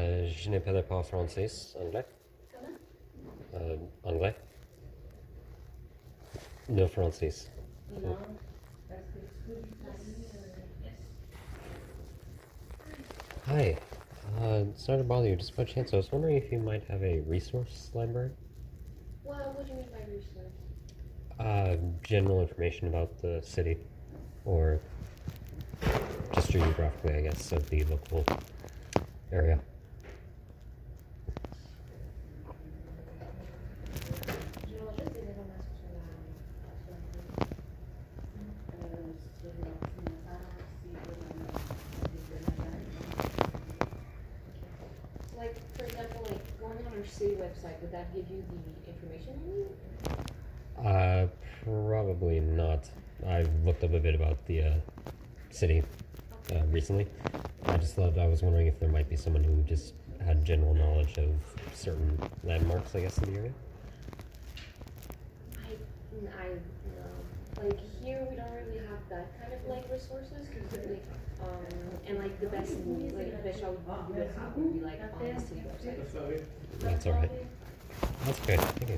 Je ne parle pas français, anglais. Anglais? No français. Non, parce que tu peux lui parler. Hi. Sorry to bother you. Just by chance, I was wondering if you might have a resource library? What do you mean by resource? General information about the city, or just geographically, I guess, of the local area. Je vois juste des informations sur So, like, for example, like going on our city website, would that give you the information you need? Probably not. I've looked up a bit about the city recently. I was wondering if there might be someone who just had general knowledge of certain landmarks, I guess, in the area. I no. Like here, we don't really have that kind of like resources because like and like the best shop would be like on the city website. That's alright. That's good. Thank you.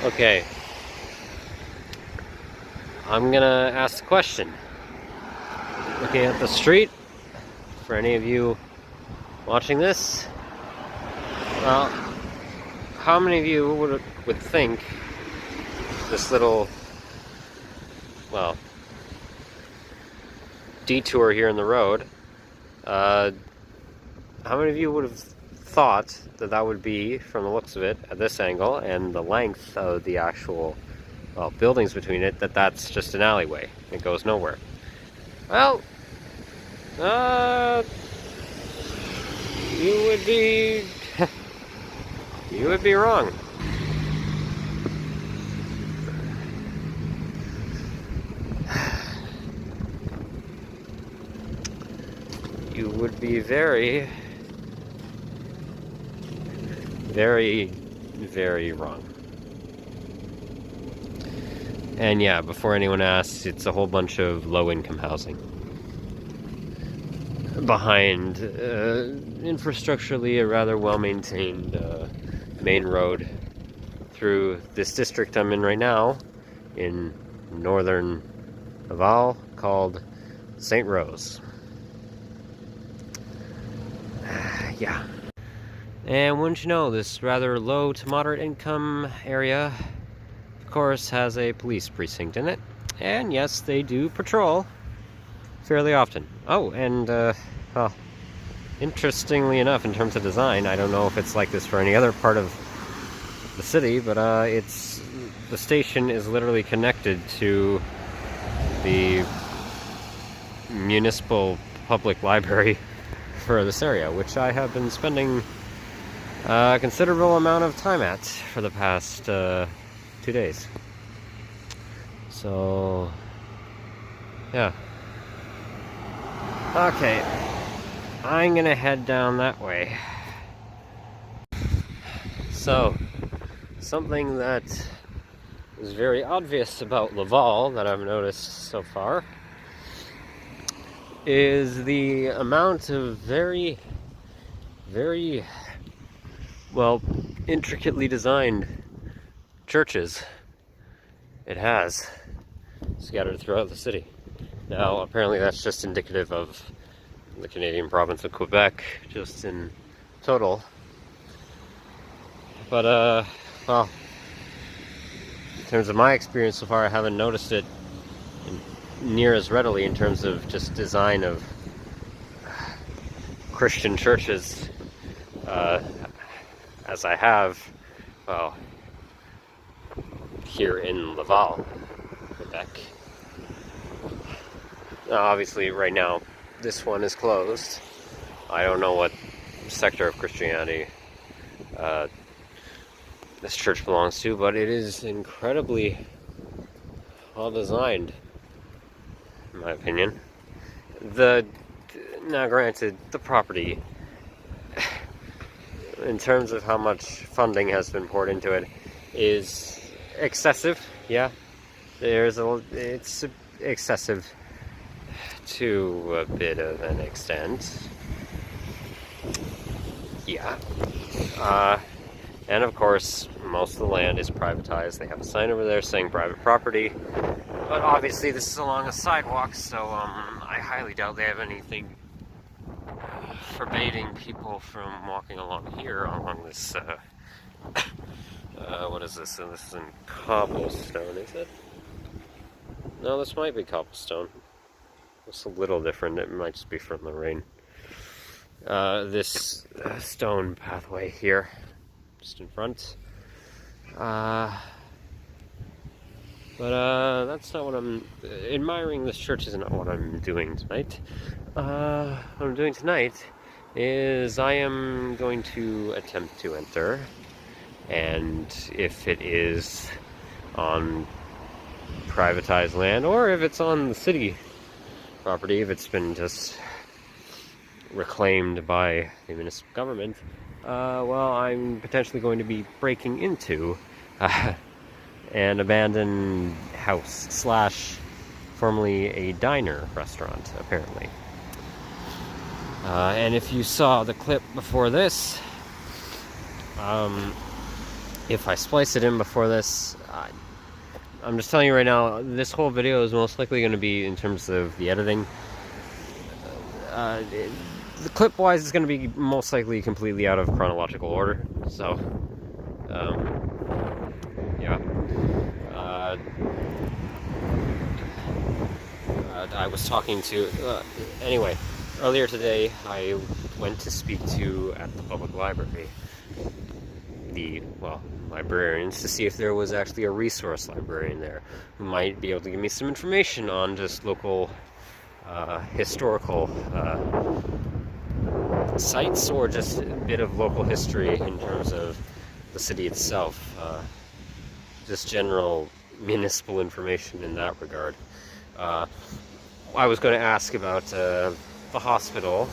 Okay, I'm gonna ask the question. Looking at the street, for any of you watching this, well, how many of you would think this little, well, detour here in the road, how many of you would have thought that that would be, from the looks of it, at this angle, and the length of the actual, well, buildings between it, that that's just an alleyway. It goes nowhere. Well, you would be, you would be wrong. You would be very, very, very wrong. And yeah, before anyone asks, it's a whole bunch of low-income housing behind infrastructurally a rather well-maintained main road through this district I'm in right now in northern Laval called St. Rose. Yeah. And wouldn't you know, this rather low to moderate income area, of course, has a police precinct in it. And yes, they do patrol fairly often. Oh, and, well, interestingly enough, in terms of design, I don't know if it's like this for any other part of the city, but the station is literally connected to the municipal public library for this area, which I have been spending a considerable amount of time at for the past 2 days. So, yeah. Okay, I'm gonna head down that way. So, something that is very obvious about Laval that I've noticed so far is the amount of very, very, well, intricately designed churches it has scattered throughout the city. Now, apparently that's just indicative of the Canadian province of Quebec, just in total. But, well, in terms of my experience so far, I haven't noticed it near as readily in terms of just design of Christian churches as I have, well, here in Laval, Quebec. Now, obviously, right now, this one is closed, I don't know what sector of Christianity this church belongs to, but it is incredibly well designed, in my opinion. Now granted, the property, in terms of how much funding has been poured into it, is excessive. Yeah, it's excessive to a bit of an extent. Yeah. And of course, most of the land is privatized. They have a sign over there saying private property. But obviously this is along a sidewalk, so I highly doubt they have anything forbidding people from walking along here, along this, what is this? This isn't cobblestone, is it? No, this might be cobblestone. It's a little different. It might just be from the rain. This stone pathway here, just in front. But that's not what I'm... Admiring this church is not what I'm doing tonight. What I'm doing tonight is I am going to attempt to enter, and if it is on privatized land, or if it's on the city property, if it's been just reclaimed by the municipal government, well, I'm potentially going to be breaking into an abandoned house slash formerly a diner restaurant, apparently. And if you saw the clip before this, if I splice it in before this, I'm just telling you right now, this whole video is most likely going to be, in terms of the editing, the clip-wise is going to be most likely completely out of chronological order, so, yeah. I was talking to, anyway, earlier today I went to speak to, at the public library, librarians, to see if there was actually a resource librarian there who might be able to give me some information on just local historical sites, or just a bit of local history in terms of the city itself, just general municipal information in that regard. I was going to ask about the hospital,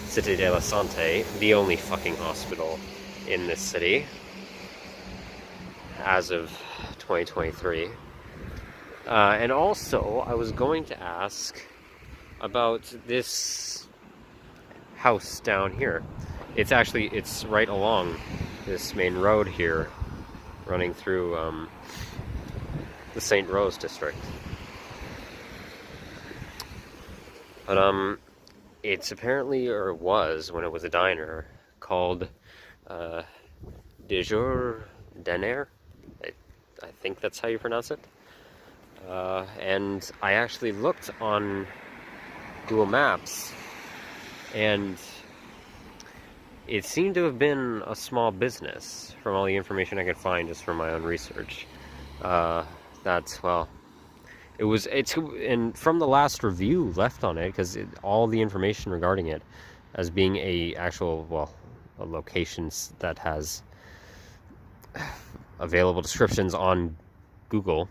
Cité de la Santé, the only fucking hospital in this city as of 2023. And also, I was going to ask about this house down here. It's right along this main road here, running through the St. Rose district. But it's apparently, or was, when it was a diner, called De Jour Diner. I think that's how you pronounce it. And I actually looked on Google Maps, and it seemed to have been a small business from all the information I could find just from my own research. And from the last review left on it, because all the information regarding it as being a location that has available descriptions on Google,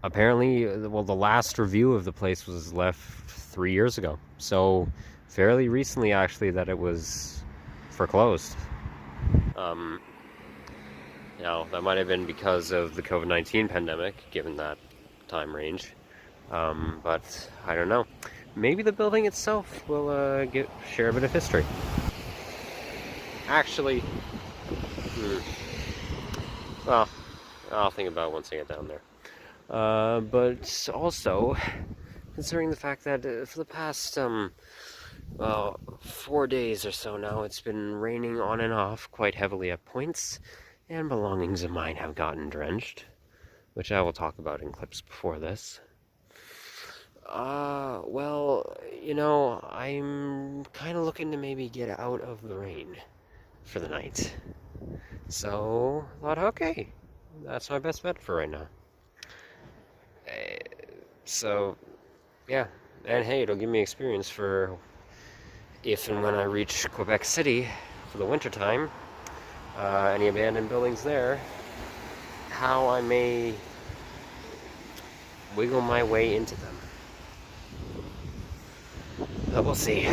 apparently, the last review of the place was left 3 years ago. So, fairly recently, actually, that it was foreclosed. That might have been because of the COVID-19 pandemic, given that time range. But I don't know. Maybe the building itself will share a bit of history. Actually, well, I'll think about it once I get down there. But also, considering the fact that for the past 4 days or so now, it's been raining on and off quite heavily at points, and belongings of mine have gotten drenched, which I will talk about in clips before this. I'm kind of looking to maybe get out of the rain for the night. So, I thought, okay, that's my best bet for right now. So, yeah, And hey, it'll give me experience for if and when I reach Quebec City for the wintertime, any abandoned buildings there, how I may wiggle my way into them. But we'll see.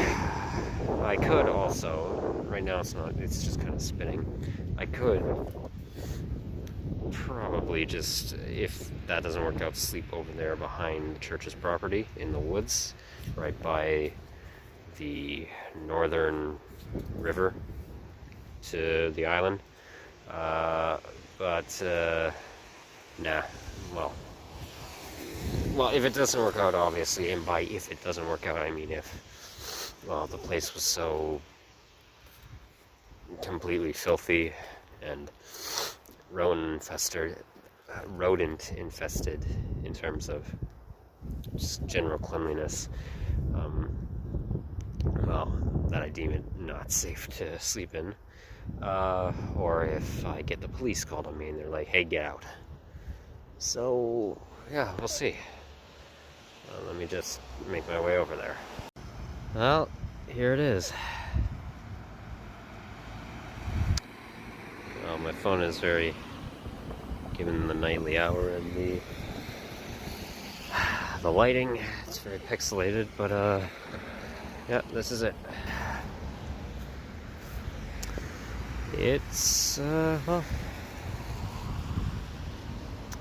I could also, right now it's not, it's just kind of spinning. I could probably just, if that doesn't work out, sleep over there behind the church's property in the woods, right by the northern river to the island. But nah, well, if it doesn't work out, obviously, and by if it doesn't work out, I mean if, well, the place was so completely filthy and rodent infested in terms of just general cleanliness, well, that I deem it not safe to sleep in, or if I get the police called on me and they're like, hey, get out. So yeah, we'll see. Let me just make my way over there. Well, here it is. Well, my phone is very, given the nightly hour and the lighting, it's very pixelated, but yeah, this is it. It's well,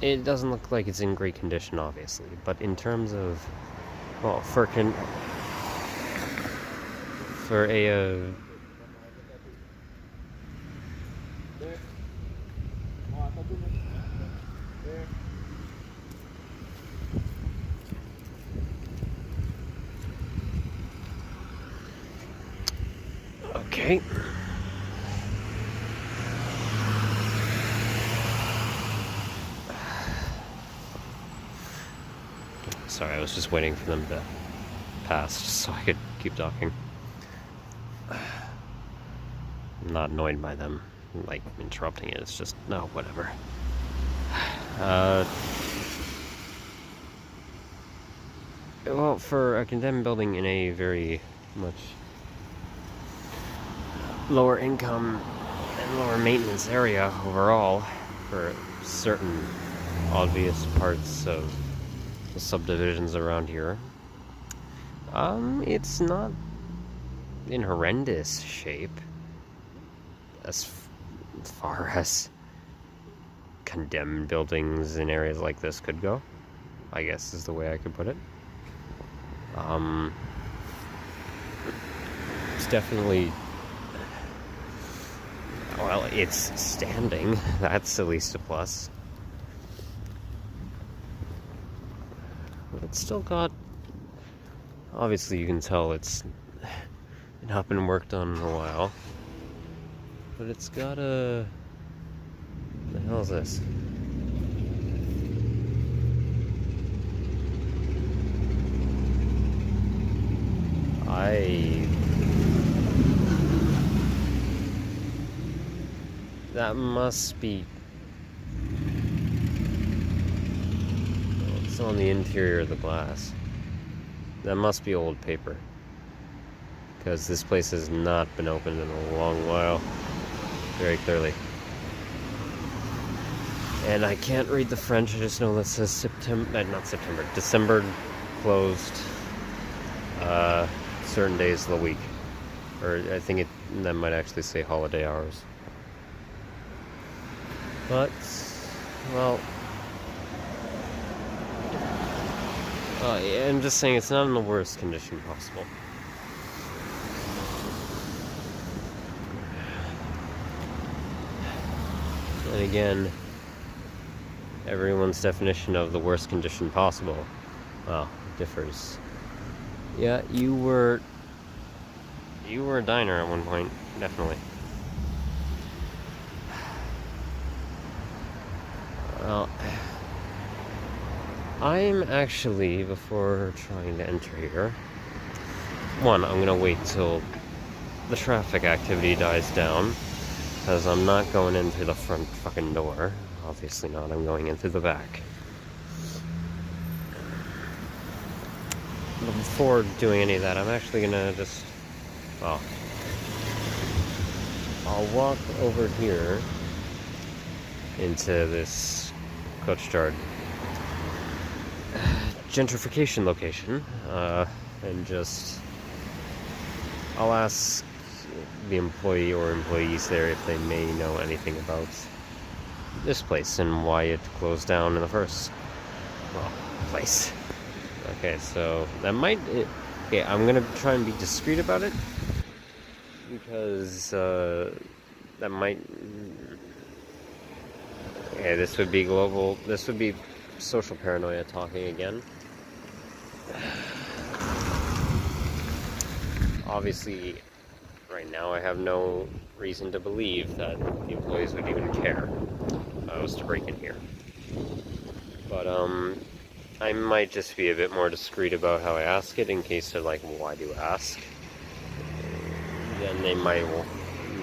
it doesn't look like it's in great condition, obviously, but in terms of, well, for a okay. Sorry, I was just waiting for them to pass so I could keep talking. I'm not annoyed by them, like, interrupting it. It's just, no, whatever. Well, for a condemned building in a very much lower income and lower maintenance area overall, for certain obvious parts of the subdivisions around here, it's not in horrendous shape as far as condemned buildings in areas like this could go, I guess is the way I could put it. It's definitely, well, it's standing. That's at least a plus. But it's still got, obviously you can tell it's not been worked on in a while. But it's got a, what the hell is this? That must be, it's on the interior of the glass. That must be old paper, because this place has not been opened in a long while, very clearly. And I can't read the French, I just know that says December closed certain days of the week. Or I think that might actually say holiday hours. But, well, I'm just saying it's not in the worst condition possible. And again, everyone's definition of the worst condition possible, well, differs. Yeah, you were a diner at one point, definitely. Well, I'm actually, before trying to enter here, I'm gonna wait till the traffic activity dies down, because I'm not going in through the front fucking door. Obviously not, I'm going in through the back. But before doing any of that, I'm actually gonna just, well, I'll walk over here into this Coachard gentrification location, and just, I'll ask the employee or employees there if they may know anything about this place and why it closed down in the first, well, place. Okay, so that might, okay, I'm gonna try and be discreet about it, because, that might, okay, this would be social paranoia talking again. Obviously, right now I have no reason to believe that the employees would even care if I was to break in here. But, I might just be a bit more discreet about how I ask it, in case they're like, why do you ask? Then they might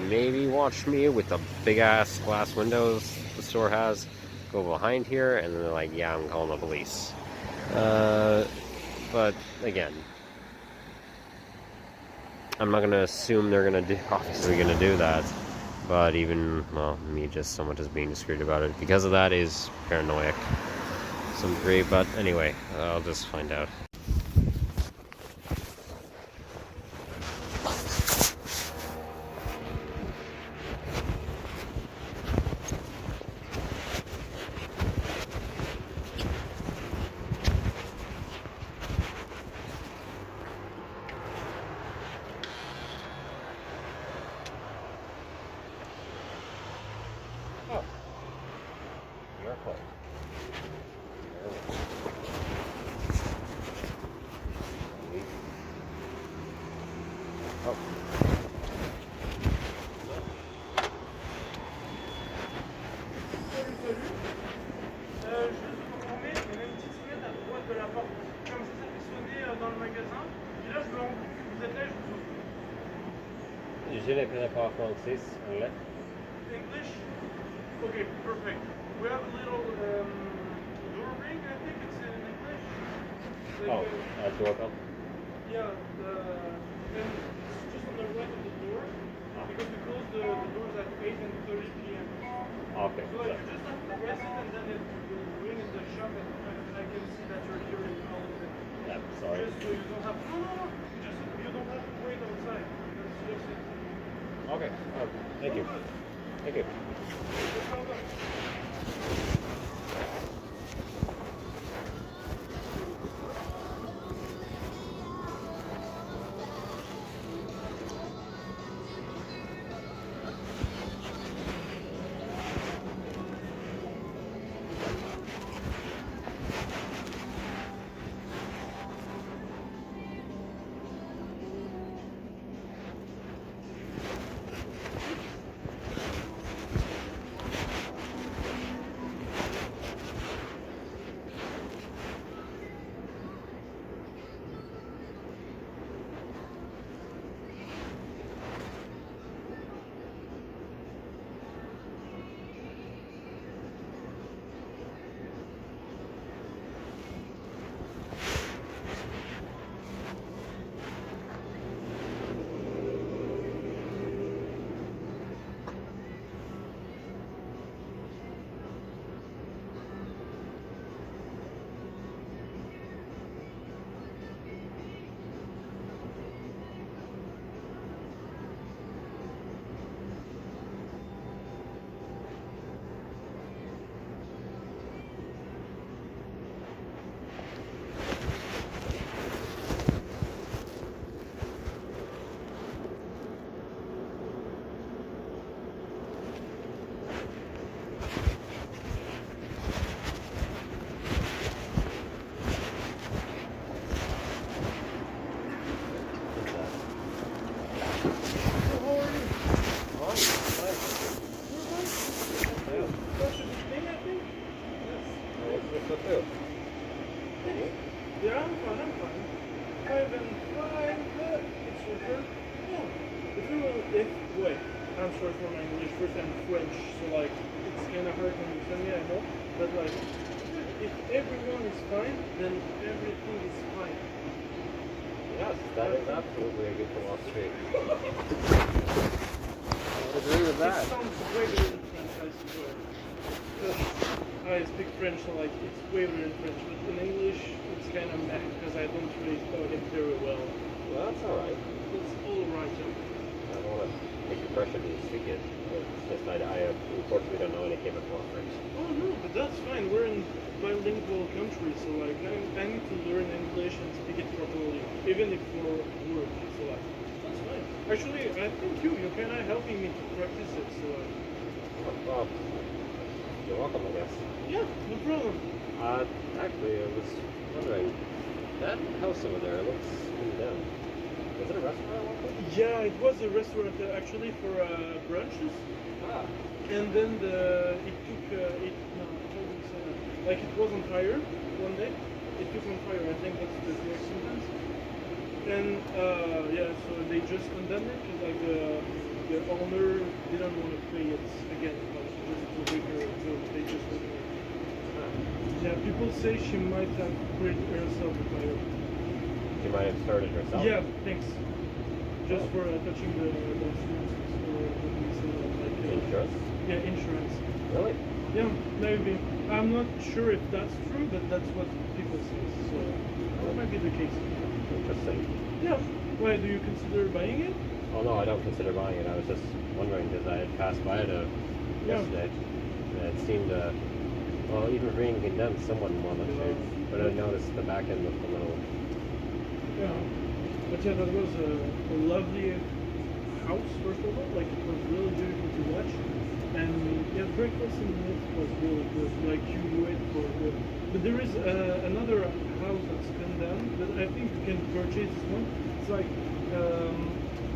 maybe watch me with the big ass glass windows the store has go behind here, and then they're like, yeah, I'm calling the police. But again, I'm not gonna assume they're obviously gonna do that. But even, well, me just somewhat just being discreet about it because of that is paranoid to some degree. But anyway, I'll just find out. Oh, you're close. Oh. Je ne connais pas français, anglais. English? Okay, perfect. We have a little door ring, I think it's in English. Like, Doorbell? yeah, and it's just on the right of the door. Because we close the doors at 8:30 p.m. Okay. So like, you just have to press it and then it will ring in the shop and I can see that you're hearing all of it. Yeah, sorry. Just so you don't have to, no. Just, you don't have to wait outside. That's just it. Okay. Thank you. Thank you. No problem. Yeah, I'm fine. 5 and 5, it's your turn. Yeah. If you will, wait, I'm sorry for my English, first I'm French, so like, it's kind of hard to understand me, I know, but like, if everyone is fine, then everything is fine. Yes, that is absolutely a good philosophy. I would agree with It that. sounds way better in French, I swear. I speak French, so like it's way better in French, but in English it's kind of meh because I don't really talk it very well. Well, that's alright. It's all right. I don't want to make the pressure to speak it. It's just I unfortunately don't know any capable French. Oh no, but that's fine. We're in bilingual country, so like I need to learn English and speak it properly, even if for work. So like that's fine. Actually, I think you kind of helping me to practice it. So like, Well, you're welcome, I guess. yeah, no problem. Actually, I was wondering, that house over there looks condemned. Is it a restaurant? Yeah, it was a restaurant actually for brunches, Ah, and then it took it no, how do you say that? Like it was on fire one day. It took on fire. I think that's the correct sentence. And yeah, so they just condemned it because like the owner didn't want to pay it again, like just to repair it. So they just opened it. Yeah, people say she might have created herself a fire. she might have started herself. Yeah, thanks. Just for touching the insurance or what do you say that? Like Insurance? yeah, insurance. Really? Yeah, maybe. I'm not sure if that's true, but that's what people say. So that might be the case. Interesting. Yeah. Why do you consider buying it? Oh no, I don't consider buying it. I was just wondering because I had passed by it Yeah. yesterday. And it seemed, well, even being condemned, somewhat in one of the shapes. But I noticed the back end looked a little. Yeah. But yeah, that was a lovely house, first of all. Like, it was really beautiful to watch. And yeah, breakfast in it was really good. Like, you wait for the... But there is another house that's condemned, but I think you can purchase this one. It's like,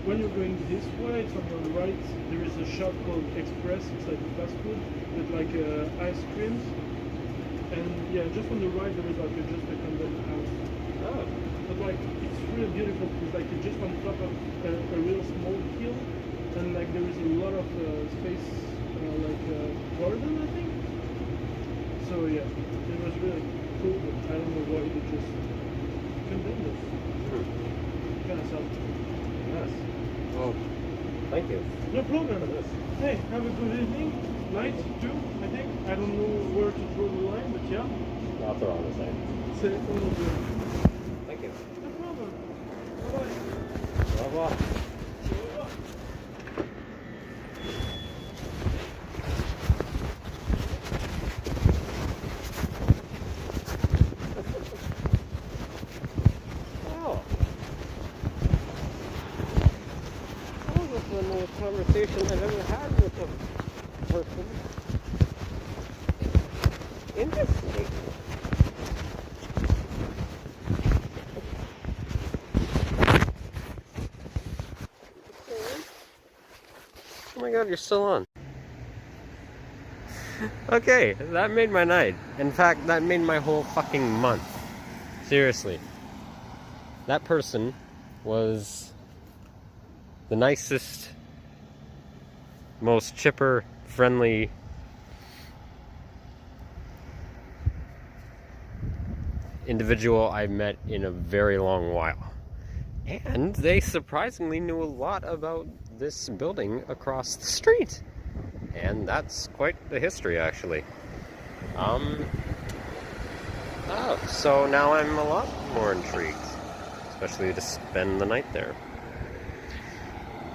when you're going this way, it's on your right, there is a shop called Express. It's like fast food with like ice creams. And yeah, just on the right, there is like just a condemned house. Oh. But like, it's really beautiful because like it's just on top of a real small hill, and like there is a lot of space, like garden, I think. So yeah, it was really cool. But I don't know why they just condemned it. Kind of sad. Yes. Well, thank you No for problem. this. Hey, have a good evening. Night too, I think. I don't know where to draw the line, but yeah. I'll throw on the same. It's all good. Thank you. No problem. Bye-bye. Au revoir. Oh. That was the most conversation I've ever had with a person. Interesting. Oh my god, you're still on. Okay, that made my night. In fact, that made my whole fucking month. Seriously. That person was the nicest, most chipper, friendly individual I've met in a very long while. And they surprisingly knew a lot about this building across the street. And that's quite the history, actually. So now I'm a lot more intrigued, especially to spend the night there.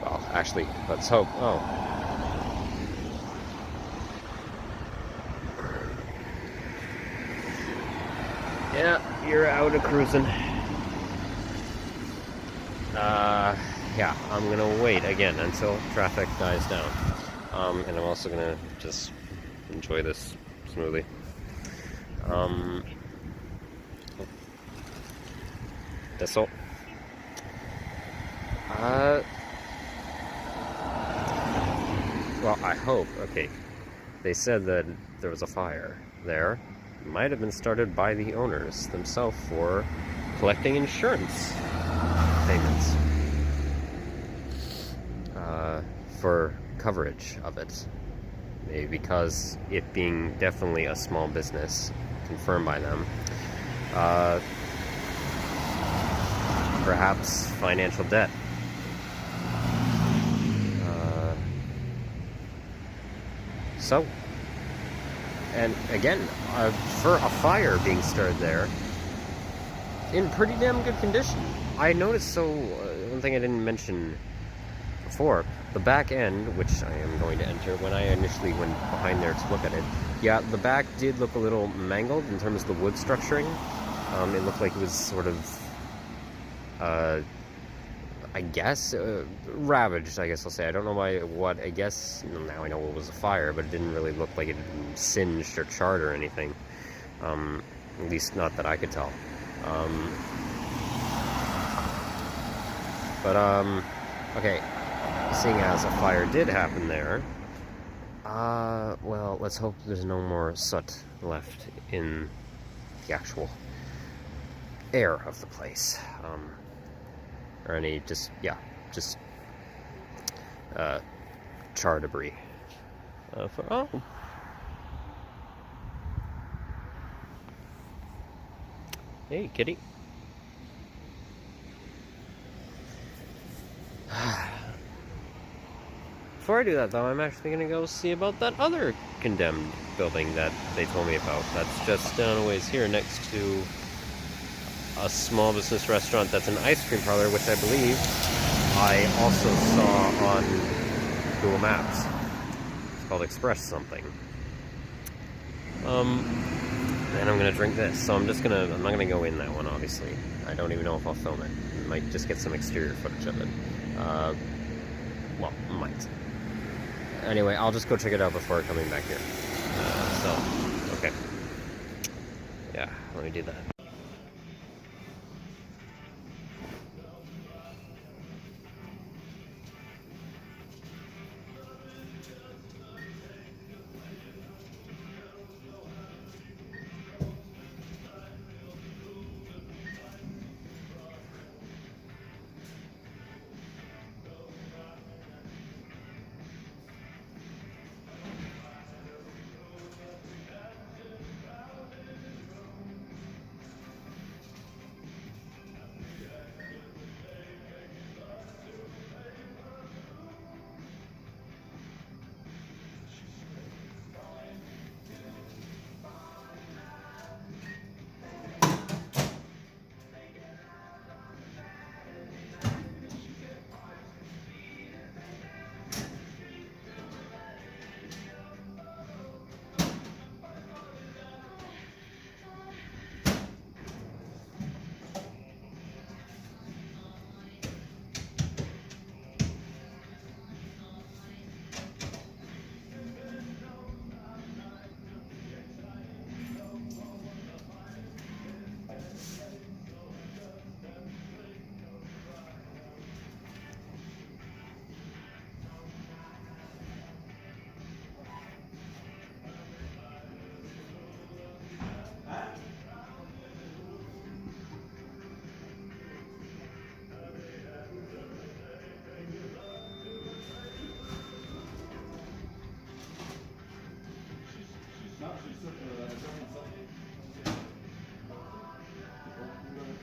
Well, actually, let's hope. Oh. Yeah, you're out of cruising. Yeah, I'm gonna wait again until traffic dies down. And I'm also gonna just enjoy this smoothie. That's all. Well, I hope. Okay, they said that there was a fire there. It might have been started by the owners themselves for collecting insurance payments for coverage of it. Maybe because it being definitely a small business, confirmed by them. perhaps financial debt. And again, for a fire being stirred there, in pretty damn good condition. I noticed, one thing I didn't mention before, the back end, which I am going to enter, when I initially went behind there to look at it, yeah, the back did look a little mangled in terms of the wood structuring. It looked like it was sort of, I guess, ravaged, I guess I'll say. I don't know what, I guess, now I know it was a fire, but it didn't really look like it had been singed or charred or anything. At least not that I could tell. Okay, seeing as a fire did happen there, well, let's hope there's no more soot left in the actual air of the place. Or any, char debris. Oh. Hey, kitty. Before I do that, though, I'm actually going to go see about that other condemned building that they told me about. That's just down a ways here next to a small business restaurant that's an ice cream parlor, which I believe I also saw on Google Maps. It's called Express something. And I'm gonna drink this, so I'm not gonna go in that one, obviously. I don't even know if I'll film it. Might just get some exterior footage of it. Well, might. Anyway, I'll just go check it out before coming back here. Okay. Yeah, let me do that.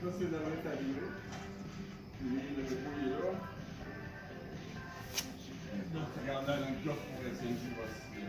Ça, c'est devrait être arrivé. Le dépôt, il est là. Donc, regarde dans le coffre pour essayer de voir si...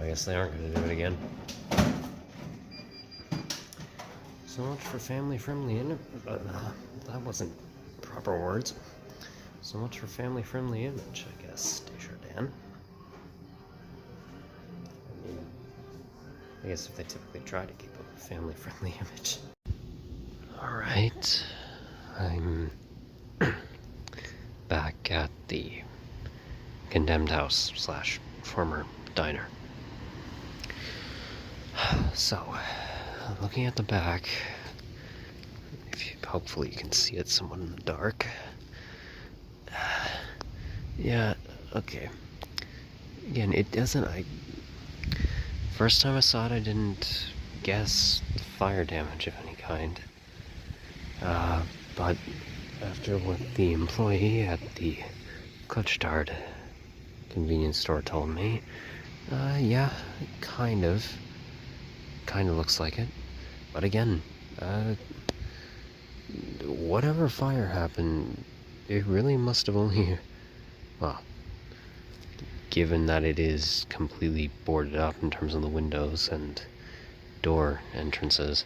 I guess they aren't going to do it again. So much for family-friendly, that wasn't proper words. So much for family-friendly image, I guess, Desjardins. I mean, I guess if they typically try to keep a family-friendly image. Alright, I'm back at the condemned house / former diner. So, looking at the back, hopefully you can see it somewhat in the dark. Yeah, okay. Again, it doesn't, first time I saw it, I didn't guess fire damage of any kind. But after what the employee at the Kutchtard convenience store told me, yeah, kind of looks like it. But again, whatever fire happened, it really must have only, well, given that it is completely boarded up in terms of the windows and door entrances,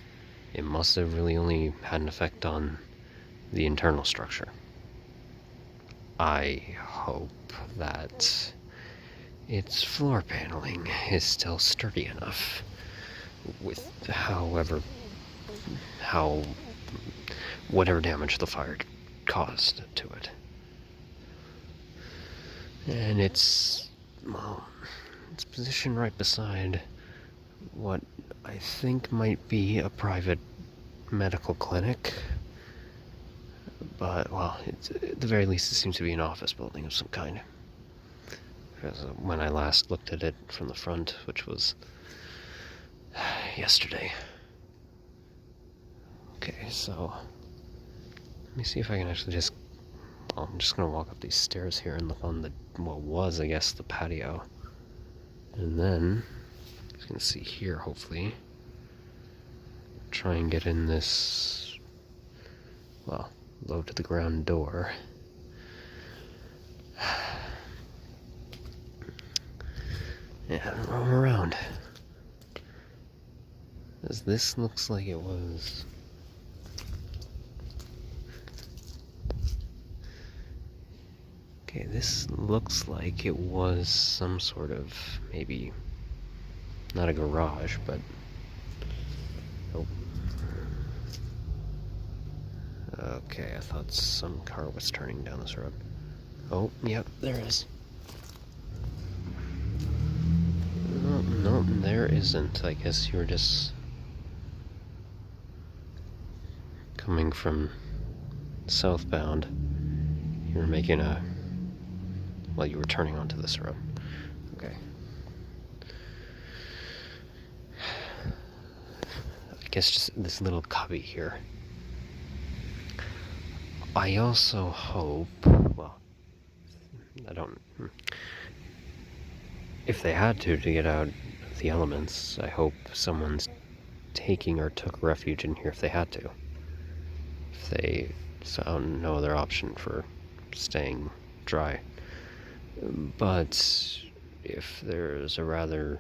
it must have really only had an effect on the internal structure. I hope that its floor paneling is still sturdy enough with whatever damage the fire caused to it. And it's positioned right beside what I think might be a private medical clinic. But, well, at the very least it seems to be an office building of some kind. Because when I last looked at it from the front, which was yesterday. Okay, so let me see if I can actually just, well, I'm just gonna walk up these stairs here and look on what was, I guess, the patio. And then, I'm just gonna see here, hopefully. Try and get in this, well, low to the ground door. Yeah, roam around. As this looks like it was. Okay, this looks like it was some sort of, maybe, not a garage, but, oh. Okay, I thought some car was turning down this road. Oh, yep, there is. No, there isn't. I guess you were just coming from southbound. You were making a, well, you were turning onto this road. Okay. I guess just this little cubby here. I also hope, well, I don't, if they had to get out of the elements, I hope someone's taking or took refuge in here if they had to. If they found no other option for staying dry. But if there's a rather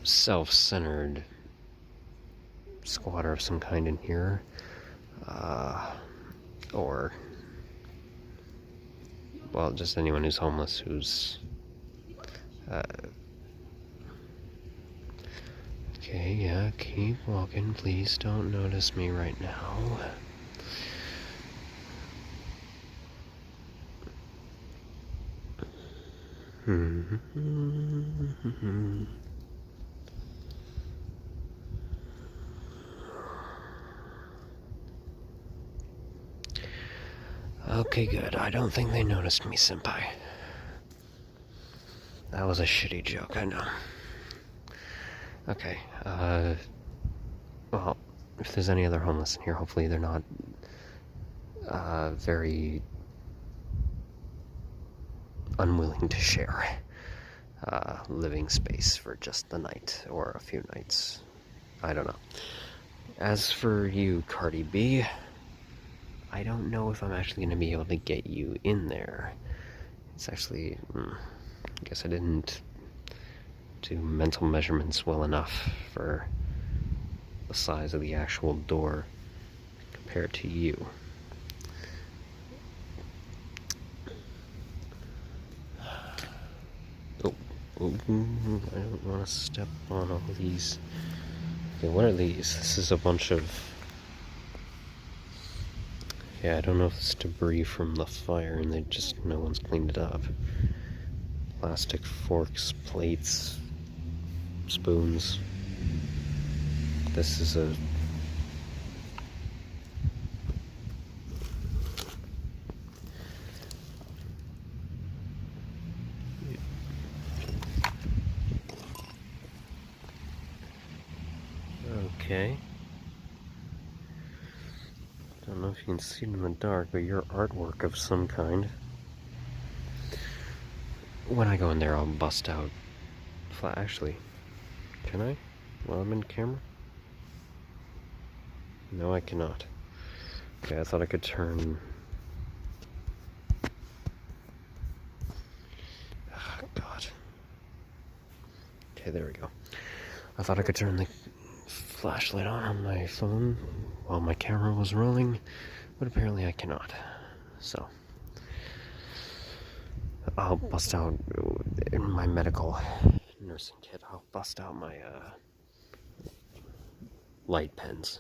self-centered squatter of some kind in here, or, well, just anyone who's homeless who's okay, yeah, keep walking, please don't notice me right now. Okay, good. I don't think they noticed me, senpai. That was a shitty joke, I know. Okay, well, if there's any other homeless in here, hopefully they're not, very unwilling to share, living space for just the night, or a few nights. I don't know. As for you, Cardi B, I don't know if I'm actually going to be able to get you in there. It's actually, Guess I didn't do mental measurements well enough for the size of the actual door compared to you. Oh, I don't want to step on all these. Okay, what are these? This is a bunch of... Yeah, I don't know if it's debris from the fire and no one's cleaned it up. Plastic forks, plates, spoons. This is a... Okay. Don't know if you can see it in the dark, but your artwork of some kind. When I go in there, I'll bust out... Actually, can I? While I'm in camera? No, I cannot. Okay, I thought I could turn... Oh, God. Okay, there we go. I thought I could turn the flashlight on my phone while my camera was rolling, but apparently I cannot. So, I'll bust out in my medical nursing kit. I'll bust out my light pens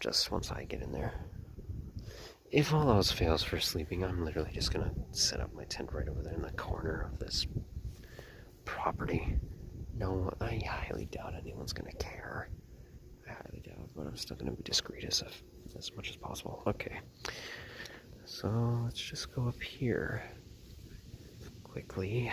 just once I get in there. If all else fails for sleeping, I'm literally just gonna set up my tent right over there in the corner of this property. No, I highly doubt anyone's gonna care. I highly doubt, but I'm still gonna be discreet as much as possible. Okay. So let's just go up here quickly.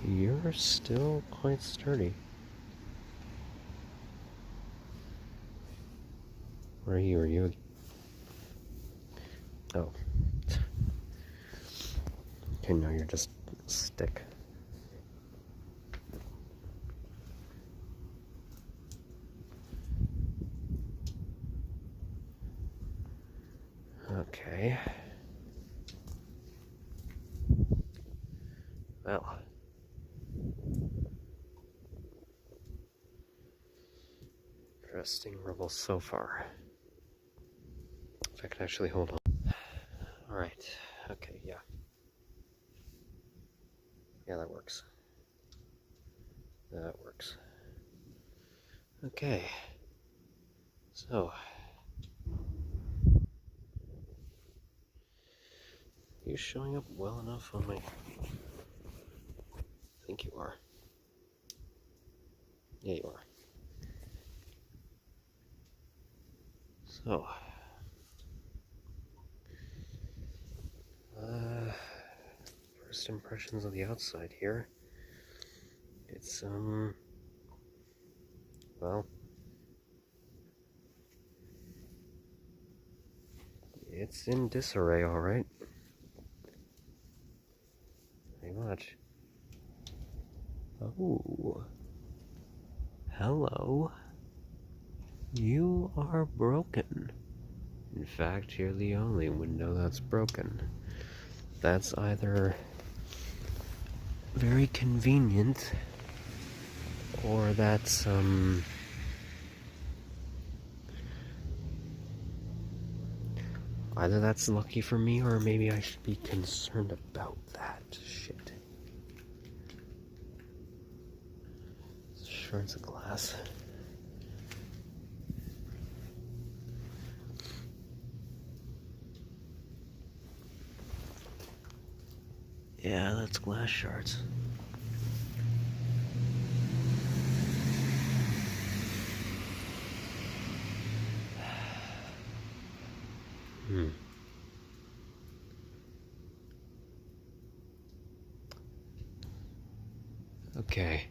You're still quite sturdy. Where are you? Are you? Oh. Okay, no, you're just a stick. Okay. Well. Interesting rubble so far. If I can actually hold on. Alright. Okay, yeah. Yeah, that works. That works. Okay. So. You showing up well enough on my... I think you are. Yeah, you are. So, first impressions of the outside here. It's, well, it's in disarray, alright. Very much. Oh. Hello. You are broken. In fact, you're the only window that's broken. That's either very convenient, or that's, either that's lucky for me, or maybe I should be concerned about that shit. Shards of glass. Yeah, that's glass shards. Okay.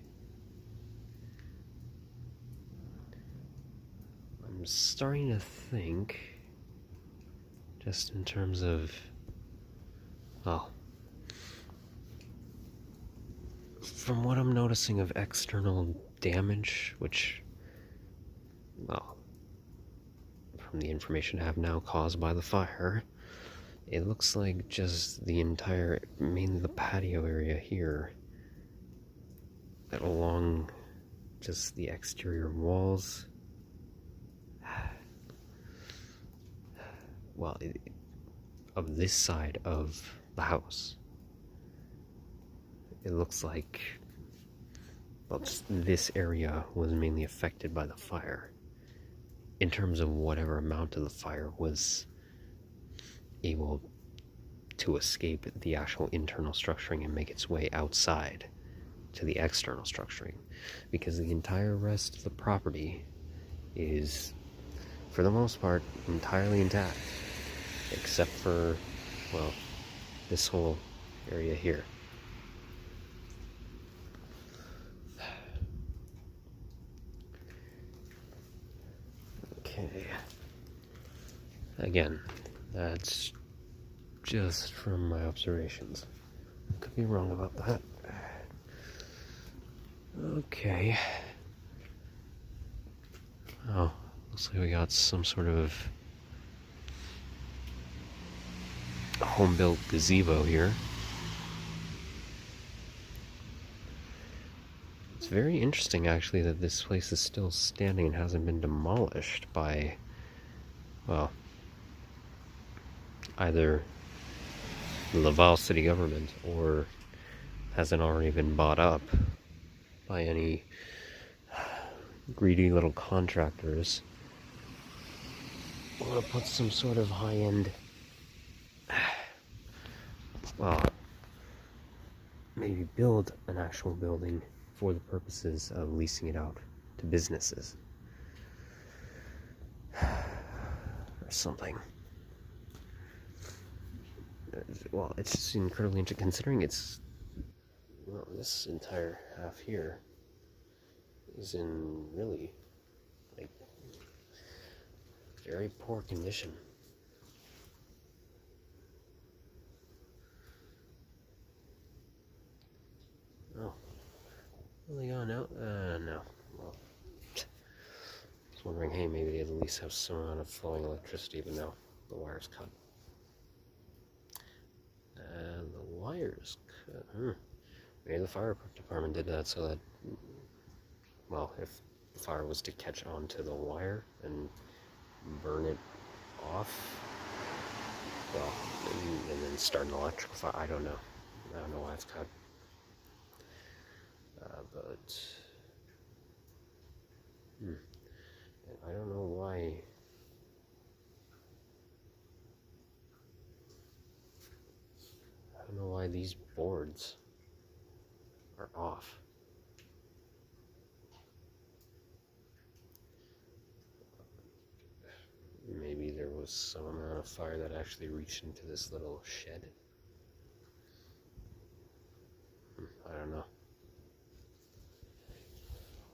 I'm starting to think, just in terms of, well, from what I'm noticing of external damage, which, well, from the information I have now caused by the fire, it looks like just the entire, mainly the patio area here, that along just the exterior walls, well, of this side of the house, it looks like, well, just this area was mainly affected by the fire, in terms of whatever amount of the fire was able to escape the actual internal structuring and make its way outside to the external structuring, because the entire rest of the property is, for the most part, entirely intact, except for, well, this whole area here. Okay. Again, that's just from my observations. Could be wrong about that. Okay. Oh, looks like we got some sort of home-built gazebo here. It's very interesting, actually, that this place is still standing and hasn't been demolished by, well, either the Laval city government or hasn't already been bought up by any greedy little contractors who want to put some sort of high-end, well, maybe build an actual building for the purposes of leasing it out to businesses or something. Well, it's just incredibly interesting considering it's, well, this entire half here is in really, like, very poor condition. Oh, are they gone out? No. Well, I was wondering, hey, maybe they at least have some amount of flowing electricity, but no, the wire's cut. The wire's cut. Maybe the fire department did that so that, well, if the fire was to catch onto the wire and burn it off, well, and then start an electrical fire. I don't know. I don't know why it's cut. But I don't know why. I don't know why these boards are off. Maybe there was some amount of fire that actually reached into this little shed. I don't know.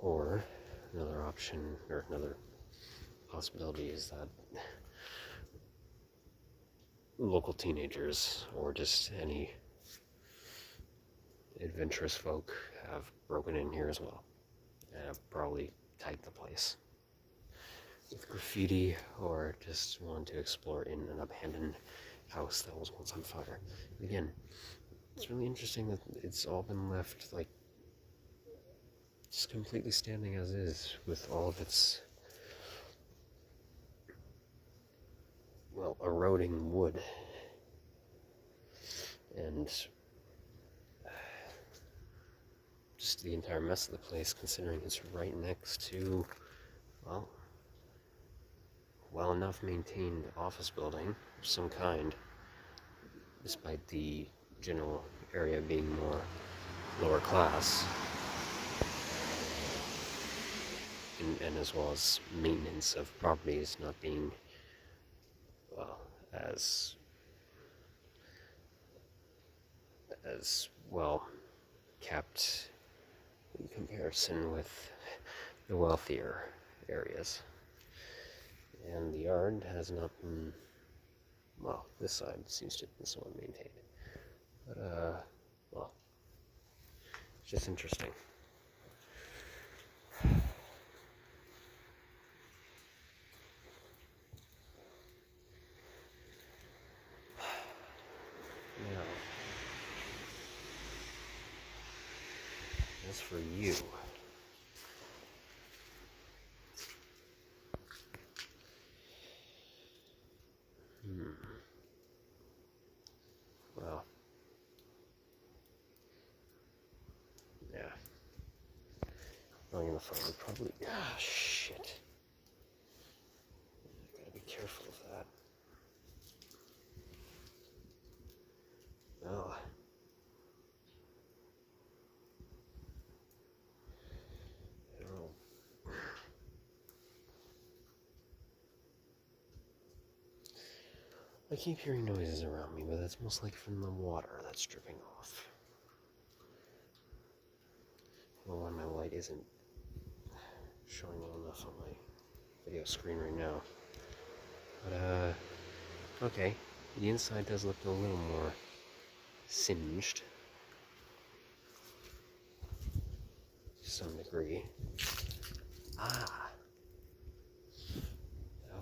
Or another option, or another possibility, is that local teenagers or just any adventurous folk have broken in here as well and have probably tagged the place with graffiti, or just want to explore in an abandoned house that was once on fire. Again, it's really interesting that it's all been left, like, just completely standing as is, with all of its, well, eroding wood and just the entire mess of the place, considering it's right next to, well enough maintained office building of some kind, despite the general area being more lower class, and as well as maintenance of properties not being, well, as well kept in comparison with the wealthier areas. And the yard has not been, well, this side seems to have been somewhat maintained. But, well, Just interesting. Now, as for you, well, yeah. Going in the front would probably. Ah, shit. Gotta be careful of that. Well. I don't know. I keep hearing noises around me, but that's most likely from the water that's dripping off. Well, why my light isn't showing well enough on my video screen right now. But, okay. The inside does look a little more singed. To some degree. Ah!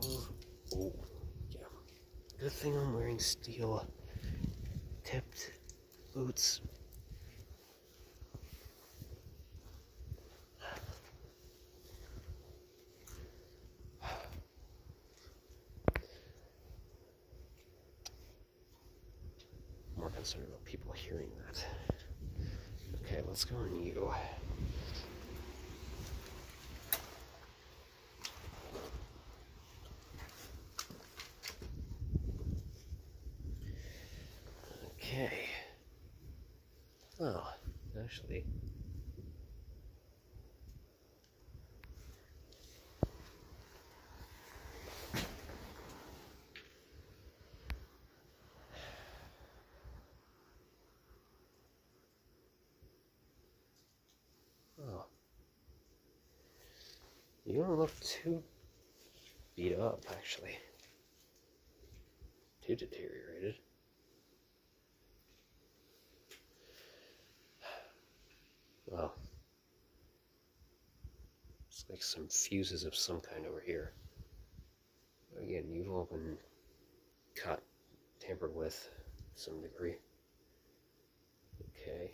Oh, yeah. Good thing I'm wearing steel-tipped boots. More concerned about people hearing that. Okay, let's go on you. Okay. Well, actually. Oh. You don't look too beat up, actually. Too deteriorated. Well, it's like some fuses of some kind over here. Again, you've all been cut, tampered with to some degree. Okay.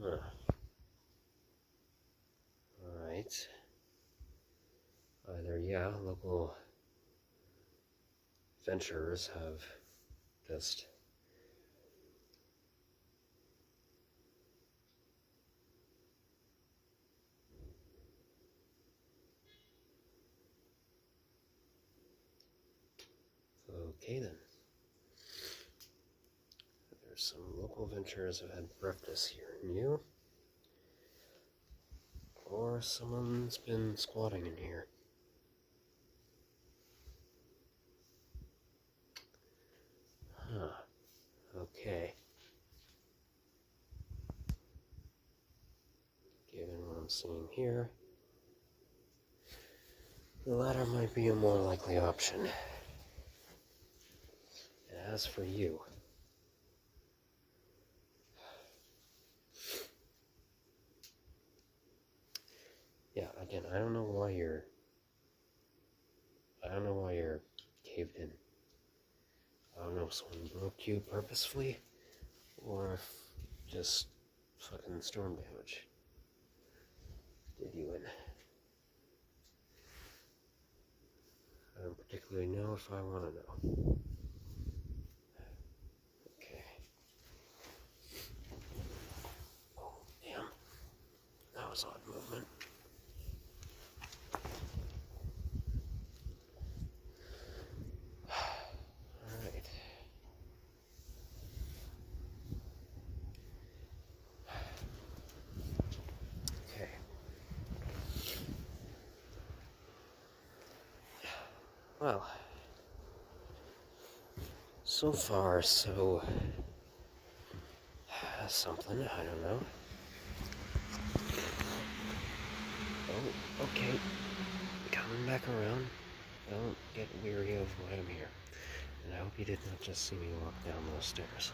Huh. Alright. Either, yeah, local venturers have just okay then. There's some local venturers have had breakfast here in you. Or someone's been squatting in here. Huh. Okay. Given what I'm seeing here, the latter might be a more likely option. And as for you, yeah, again, I don't know why you're caved in. I don't know if someone broke you purposefully, or if just fucking storm damage did you in. I don't particularly know if I want to know. Okay. Oh, damn. That was odd movement. Alright. Okay. Well, so far, so something, I don't know. Oh, okay. Coming back around. Don't get weary of why I'm here. And I hope he did not just see me walk down those stairs.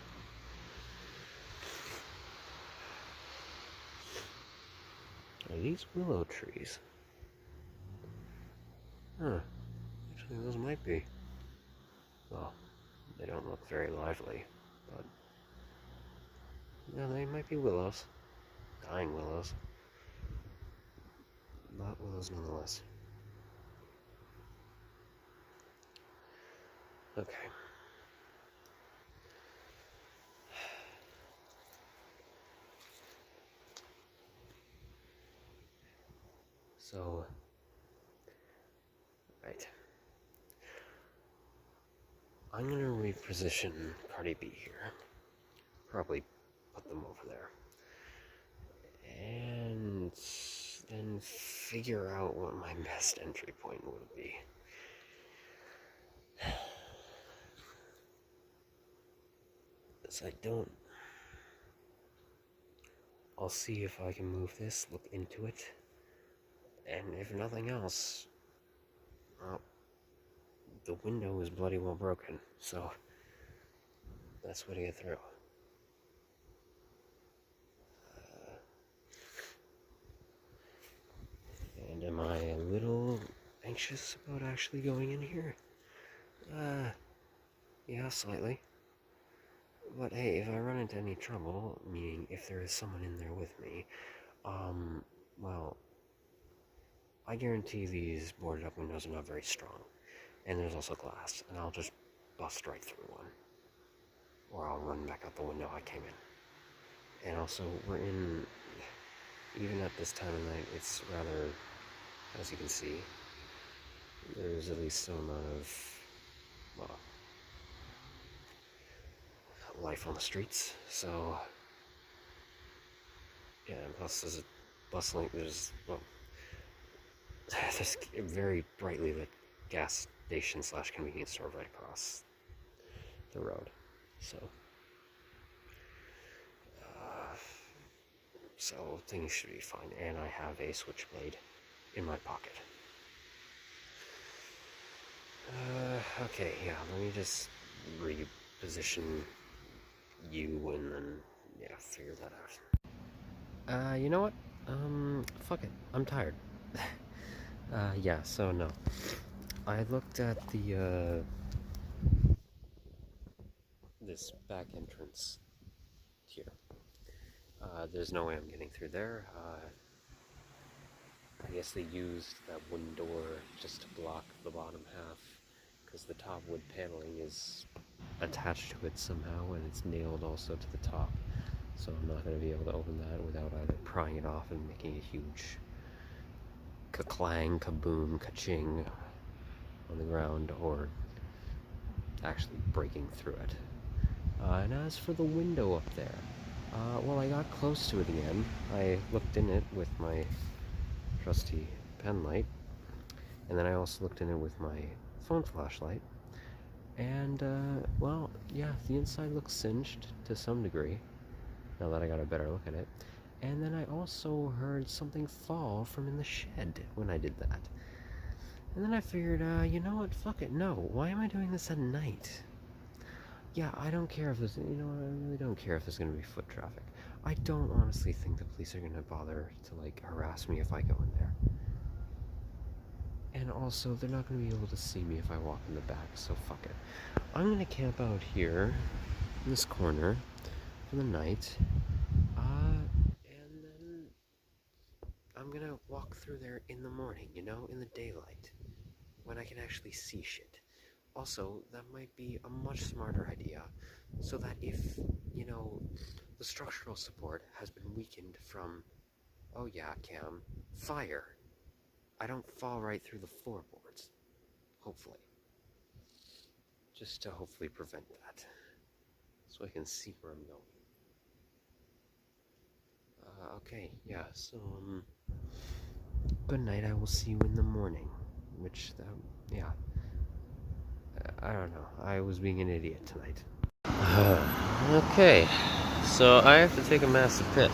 Are these willow trees? Huh. Actually, those might be. Well, they don't look very lively, but yeah, they might be willows. Dying willows. But willows nonetheless. Okay. So, right. I'm gonna reposition Cardi B here. Probably put them over there. And then figure out what my best entry point would be. Because I don't... I'll see if I can move this, look into it, and if nothing else, well, the window is bloody well broken, so that's way to get through. And am I a little anxious about actually going in here? Yeah, slightly. But hey, if I run into any trouble, meaning if there is someone in there with me, well, I guarantee these boarded up windows are not very strong. And there's also glass, and I'll just bust right through one. Or I'll run back out the window I came in. And also, we're in, even at this time of night, it's rather, as you can see, there's at least some amount of, well, life on the streets, so yeah, and plus there's a bustling, well, there's a very brightly lit gas station / convenience store right across the road, so things should be fine, and I have a switchblade in my pocket. Okay, yeah, let me just reposition you and then, yeah, figure that out. You know what? Fuck it. I'm tired. Yeah, so no. I looked at the, this back entrance here. There's no way I'm getting through there. I guess they used that wooden door just to block the bottom half, because the top wood paneling is attached to it somehow, and it's nailed also to the top. So I'm not going to be able to open that without either prying it off and making a huge ka-clang, kaboom, ka-ching on the ground, or actually breaking through it. And as for the window up there, well, I got close to it again. I looked in it with my trusty pen light, and then I also looked in it with my phone flashlight, and well, yeah, the inside looks singed to some degree now that I got a better look at it. And then I also heard something fall from in the shed when I did that, and then I figured, you know what, fuck it, no, why am I doing this at night? Yeah, I don't care if there's, you know, I really don't care if there's gonna be foot traffic. I don't honestly think the police are gonna bother to, like, harass me if I go in there. And also, they're not gonna be able to see me if I walk in the back, so fuck it. I'm gonna camp out here, in this corner, for the night, and then I'm gonna walk through there in the morning, you know, in the daylight, when I can actually see shit. Also, that might be a much smarter idea, so that if, you know, the structural support has been weakened from, oh yeah, Cam, fire, I don't fall right through the floorboards, hopefully. Just to hopefully prevent that, so I can see where I'm going. Okay, yeah, so, good night, I will see you in the morning, which, yeah. I don't know. I was being an idiot tonight. Okay, so I have to take a massive piss.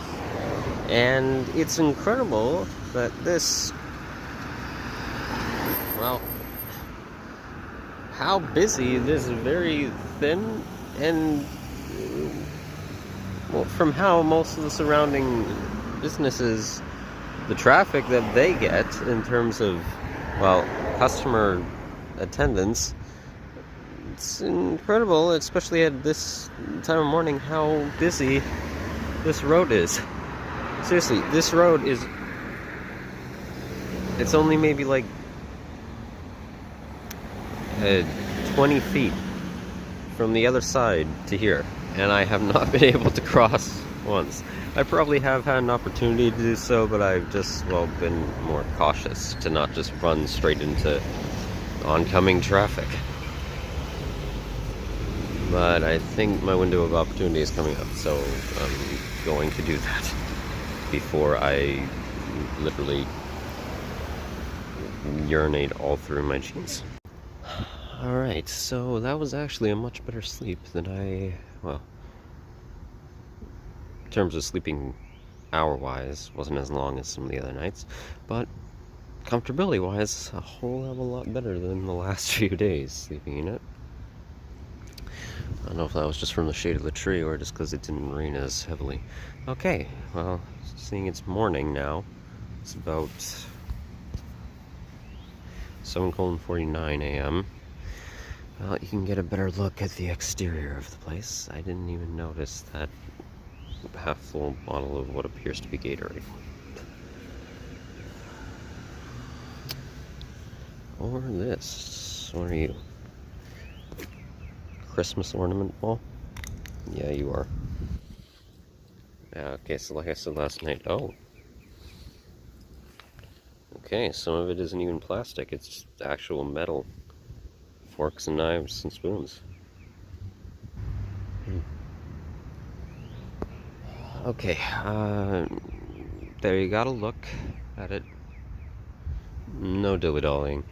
And it's incredible that this, well, how busy this very thin and, well, from how most of the surrounding businesses, the traffic that they get in terms of, well, customer attendance, it's incredible, especially at this time of morning, how busy this road is. Seriously, this road is, it's only maybe like 20 feet from the other side to here, and I have not been able to cross once. I probably have had an opportunity to do so, but I've just, well, been more cautious to not just run straight into oncoming traffic. But I think my window of opportunity is coming up, so I'm going to do that before I literally urinate all through my jeans. Alright, so that was actually a much better sleep than well, in terms of sleeping hour-wise, wasn't as long as some of the other nights, but comfortability-wise, a whole hell of a lot better than the last few days sleeping in it. I don't know if that was just from the shade of the tree or just because it didn't rain as heavily. Okay, well, seeing it's morning now, it's about 7:49 a.m. Well, you can get a better look at the exterior of the place. I didn't even notice that half-full bottle of what appears to be Gatorade. Or this. What are you? Christmas ornament ball? Yeah, you are. Okay, so like I said last night, okay, some of it isn't even plastic, it's actual metal. Forks and knives and spoons. Okay, there you gotta look at it. No dilly-dallying.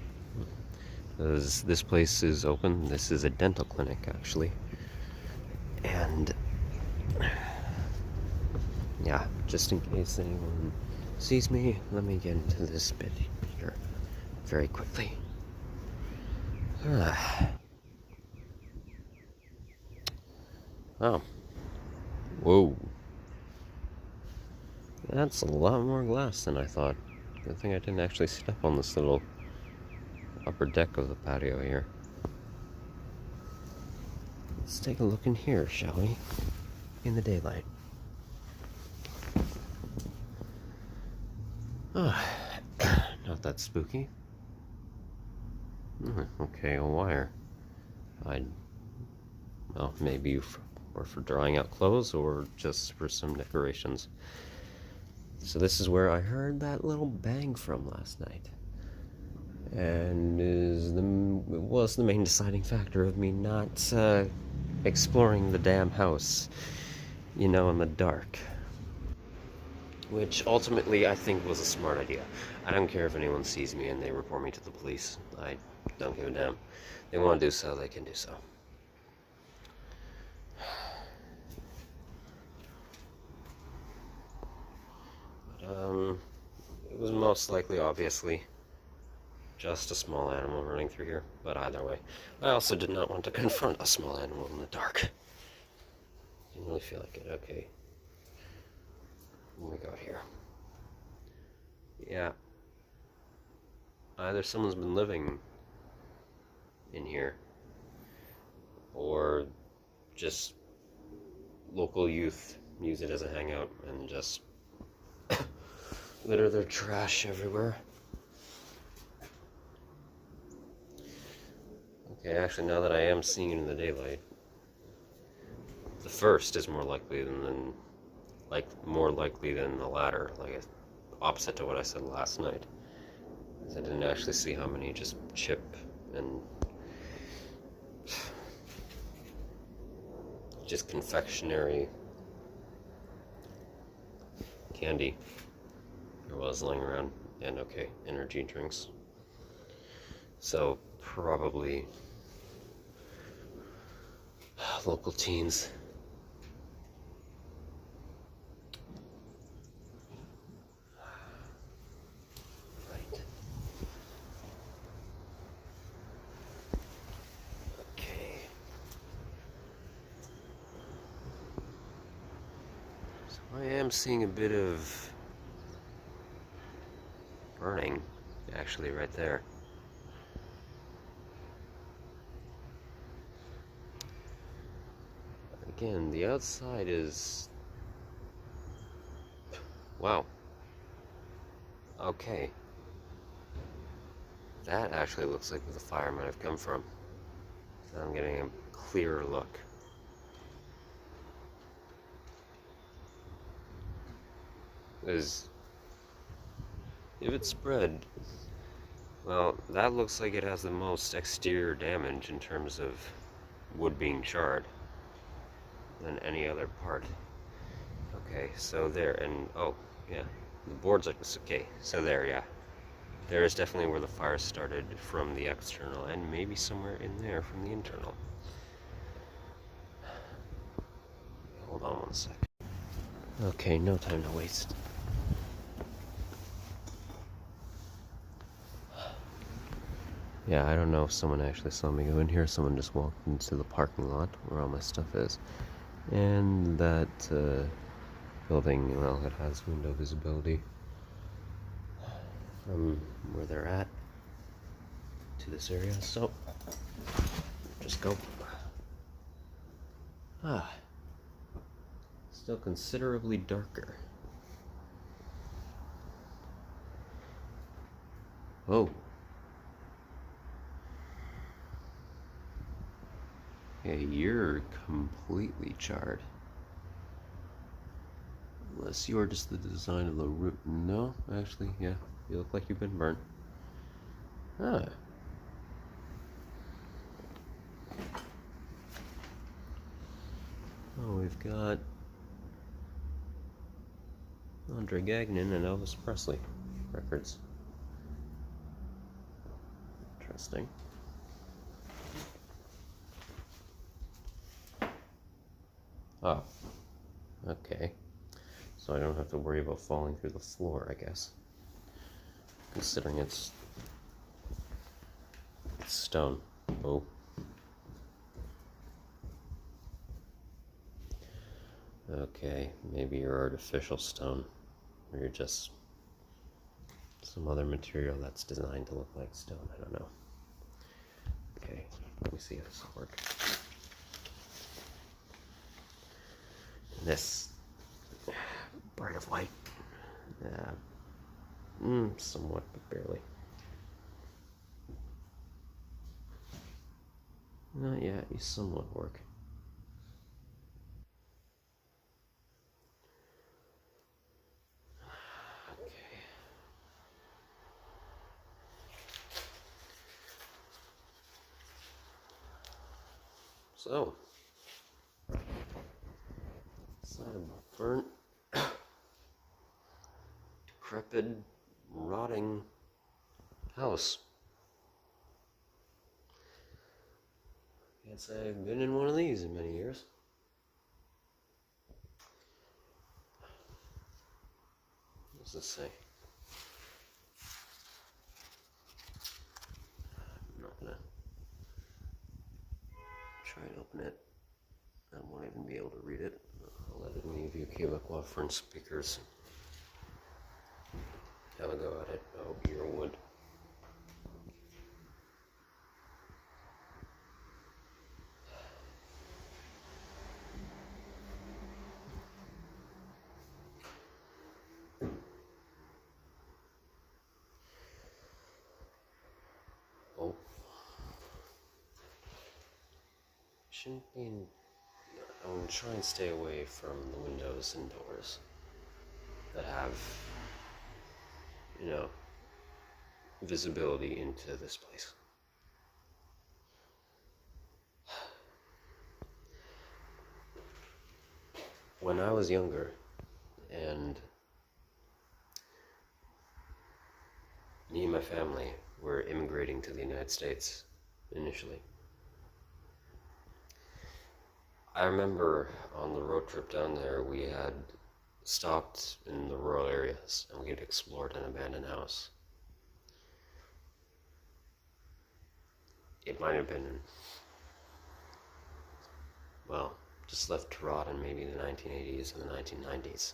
This place is open. This is a dental clinic, actually. And yeah, just in case anyone sees me, let me get into this bit here very quickly. Oh. Whoa. That's a lot more glass than I thought. Good thing I didn't actually step on this little upper deck of the patio here. Let's take a look in here, shall we? In the daylight. Oh, not that spooky. Okay, a wire. Well, maybe for drying out clothes or just for some decorations. So this is where I heard that little bang from last night. And was the main deciding factor of me not exploring the damn house, in the dark. Which ultimately I think was a smart idea. I don't care if anyone sees me and they report me to the police. I don't give a damn. They want to do so, they can do so. It was most likely, obviously, just a small animal running through here, but either way, I also did not want to confront a small animal in the dark. Didn't really feel like it. Okay. What we got here? Yeah. Either someone's been living in here, or just local youth use it as a hangout and just litter their trash everywhere. Okay, actually, now that I am seeing it in the daylight, the first is more likely than the latter, opposite to what I said last night. I didn't actually see how many just chip and just confectionery candy there was lying around, and okay, energy drinks. So probably local teens. Right. I am seeing a bit of burning, actually, right there. Again, the outside is... Wow. Okay. That actually looks like where the fire might have come from. So I'm getting a clearer look. Because if it spread, well, that looks like it has the most exterior damage in terms of wood being charred than any other part. Okay, so there, and oh, yeah, the boards are just okay. So there, yeah. There is definitely where the fire started from the external, and maybe somewhere in there from the internal. Hold on 1 second. Okay, no time to waste. Yeah, I don't know if someone actually saw me go in here. Someone just walked into the parking lot where all my stuff is. And that building, well, it has window visibility from where they're at to this area, so just go. Ah, still considerably darker. Oh. Yeah, you're completely charred. Unless you're just the design of the roof. No, actually, yeah, you look like you've been burnt. Ah. Oh, we've got Andre Gagnon and Elvis Presley records. Interesting. Oh, okay. So I don't have to worry about falling through the floor, I guess. Considering it's stone. Oh. Okay, maybe you're artificial stone. Or you're just some other material that's designed to look like stone. I don't know. Okay, let me see if this will work. This bright of light. Somewhat, but barely. Not yet, you somewhat work. Okay. So, it's not a burnt, decrepit, rotting house. Can't say I've been in one of these in many years. What does this say? I'm not gonna try and open it. I won't even be able to read it. I'll let any of you Quebecois French speakers have a go at it. Oh, your wood. Oh. Shouldn't be in... I'm gonna try and stay away from the windows and doors that have, you know, visibility into this place. When I was younger, and me and my family were immigrating to the United States initially, I remember on the road trip down there, we had stopped in the rural areas and we had explored an abandoned house. It might have been, well, just left to rot in maybe the 1980s and the 1990s.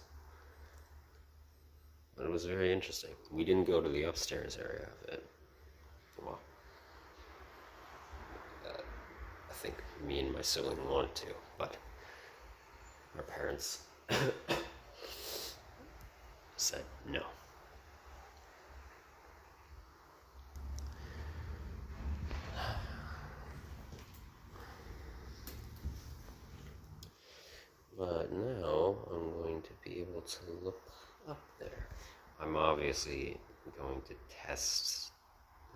But it was very interesting. We didn't go to the upstairs area of it. Well, I think me and my sibling wanted to, but our parents said no. But now I'm going to be able to look up there. I'm obviously going to test.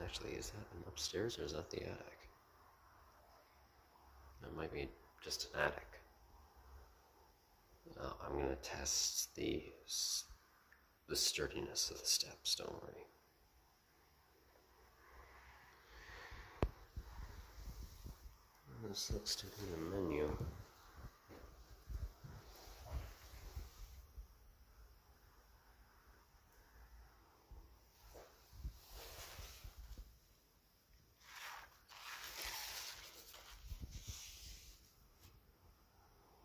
Actually, is that an upstairs or is that the attic? That might be just an attic. I'm going to test the sturdiness of the steps, don't worry. This looks to be a menu.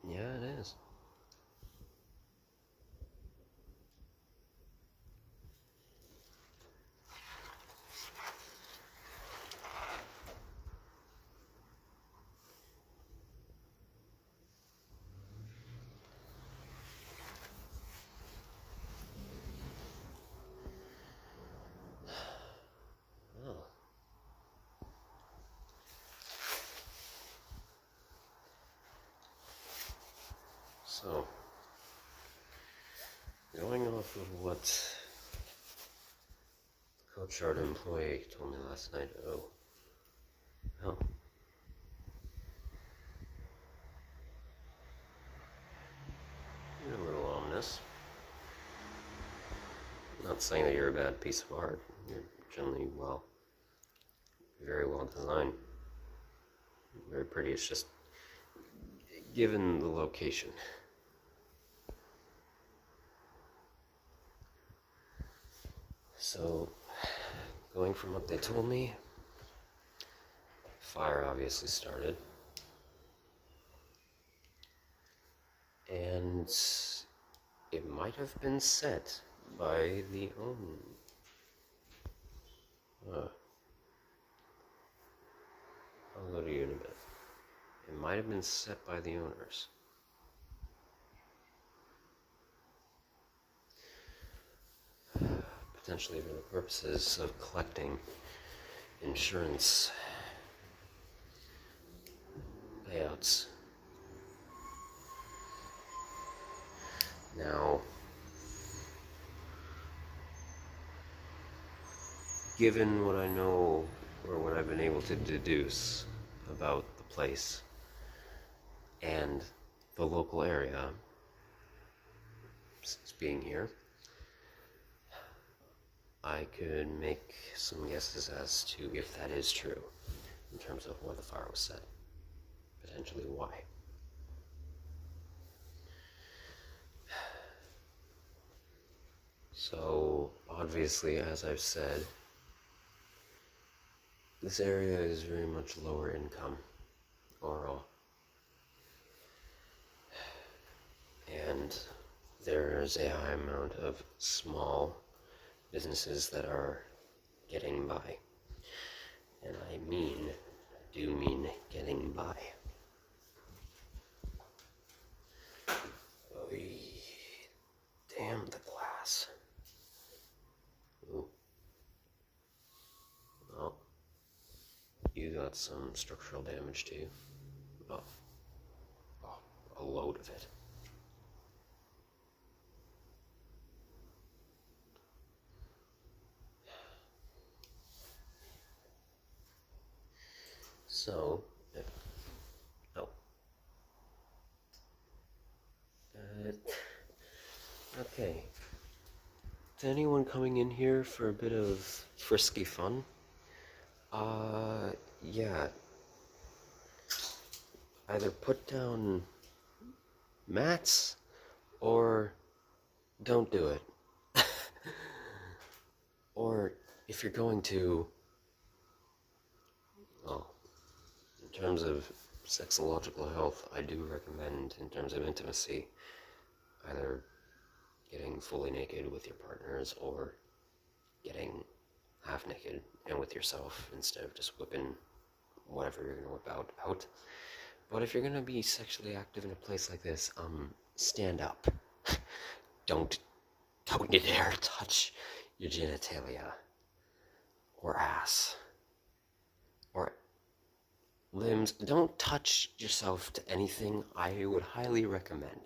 Yeah, it is. Oh. So, going off of what the coach yard employee told me last night, oh, you're a little ominous. I'm not saying that you're a bad piece of art. You're generally very well designed. Very pretty. It's just given the location. So, going from what they told me, fire obviously started. And it might have been set by the owner. I'll go to you in a bit. It might have been set by the owners. Potentially for the purposes of collecting insurance payouts. Now, given what I know, or what I've been able to deduce about the place and the local area, since being here, I could make some guesses as to if that is true, in terms of where the fire was set, potentially why. So, obviously, as I've said, this area is very much lower income overall. And there's a high amount of small businesses that are getting by. And I do mean getting by. Oy, damn the glass. Ooh. Well, you got some structural damage too. Oh, a load of it. So, okay. To anyone coming in here for a bit of frisky fun, yeah. Either put down mats or don't do it. Or if you're going to, well, in terms of sexological health, I do recommend, in terms of intimacy, either getting fully naked with your partners, or getting half naked and with yourself instead of just whipping whatever you're gonna whip out. But if you're gonna be sexually active in a place like this, stand up. Don't you dare touch your genitalia or ass or limbs. Don't touch yourself to anything. I would highly recommend.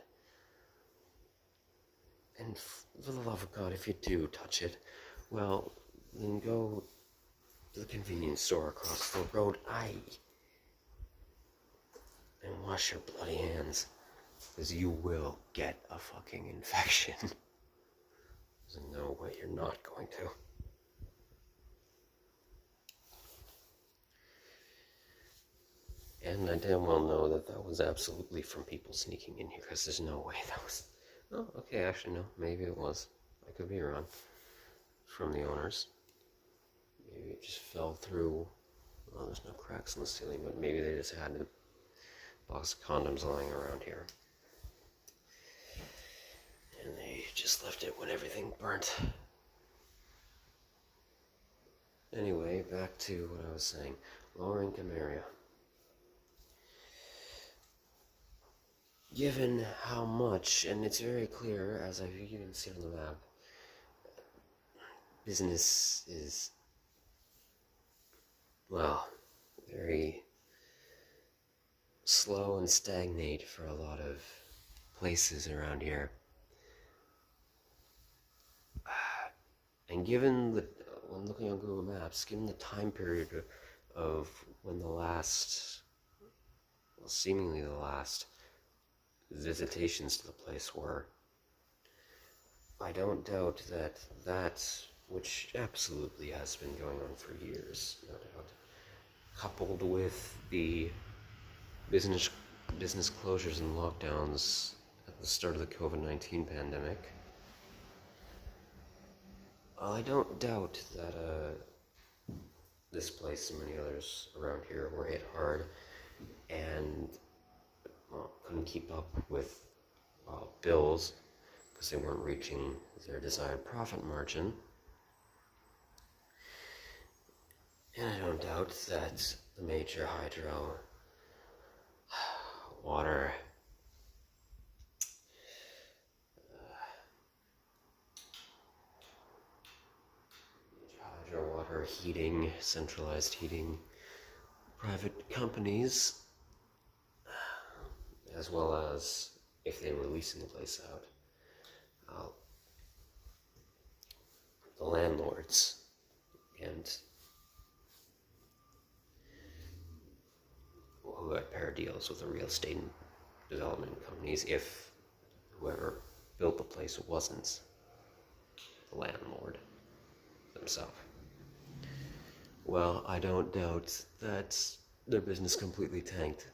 And for the love of God, if you do touch it, well, then go to the convenience store across the road, and wash your bloody hands, because you will get a fucking infection. There's no way you're not going to. And I damn well know that was absolutely from people sneaking in here, because there's no way that was... Oh, okay, actually no, maybe it was. I could be wrong. From the owners. Maybe it just fell through. Well, there's no cracks in the ceiling, but maybe they just had a box of condoms lying around here. And they just left it when everything burnt. Anyway, back to what I was saying. Lower income area. Given how much, and it's very clear, as you can see on the map, business is, well, very slow and stagnate for a lot of places around here. And given when looking on Google Maps, given the time period of when the last, well, seemingly the last visitations to the place were, I don't doubt that, which absolutely has been going on for years, no doubt, coupled with the business closures and lockdowns at the start of the COVID-19 pandemic, I don't doubt that this place and many others around here were hit hard and couldn't keep up with bills because they weren't reaching their desired profit margin. And I don't doubt that the major hydro water heating, centralized heating, private companies, as well as if they were leasing the place out, the landlords and who had pair deals with the real estate development companies if whoever built the place wasn't the landlord themselves. Well, I don't doubt that their business completely tanked.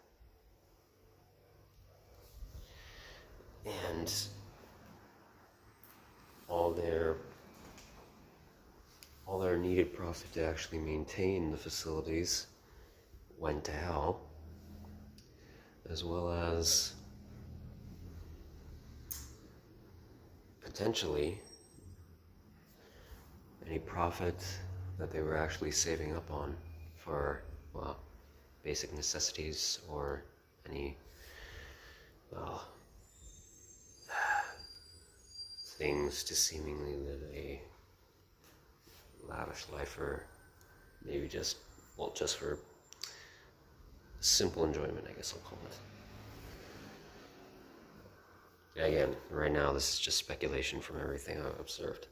And all their needed profit to actually maintain the facilities went to hell, as well as potentially any profit that they were actually saving up on for, well, basic necessities or any, well, things to seemingly live a lavish life, or maybe just for simple enjoyment, I guess I'll call it. Again, right now this is just speculation from everything I've observed.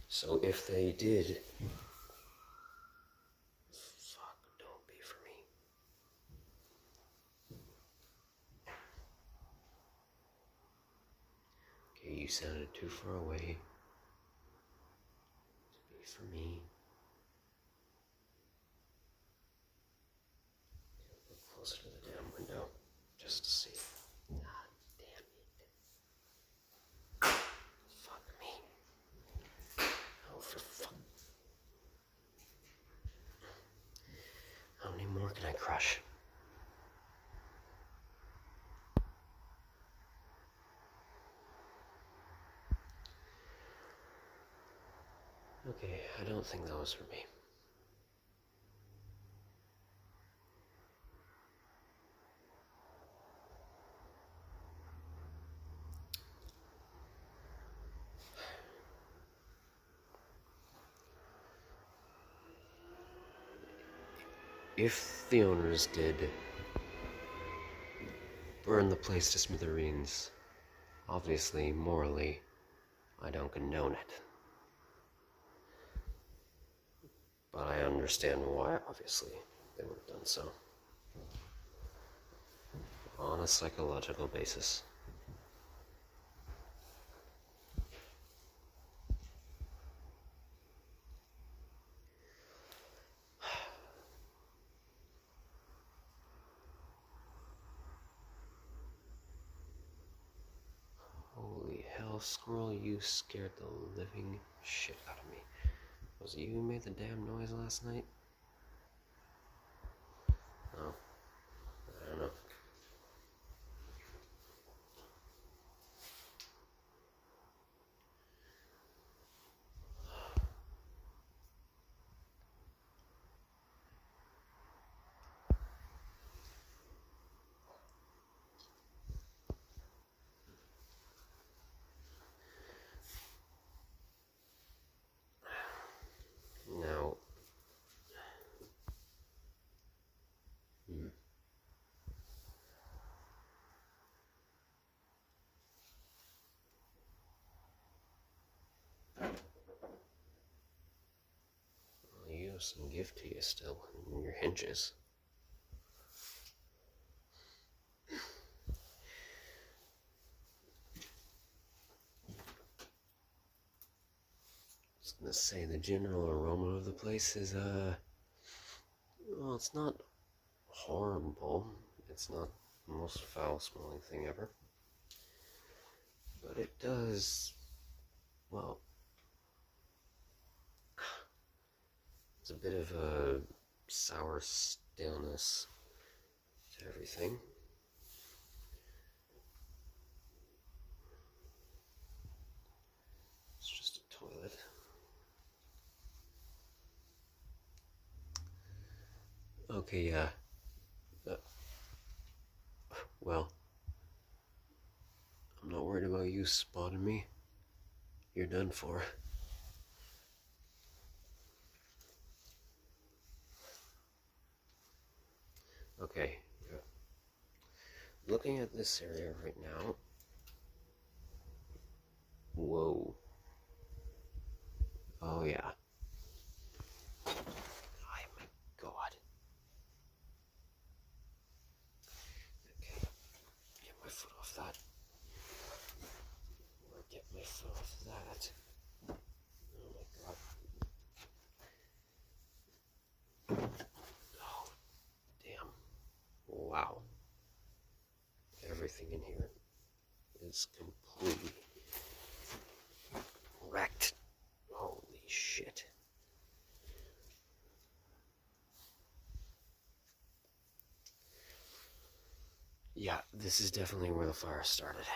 So if they did, fuck, don't be for me. Okay, you sounded too far away to be for me. Look closer to the damn window, just to see. God damn it. Fuck me. Oh, for fuck. How many more can I crush? Okay, I don't think that was for me. If the owners did burn the place to smithereens, obviously, morally, I don't condone it. But I understand why, obviously, they would have done so. On a psychological basis. Holy hell, Squirrel, you scared the living shit out of me. Was it you who made the damn noise last night? Oh, I don't know. Now, you have some gift to you still in your hinges. I was gonna say the general aroma of the place is well, it's not horrible. It's not the most foul smelling thing ever. But it does, well, it's a bit of a sour staleness to everything. It's just a toilet. Okay, yeah. Well, I'm not worried about you spotting me. You're done for. Okay, yeah. Looking at this area right now. Whoa. Oh, yeah. Oh, my God. Okay, get my foot off that. Or get my foot off that. Oh, my God. Oh, damn. Wow. Everything in here is completely wrecked. Holy shit. Yeah, this is definitely where the fire started.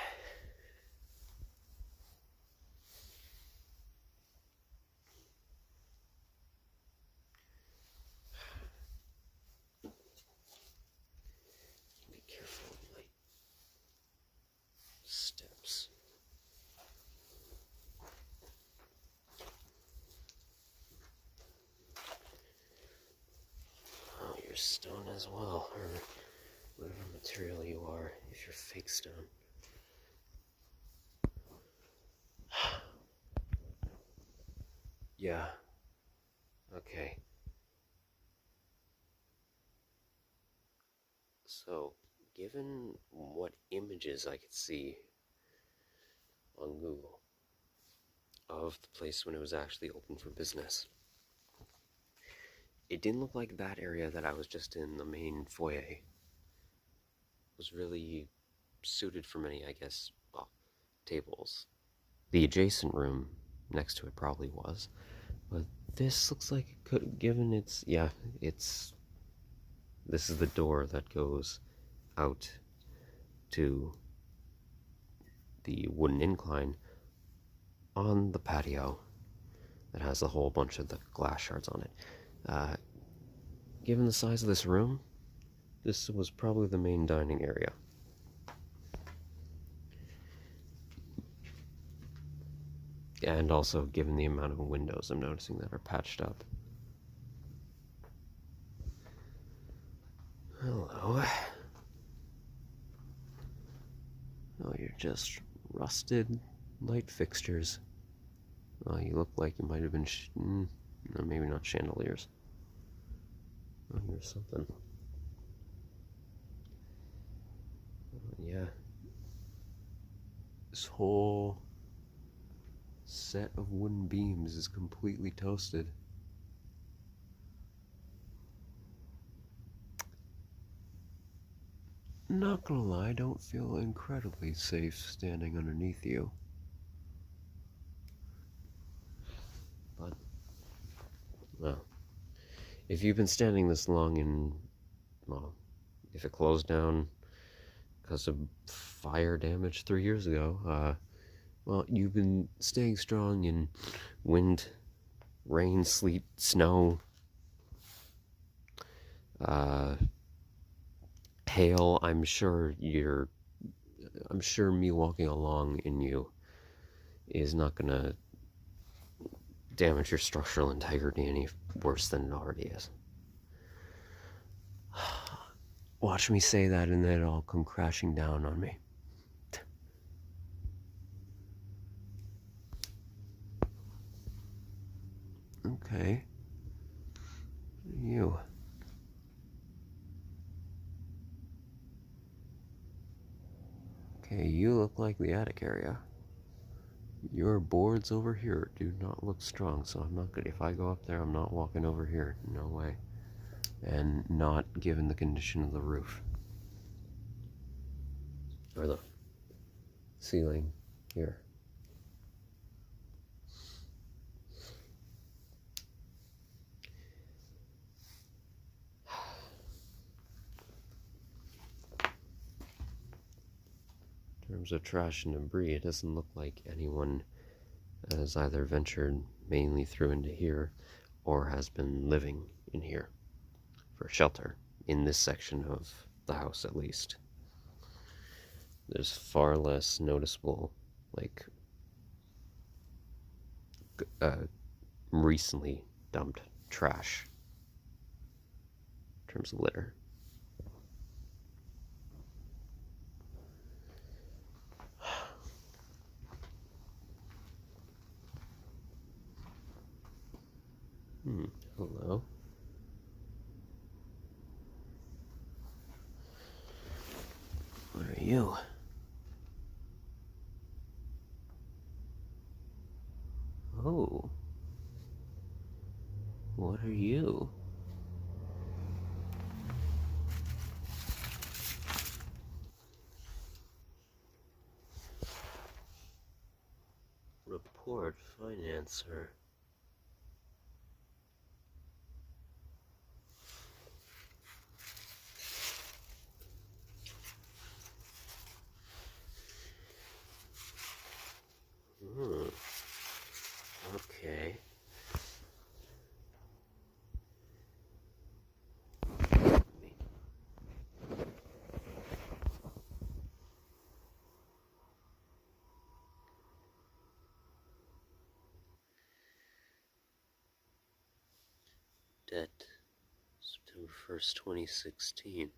Be careful of my steps. Oh, you're stone as well, or whatever material you are, if you're fake stone. Yeah. Okay. So, given what images I could see on Google of the place when it was actually open for business, it didn't look like that area that I was just in, the main foyer, was really suited for many, I guess, well, tables. The adjacent room next to it probably was, but this looks like it could, given its, yeah, it's, this is the door that goes out to the wooden incline on the patio. that has a whole bunch of the glass shards on it. Given the size of this room, this was probably the main dining area. And also, given the amount of windows I'm noticing that are patched up. Hello. Oh, you're just rusted light fixtures. Oh, you look like you might have been, no, maybe not chandeliers. Oh, here's something. Oh, yeah. This whole set of wooden beams is completely toasted. Not gonna lie, I don't feel incredibly safe standing underneath you. But, well, if you've been standing this long and, well, if it closed down because of fire damage 3 years ago, well, you've been staying strong in wind, rain, sleet, snow, hail. I'm sure me walking along in you is not gonna damage your structural integrity any worse than it already is. Watch me say that and then it'll come crashing down on me. Okay. You. Okay, you look like the attic area. Your boards over here do not look strong, so I'm not good. If I go up there, I'm not walking over here. No way. And not given the condition of the roof. Or the ceiling here. In terms of trash and debris, it doesn't look like anyone has either ventured mainly through into here or has been living in here for shelter, in this section of the house at least. There's far less noticeable, like, recently dumped trash in terms of litter. Hello. What are you? Oh. What are you? Report financer. Okay. Debt, September 1st, 2016.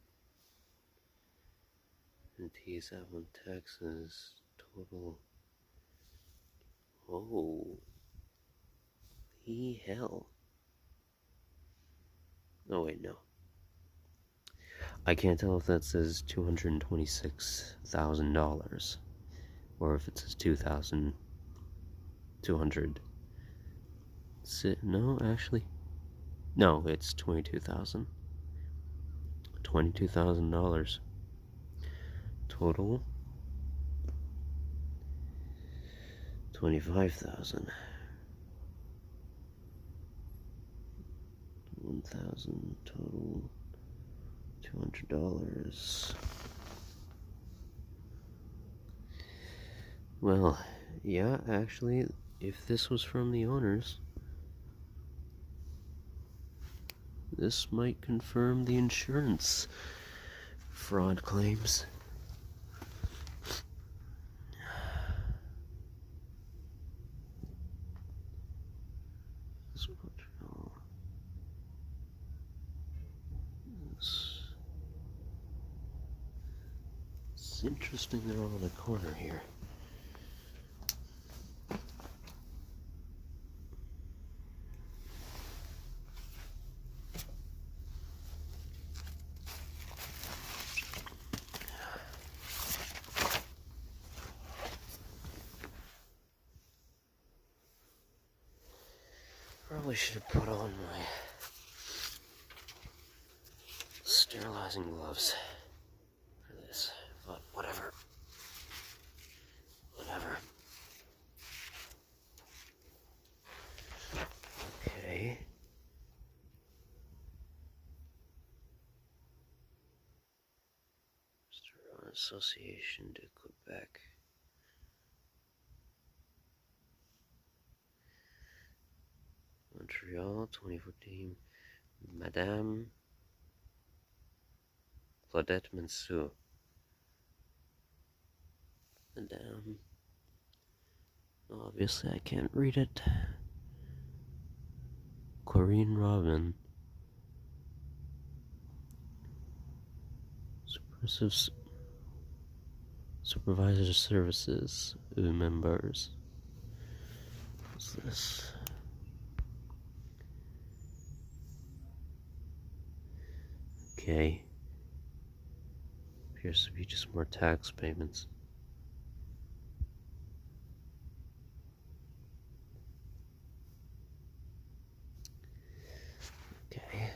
And pays out on taxes, total. Oh. The hell. Oh, wait, no. I can't tell if that says $226,000 or if it says 2,200. No, actually. No, it's 22,000. $22,000. Total 25,000. 1,000 total. $200. Well, yeah, actually, if this was from the owners, This might confirm the insurance fraud claims. It's interesting they're on the corner here. Probably should have put on my sterilizing gloves for this, but whatever. Whatever. Okay. Restaurant Association de Quebec. Montreal, 2014. Madame Claudette Mensou. Madame. Obviously, I can't read it. Corrine Robin. Supervisor Services members. What's this? Okay. Appears to be just more tax payments. Okay.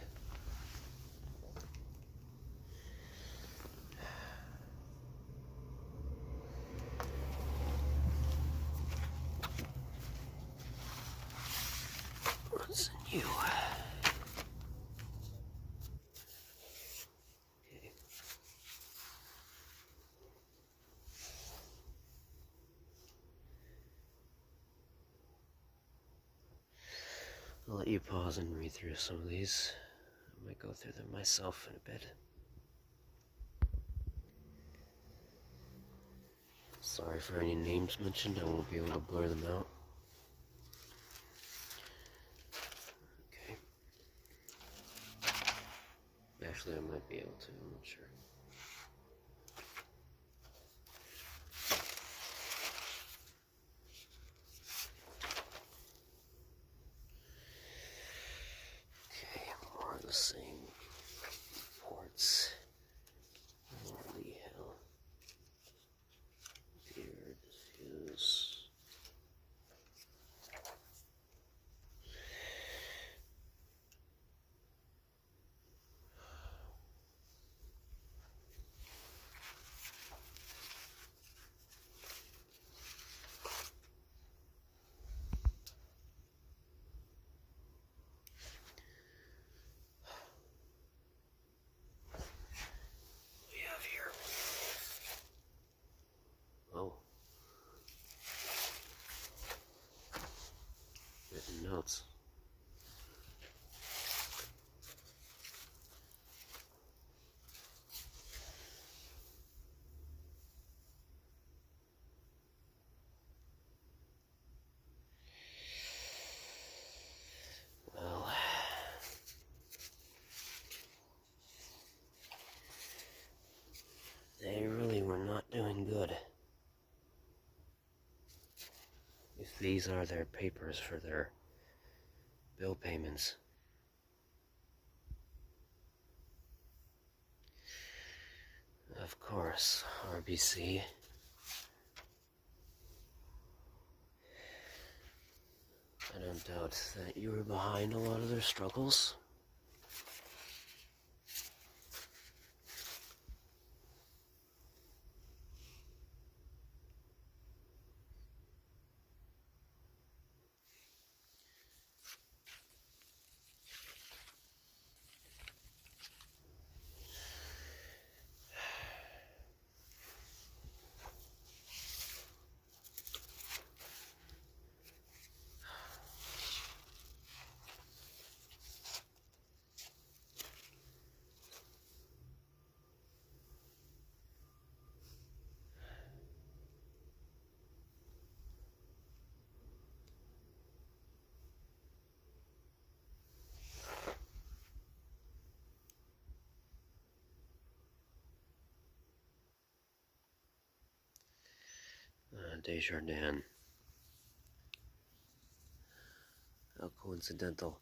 What's new? Okay. I'll let you pause and read through some of these. I might go through them myself in a bit. Sorry for any names mentioned, I won't be able to blur them out. Okay. Actually, I might be able to, I'm not sure. Okay, more of the same reports. Holy hell. Beard is... we have here. Oh. Written notes. Well, they really were not doing good. If these are their papers for their bill payments. Of course, RBC. I don't doubt that you were behind a lot of their struggles. Desjardins. How coincidental.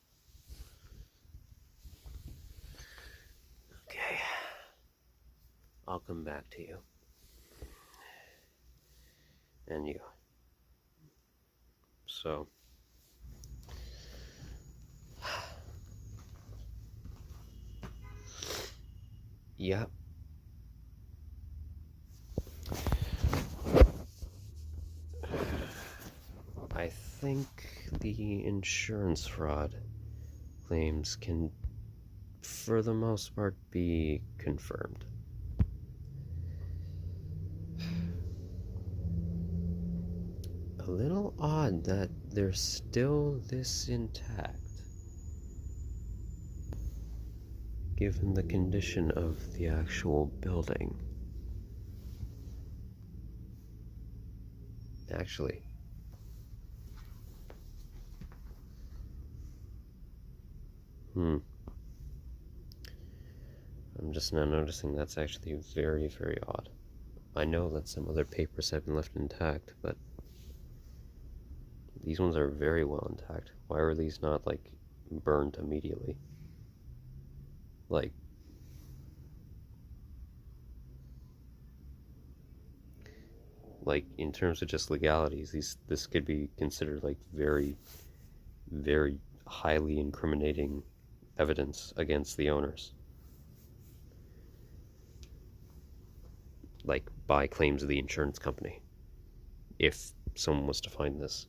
Okay. I'll come back to you. And you. So. Yeah. I think the insurance fraud claims can, for the most part, be confirmed. A little odd that they're still this intact, given the condition of the actual building. Actually, I'm just now noticing that's actually very, very odd. I know that some other papers have been left intact, but these ones are very well intact. Why were these not, like, burned immediately? Like, in terms of just legalities, this could be considered, like, very, very highly incriminating evidence against the owners. Like, by claims of the insurance company. If someone was to find this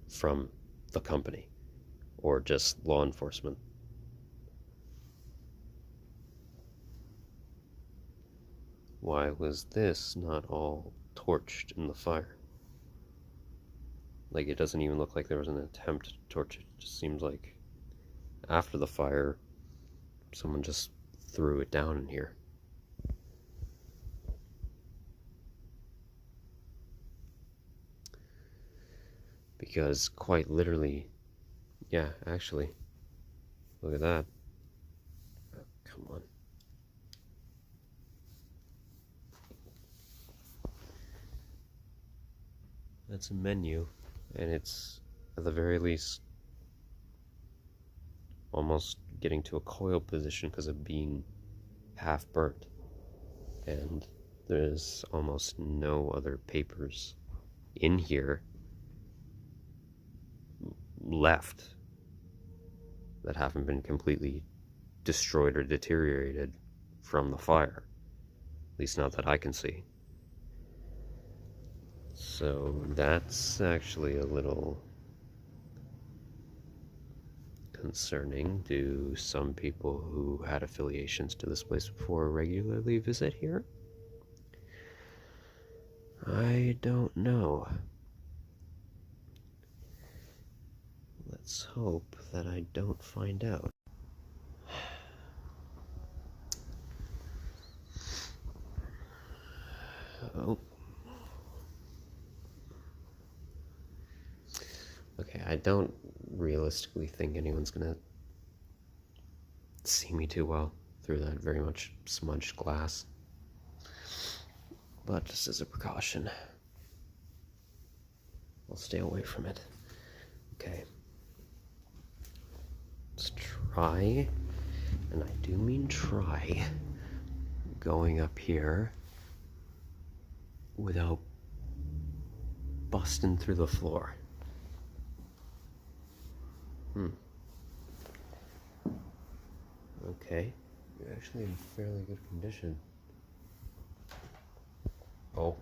from the company, or just law enforcement. Why was this not all torched in the fire? Like, it doesn't even look like there was an attempt to torch it. It just seems like after the fire, someone just threw it down in here. Because quite literally, yeah, actually, look at that. Oh, come on. That's a menu, and it's, at the very least, almost getting to a coiled position because of being half burnt. And there's almost no other papers in here left that haven't been completely destroyed or deteriorated from the fire. At least not that I can see. So that's actually a little concerning. Do some people who had affiliations to this place before regularly visit here? I don't know. Let's hope that I don't find out. Oh. Okay, I don't realistically think anyone's gonna see me too well through that very much smudged glass. But just as a precaution, I'll stay away from it. Okay. Let's try, and I do mean try, going up here without busting through the floor. Okay. You're actually in fairly good condition. Oh,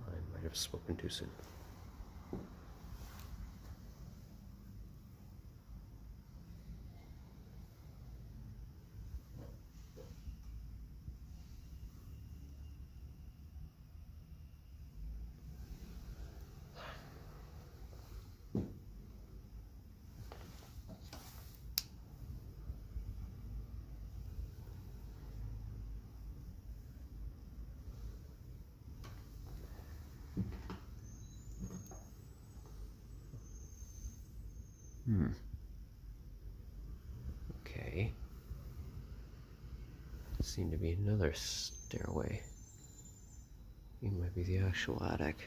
I might have spoken too soon. Okay. Seemed to be another stairway You might be the actual attic.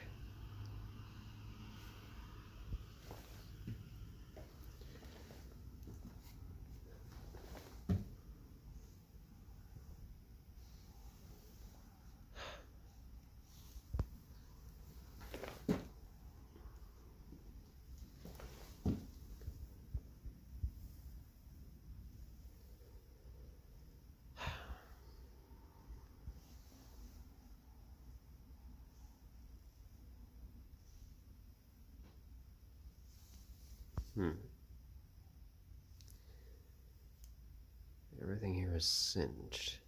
Everything here is singed.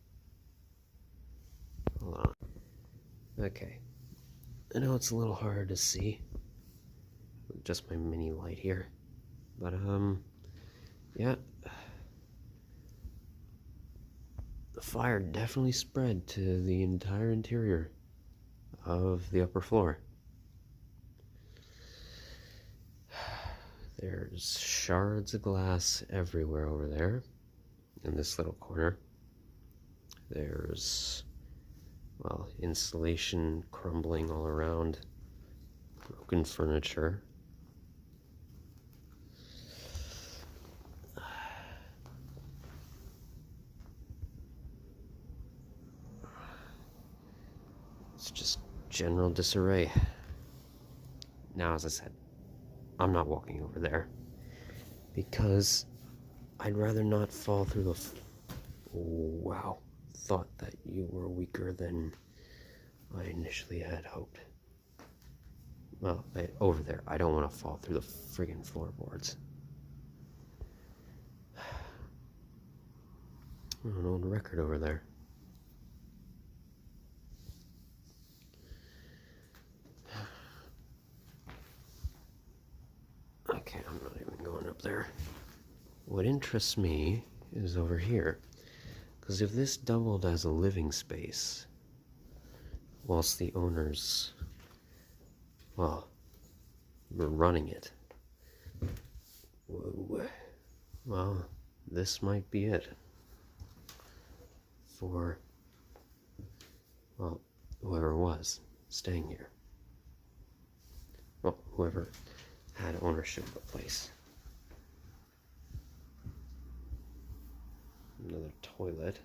Hold on. Okay. I know it's a little hard to see with just my mini light here. But, yeah. The fire definitely spread to the entire interior of the upper floor. There's shards of glass everywhere over there in this little corner. There's, well, insulation crumbling all around, broken furniture. It's just general disarray. Now, as I said, I'm not walking over there because I'd rather not fall through the wow, thought that you were weaker than I initially had hoped. Well, over there, I don't want to fall through the friggin' floorboards. An old record over there. Okay, I'm not even going up there. What interests me is over here. Because if this doubled as a living space, whilst the owners, well, were running it, well, this might be it for, well, whoever was staying here. Well, whoever had ownership of the place. Another toilet.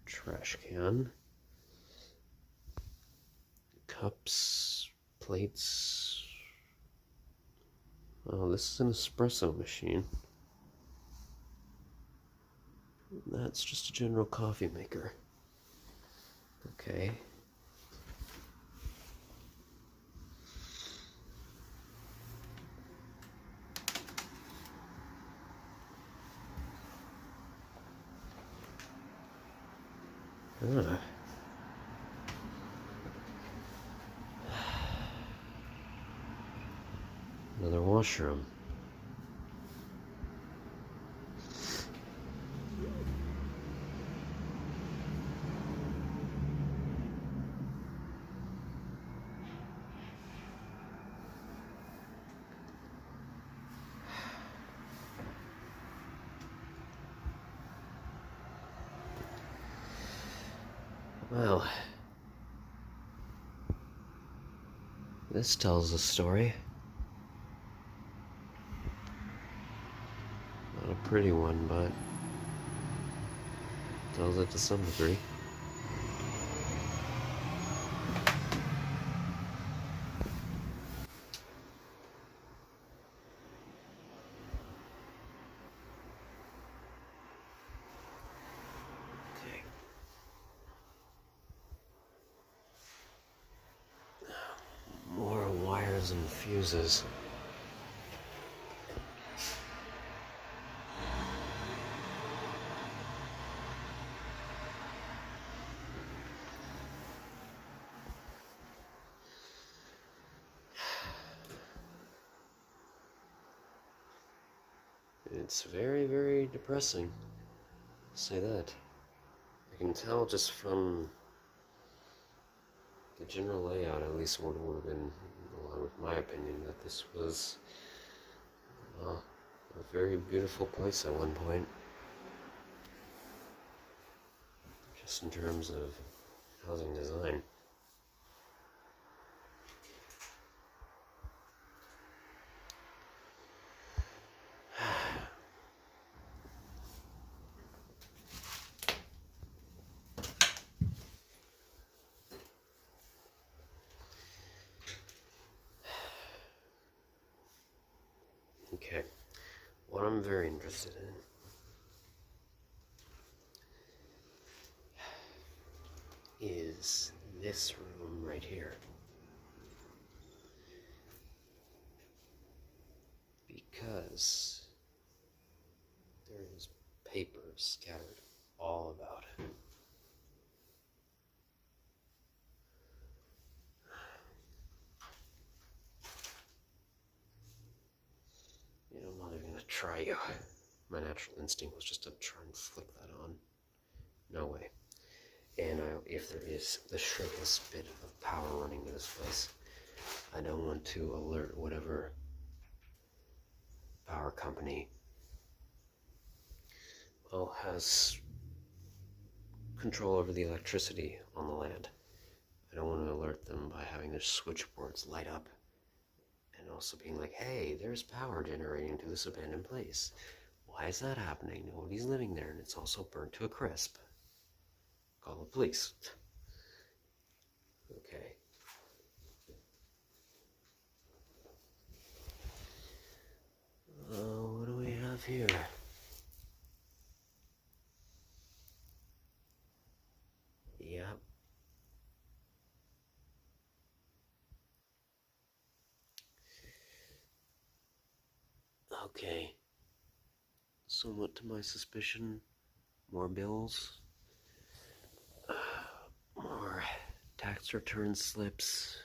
Trash can. Cups, plates. Oh, this is an espresso machine. That's just a general coffee maker. Okay. Ah. Another washroom. Well, this tells a story. Not a pretty one, but tells it to some degree. Okay. More wires and fuses. It's very, very depressing. I'll say that. I can tell just from the general layout, at least what would have been along with my opinion, that this was a very beautiful place at one point. just in terms of housing design. Okay, what I'm very interested in is this room right here. Because there is paper scattered all about it. You know, I'm not even gonna try you. My natural instinct was just to try and flick that on. No way. And if there is the shrinkest bit of power running to this place, I don't want to alert whatever power company has control over the electricity on the land. I don't want to alert them by having their switchboards light up and also being like, hey, there's power generating to this abandoned place. Why is that happening? Nobody's living there and it's also burnt to a crisp. Call the police. Okay. What do we have here? Yep. Okay. Somewhat to my suspicion, more bills. More tax return slips.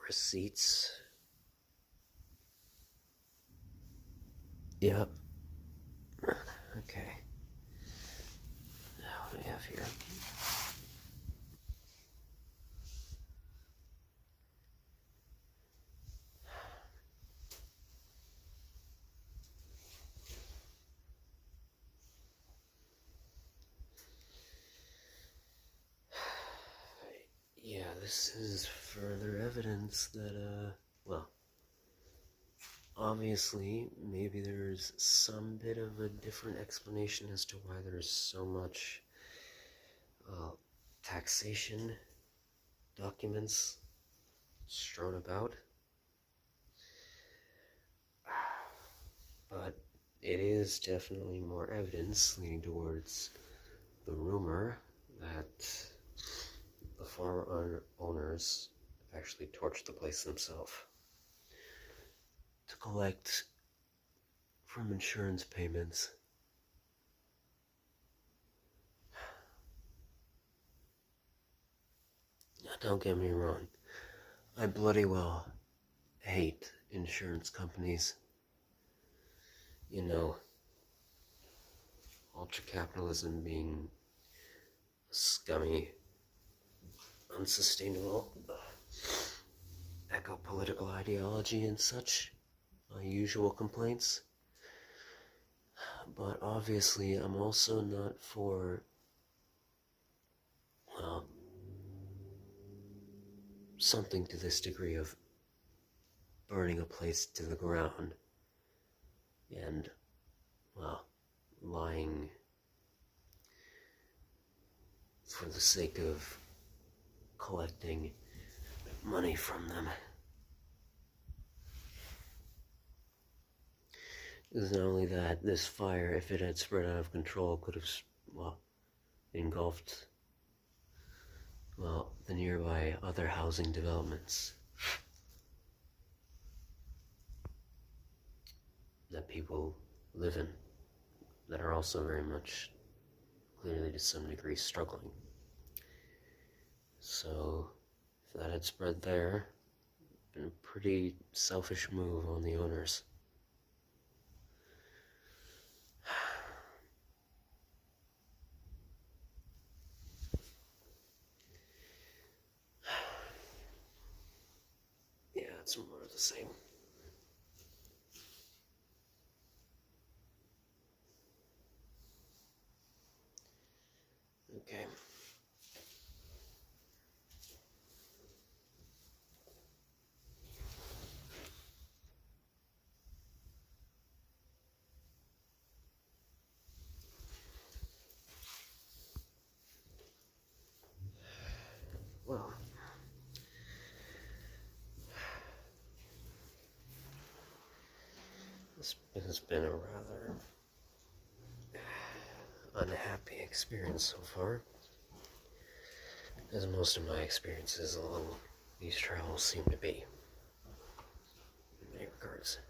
Receipts. Yep. Okay. Now what do we have here? Yeah, this is further evidence that, well, obviously, maybe there's some bit of a different explanation as to why there's so much taxation documents strewn about. But it is definitely more evidence leading towards the rumor that the farm owners actually torched the place themselves to collect from insurance payments. Now, don't get me wrong, I bloody well hate insurance companies. You know, ultra-capitalism being scummy, unsustainable, eco-political ideology and such, my usual complaints. But obviously, I'm also not for, well, something to this degree of burning a place to the ground and, well, lying for the sake of collecting money from them. Because not only that, this fire, if it had spread out of control, could have, well, engulfed, well, the nearby other housing developments that people live in, that are also very much, clearly to some degree, struggling. So, if that had spread there, been a pretty selfish move on the owners. Yeah, it's more of the same. well, this has been a rather unhappy experience so far, as most of my experiences along these travels seem to be, in many regards.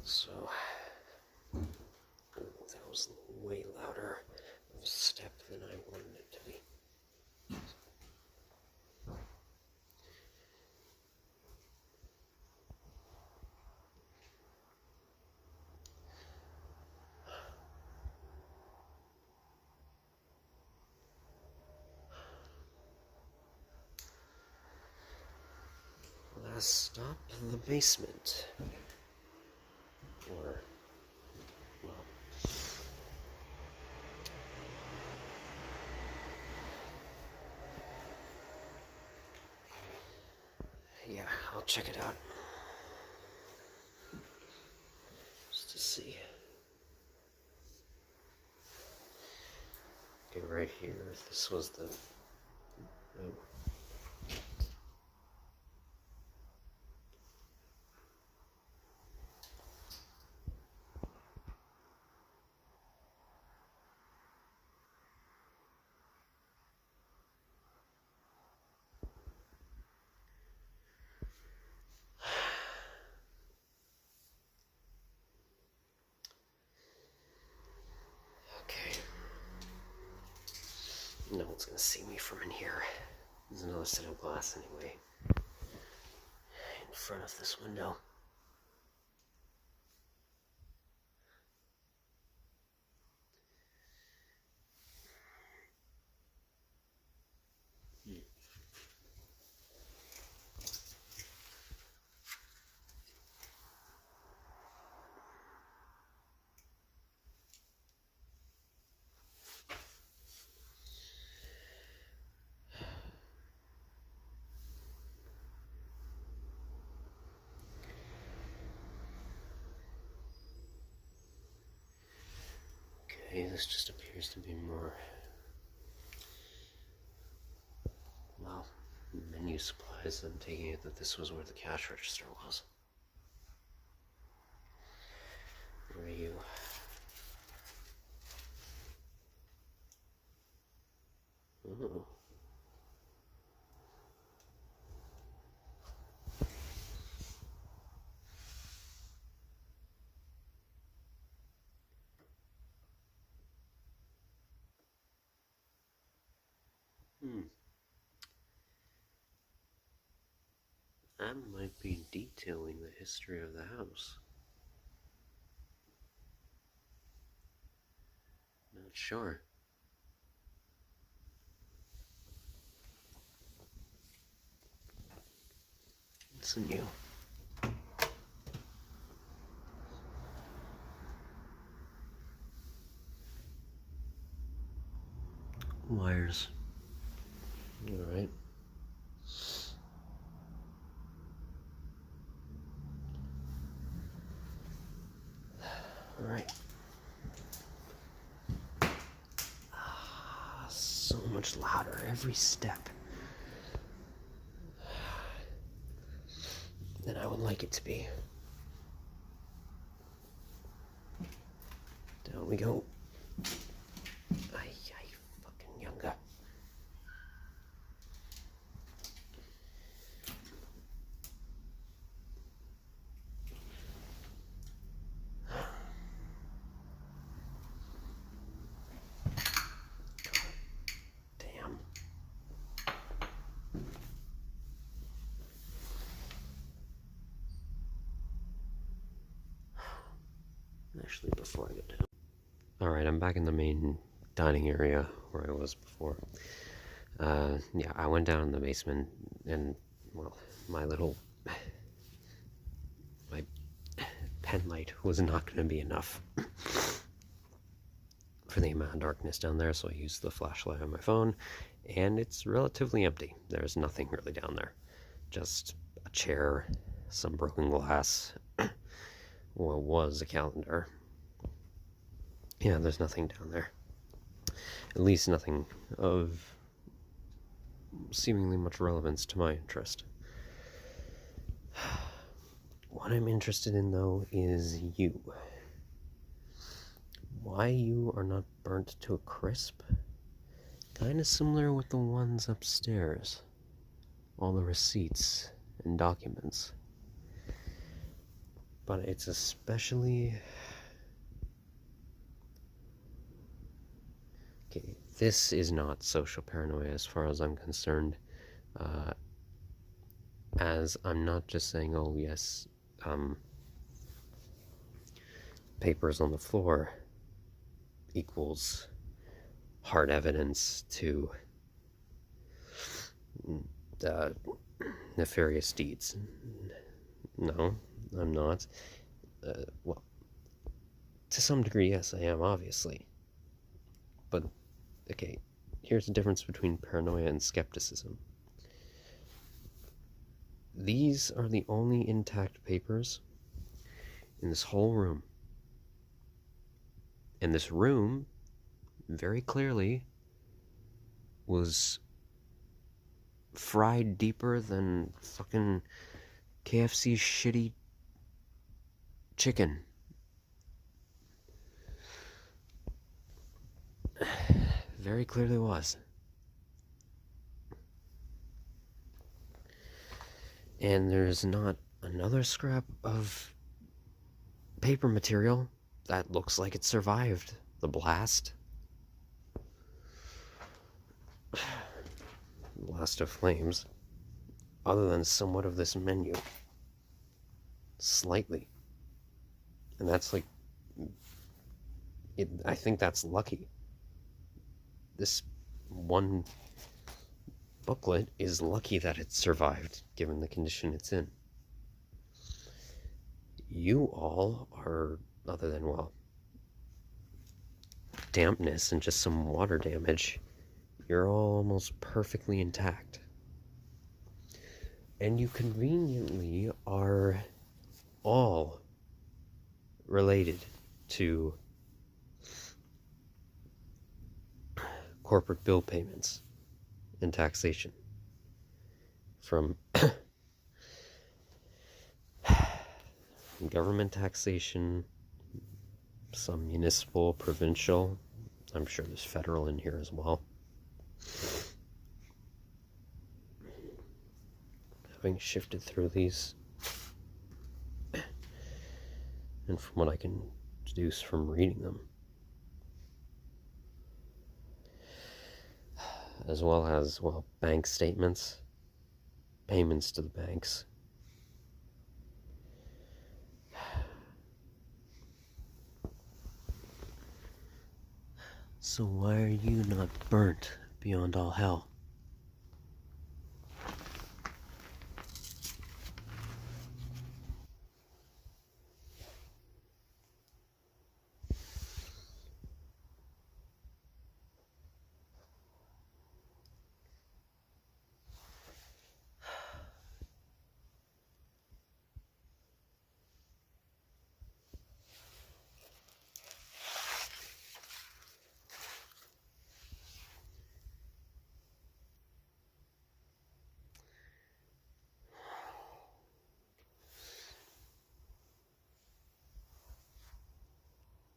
So, that was way louder of a step than I wanted it to be. Last stop, the basement. Or, well, yeah, I'll check it out. Just to see. Okay, right here, this was the... Oh. Okay. No one's gonna see me from in here. There's another set of glass anyway. In front of this window. Okay, this just appears to be more, well, menu supplies. I'm taking it that this was where the cash register was. Where are you? Oh. That might be detailing the history of the house. Not sure. Listen, you. Wires. Alright. Alright. So much louder every step than I would like it to be. Down we go. Ay, fucking younger. Damn. Actually, before I get down. Alright, I'm back in the main dining area where I was before. Yeah, I went down in the basement and, well, my pen light was not going to be enough for the amount of darkness down there, so I used the flashlight on my phone, and it's relatively empty. There's nothing really down there. Just a chair, some broken glass. Well, it was a calendar. Yeah, there's nothing down there. At least nothing of seemingly much relevance to my interest. What I'm interested in, though, is you. Why you are not burnt to a crisp? Kinda similar with the ones upstairs. All the receipts and documents. But it's especially... Okay, this is not social paranoia as far as I'm concerned. As I'm not just saying, oh yes, papers on the floor equals hard evidence to nefarious deeds. No, I'm not. Well, to some degree, yes, I am, obviously. But, okay, here's the difference between paranoia and skepticism. These are the only intact papers in this whole room. And this room, very clearly, was fried deeper than fucking KFC's shitty chicken. Very clearly was. And there's not another scrap of paper material that looks like it survived the blast. Blast of flames. Other than somewhat of this menu. Slightly. And that's like... I think that's lucky. This one booklet is lucky that it survived, given the condition it's in. You all are, other than, well, dampness and just some water damage, you're all almost perfectly intact. And you conveniently are all related to corporate bill payments and taxation. From government taxation, some municipal, provincial, I'm sure there's federal in here as well. Having shifted through these, and from what I can deduce from reading them, as well as, well, bank statements, payments to the banks. So why are you not burnt beyond all hell?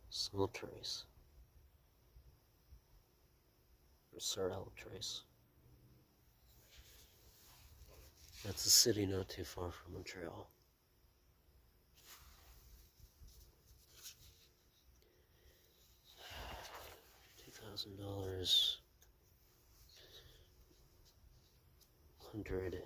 Small trace. Or Sorel trace. That's a city not too far from Montreal. $2,000. 181.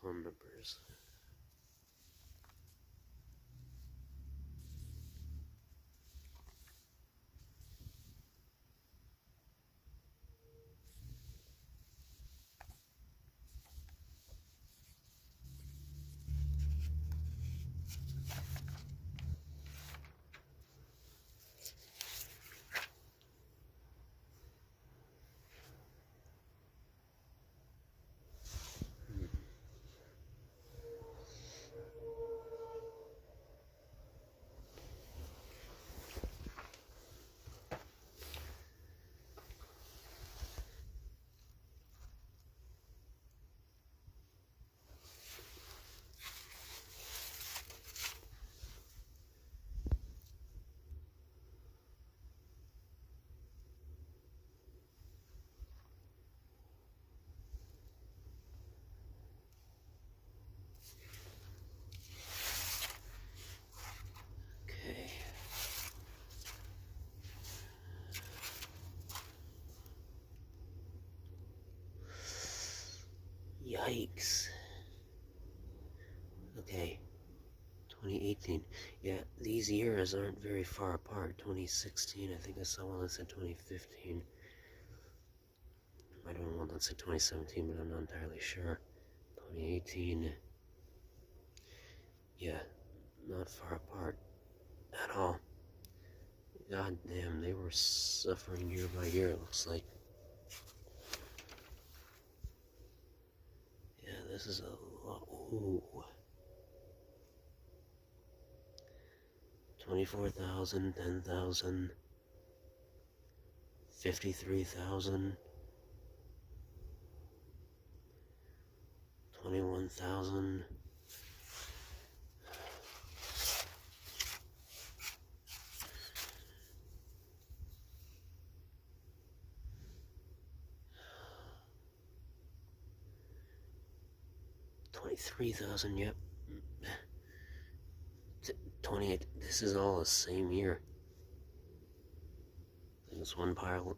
Phone numbers. 2018. Yeah, these years aren't very far apart. 2016, I think I saw one that said 2015. I don't know one that said 2017, but I'm not entirely sure. 2018. Yeah, not far apart at all. God damn, they were suffering year by year, it looks like. Yeah, this is a lot. Ooh. 24,000, 10,000, 53,000, 21,000. $23,000, yep. 28. This is all the same year. And this one pile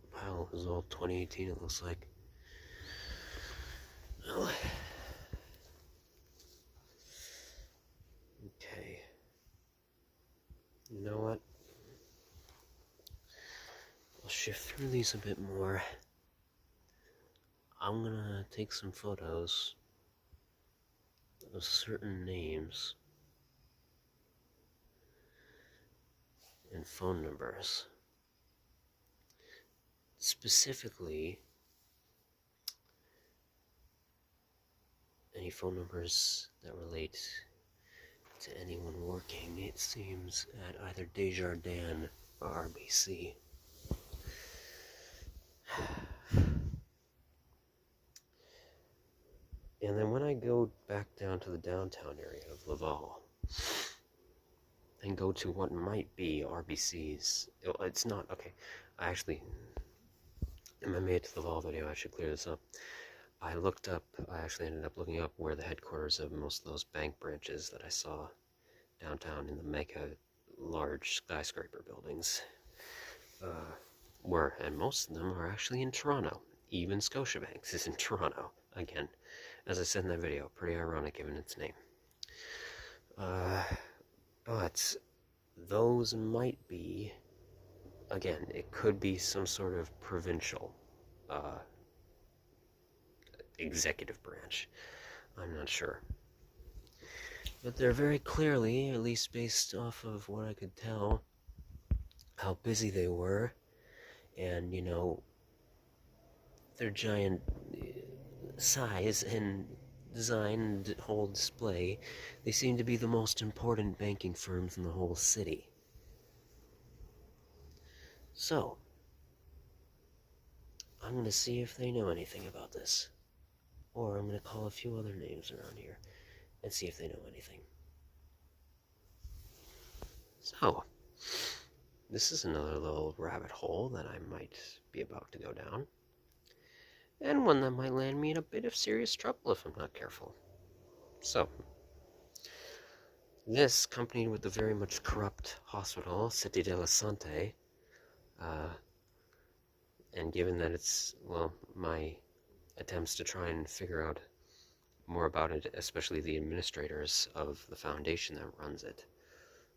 is all 2018, it looks like. Well, okay. You know what? I'll shift through these a bit more. I'm gonna take some photos of certain names and phone numbers. Specifically, any phone numbers that relate to anyone working, it seems, at either Desjardins or RBC. And then when I go back down to the downtown area of Laval, and go to what might be RBC's, it's not, okay, I actually, in my Made to Laval video, I should clear this up. I actually ended up looking up where the headquarters of most of those bank branches that I saw downtown in the mega large skyscraper buildings were, and most of them are actually in Toronto. Even Scotiabank is in Toronto. Again, as I said in that video, pretty ironic given its name. But those might be, again, it could be some sort of provincial executive branch. I'm not sure. But they're very clearly, at least based off of what I could tell, how busy they were, and, you know, their giant size and design and whole display, they seem to be the most important banking firms in the whole city. So, I'm going to see if they know anything about this. Or I'm going to call a few other names around here and see if they know anything. So, this is another little rabbit hole that I might be about to go down. And one that might land me in a bit of serious trouble if I'm not careful. So, this, accompanied with the very much corrupt hospital, Cité de la Santé, and given that it's, well, my attempts to try and figure out more about it, especially the administrators of the foundation that runs it,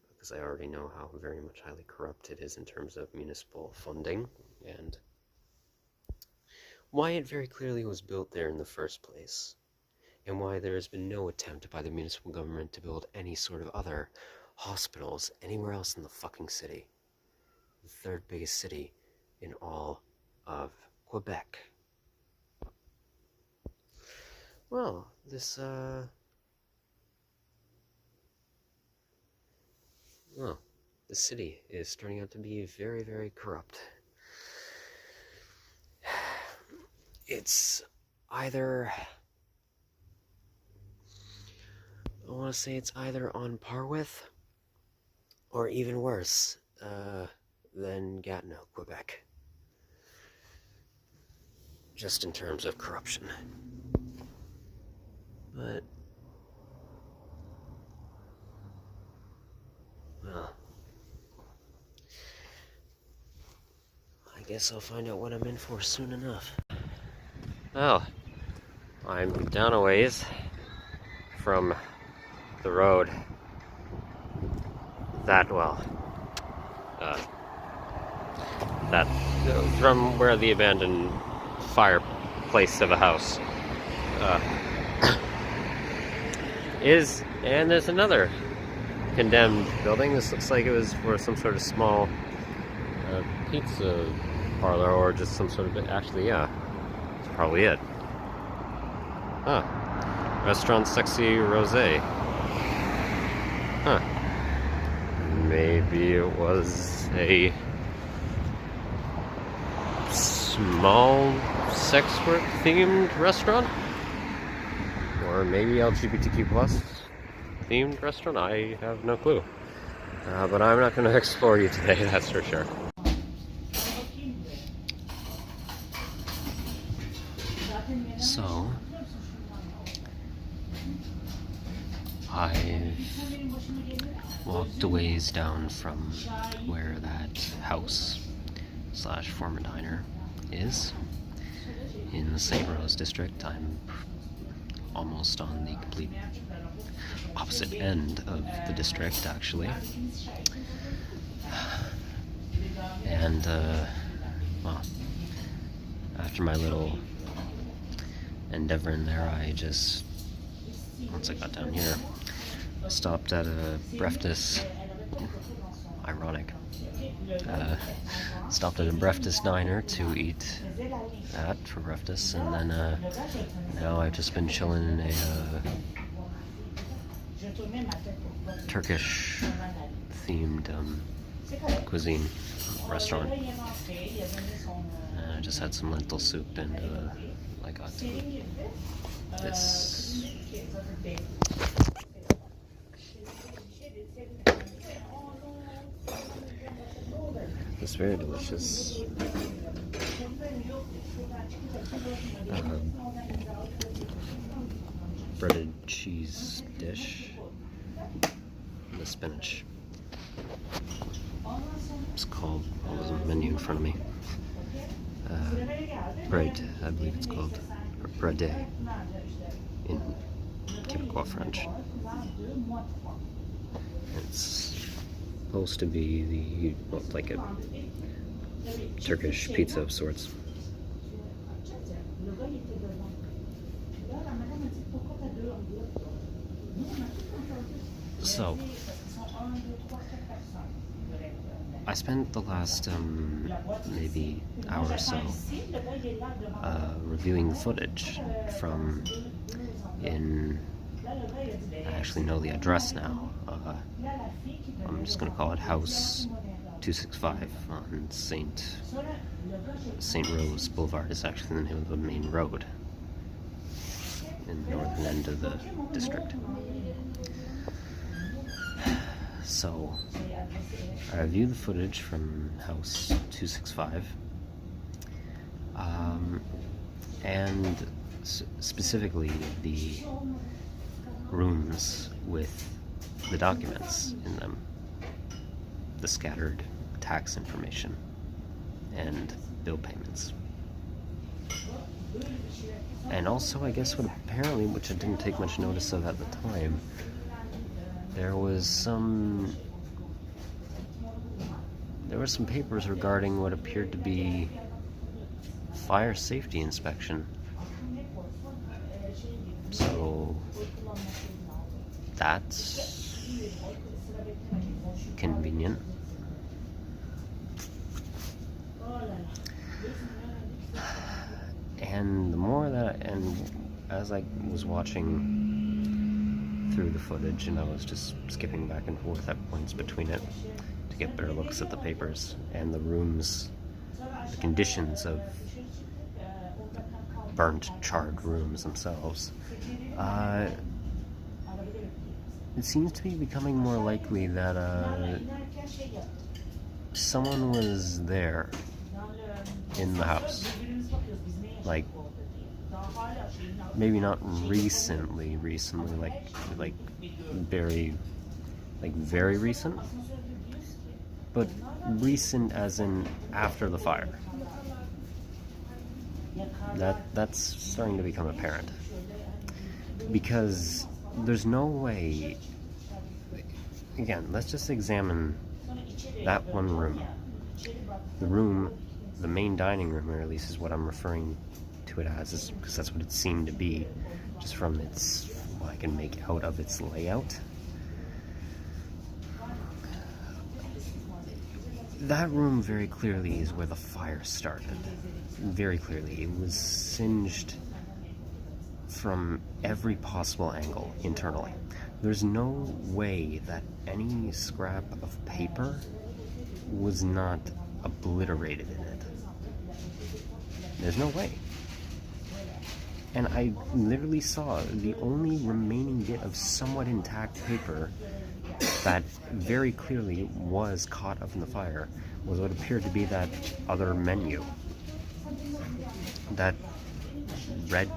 because I already know how very much highly corrupt it is in terms of municipal funding, and why it very clearly was built there in the first place, and why there has been no attempt by the municipal government to build any sort of other hospitals anywhere else in the fucking city. The third biggest city in all of Quebec. Well, this, well, the city is turning out to be very, very corrupt. It's either, I want to say it's either on par with, or even worse, than Gatineau, Quebec. Just in terms of corruption. But, well, I guess I'll find out what I'm in for soon enough. Well, I'm down a ways from the road, that well. That from where the abandoned fireplace of a house is, and there's another condemned building. This looks like it was for some sort of small pizza parlor or just some sort of, actually, yeah, that's probably it. Huh. Restaurant Sexy Rosé. Huh. Maybe it was a small sex work themed restaurant? Or maybe LGBTQ plus themed restaurant? I have no clue. But I'm not going to explore you today, that's for sure. So, I've walked a ways down from where that house / former diner is in the St. Rose district. I'm almost on the complete opposite end of the district, actually. And, well, after my little endeavor in there, once I got down here, I stopped at a breakfast, ironic, stopped at a breakfast diner to eat at for breakfast, and then now I've just been chilling in a Turkish themed cuisine restaurant. And I just had some lentil soup, and I got this very delicious breaded cheese dish with spinach. It's called, what was on the menu in front of me? Bread, I believe it's called bread in Quebecois French. It's supposed to be like a Turkish pizza of sorts. So, I spent the last maybe hour or so reviewing the footage from I actually know the address now. I'm just going to call it House 265 on St. Rose Boulevard. Is actually the name of the main road in the northern end of the district. So, I reviewed the footage from House 265, and specifically the rooms with the documents in them, the scattered tax information, and bill payments. And also, I guess, which I didn't take much notice of at the time, there were some papers regarding what appeared to be fire safety inspection. So that's convenient. And as I was watching through the footage, and I was just skipping back and forth at points between it to get better looks at the papers and the rooms, the conditions of burnt, charred rooms themselves, it seems to be becoming more likely that someone was there in the house. Like, maybe not recently, like very recent, but recent as in after the fire. That's starting to become apparent, because there's no way again, let's just examine that one room. The main dining room, or at least is what I'm referring to it as, because that's what it seemed to be, just from what I can make out of its layout. That room very clearly is where the fire started. Very clearly. It was singed from every possible angle internally. There's no way that any scrap of paper was not obliterated in it. There's no way. And I literally saw the only remaining bit of somewhat intact paper that very clearly was caught up in the fire was what appeared to be that other menu. That red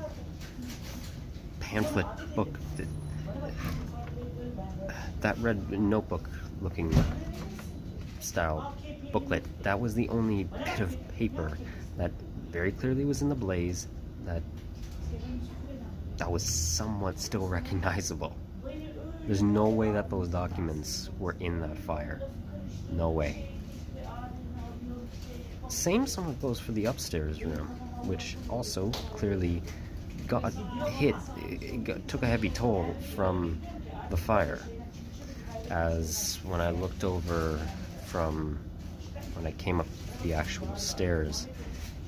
pamphlet book, that red notebook looking style booklet, that was the only bit of paper that very clearly was in the blaze, that was somewhat still recognizable. There's no way that those documents were in that fire. No way. Same sum of those for the upstairs room, which also clearly got hit, took a heavy toll from the fire. As when I looked over from when I came up the actual stairs,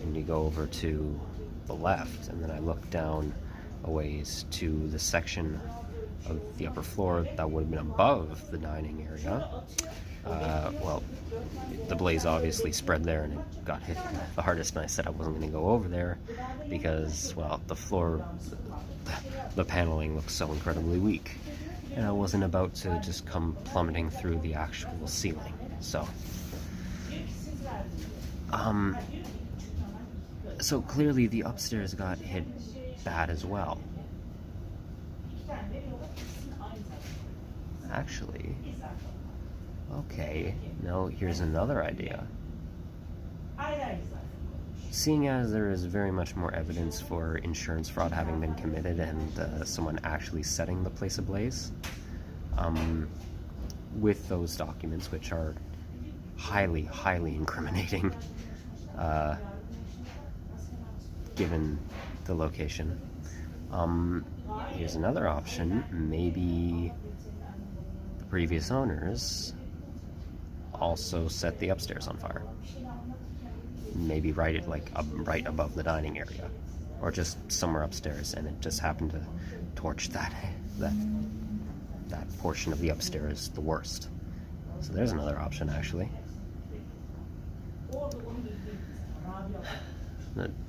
and you go over to the left, and then I looked down a ways to the section of the upper floor that would have been above the dining area. Well, the blaze obviously spread there and it got hit the hardest, and I said I wasn't going to go over there because, well, the floor, the paneling looks so incredibly weak, and I wasn't about to just come plummeting through the actual ceiling. So clearly the upstairs got hit bad as well. Actually, okay, now here's another idea. Seeing as there is very much more evidence for insurance fraud having been committed and someone actually setting the place ablaze, with those documents, which are highly, highly incriminating, given the location, here's another option. Maybe the previous owners also set the upstairs on fire. Maybe right above the dining area, or just somewhere upstairs, and it just happened to torch that portion of the upstairs the worst. So there's another option, actually.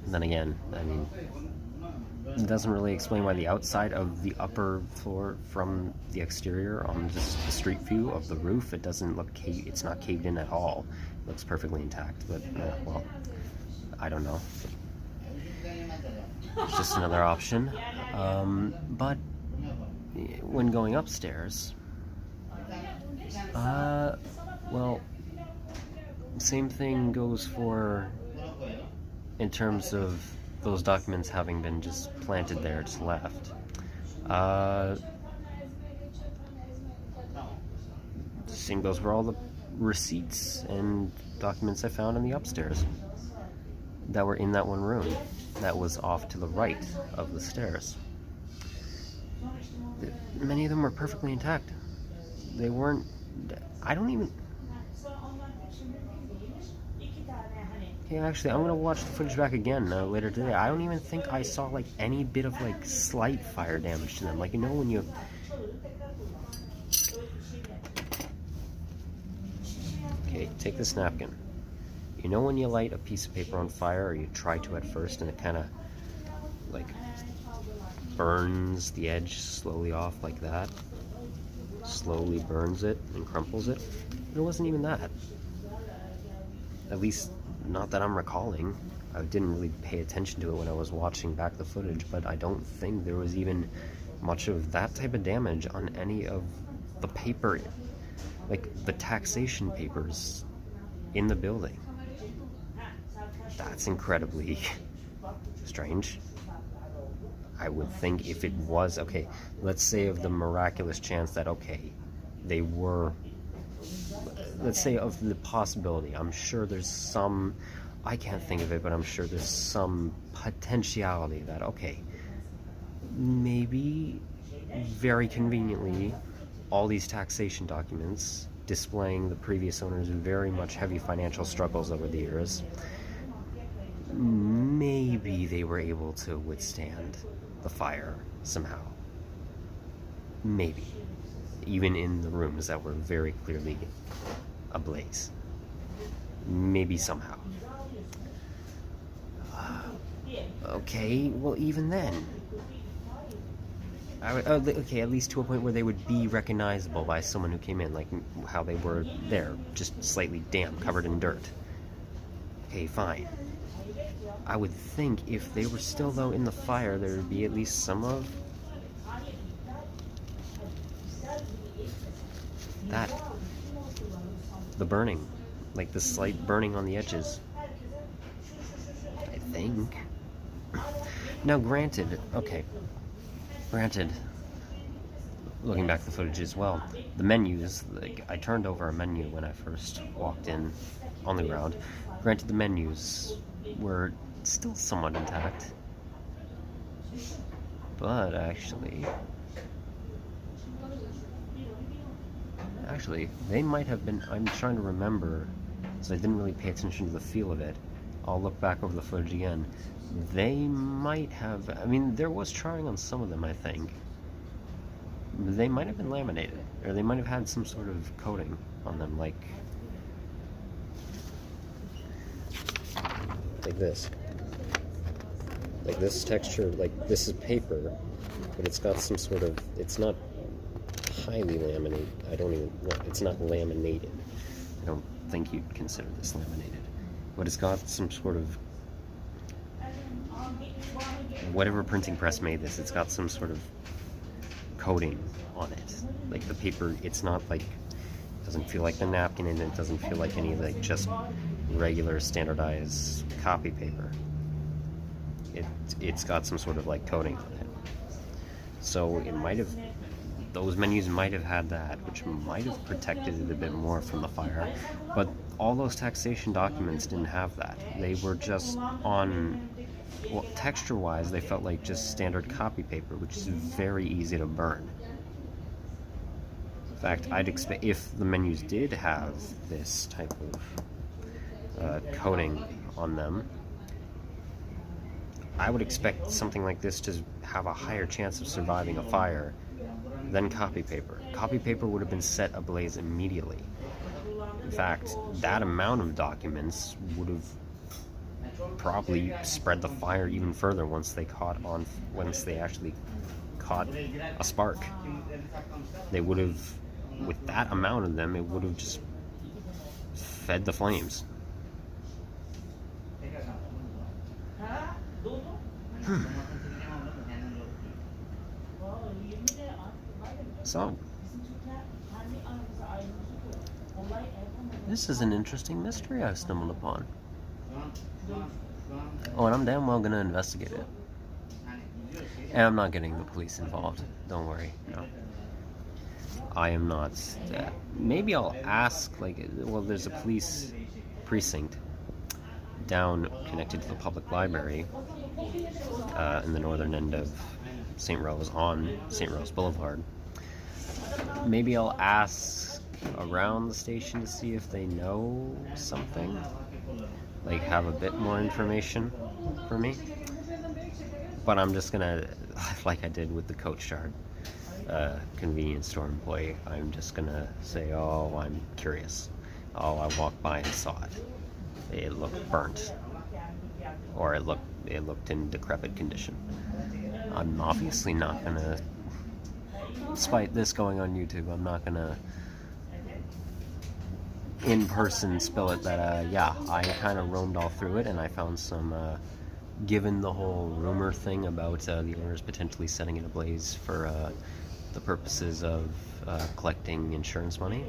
Then again, I mean, it doesn't really explain why the outside of the upper floor from the exterior on just the street view of the roof, it doesn't look it's not caved in at all. It looks perfectly intact, but well, I don't know. It's just another option. But when going upstairs, well, same thing goes for in terms of those documents having been just planted there, just left. Same goes for all the receipts and documents I found in the upstairs that were in that one room that was off to the right of the stairs. Many of them were perfectly intact. They weren't, I don't even, okay, actually, I'm gonna watch the footage back again later today. I don't even think I saw like any bit of like slight fire damage to them. Like, you know, when you, okay, take this napkin. You know when you light a piece of paper on fire, or you try to at first, and it kind of like burns the edge slowly off like that, slowly burns it and crumples it? It wasn't even that. At least not that I'm recalling. I didn't really pay attention to it when I was watching back the footage, but I don't think there was even much of that type of damage on any of the paper, like the taxation papers in the building. That's incredibly strange. I would think if it was, okay, let's say of the miraculous chance that, okay, they were, let's say, of the possibility. I'm sure there's some, I can't think of it, but I'm sure there's some potentiality that, okay, maybe very conveniently, all these taxation documents displaying the previous owners' very much heavy financial struggles over the years, maybe they were able to withstand the fire somehow. Maybe. Even in the rooms that were very clearly ablaze. Maybe somehow. Okay, well, even then, okay, at least to a point where they would be recognizable by someone who came in, like how they were there, just slightly damp, covered in dirt. Okay, fine. I would think if they were still, though, in the fire, there would be at least some of that. The burning. Like the slight burning on the edges. I think. Now, granted, looking back at the footage as well, the menus, like, I turned over a menu when I first walked in on the ground. Granted, the menus were still somewhat intact, but actually, they might have been, I'm trying to remember, because I didn't really pay attention to the feel of it. I'll look back over the footage again. They might have, I mean, there was charring on some of them, I think. They might have been laminated, or they might have had some sort of coating on them, like this. Like this texture, like this is paper, but it's got some sort of, it's not highly laminated. It's not laminated. I don't think you'd consider this laminated. But it's got some sort of, whatever printing press made this, it's got some sort of coating on it. Like the paper, it's not like, it doesn't feel like the napkin, and it doesn't feel like any like just regular standardized copy paper. It's got some sort of like coating on it. So it might have, those menus might have had that, which might have protected it a bit more from the fire. But all those taxation documents didn't have that. They were just on, well, texture-wise, they felt like just standard copy paper, which is very easy to burn. In fact, I'd expect, if the menus did have this type of coating on them, I would expect something like this to have a higher chance of surviving a fire than copy paper. Copy paper would have been set ablaze immediately. In fact, that amount of documents would have probably spread the fire even further once they actually caught a spark. They would have, with that amount of them, it would have just fed the flames. So, this is an interesting mystery I've stumbled upon. Oh, and I'm damn well gonna investigate it. And I'm not getting the police involved. Don't worry. No. I am not. Maybe I'll ask, like, well, there's a police precinct down connected to the public library in the northern end of St. Rose, on St. Rose Boulevard. Maybe I'll ask around the station to see if they know something, like have a bit more information for me. But I'm just gonna, like I did with the Coach Yard convenience store employee, I'm just gonna say, oh, I'm curious. Oh, I walked by and saw it. It looked burnt, or it looked in decrepit condition. I'm obviously not gonna, despite this going on YouTube, I'm not gonna in person spill it that yeah, I kind of roamed all through it and I found some, given the whole rumor thing about the owners potentially setting it ablaze for the purposes of collecting insurance money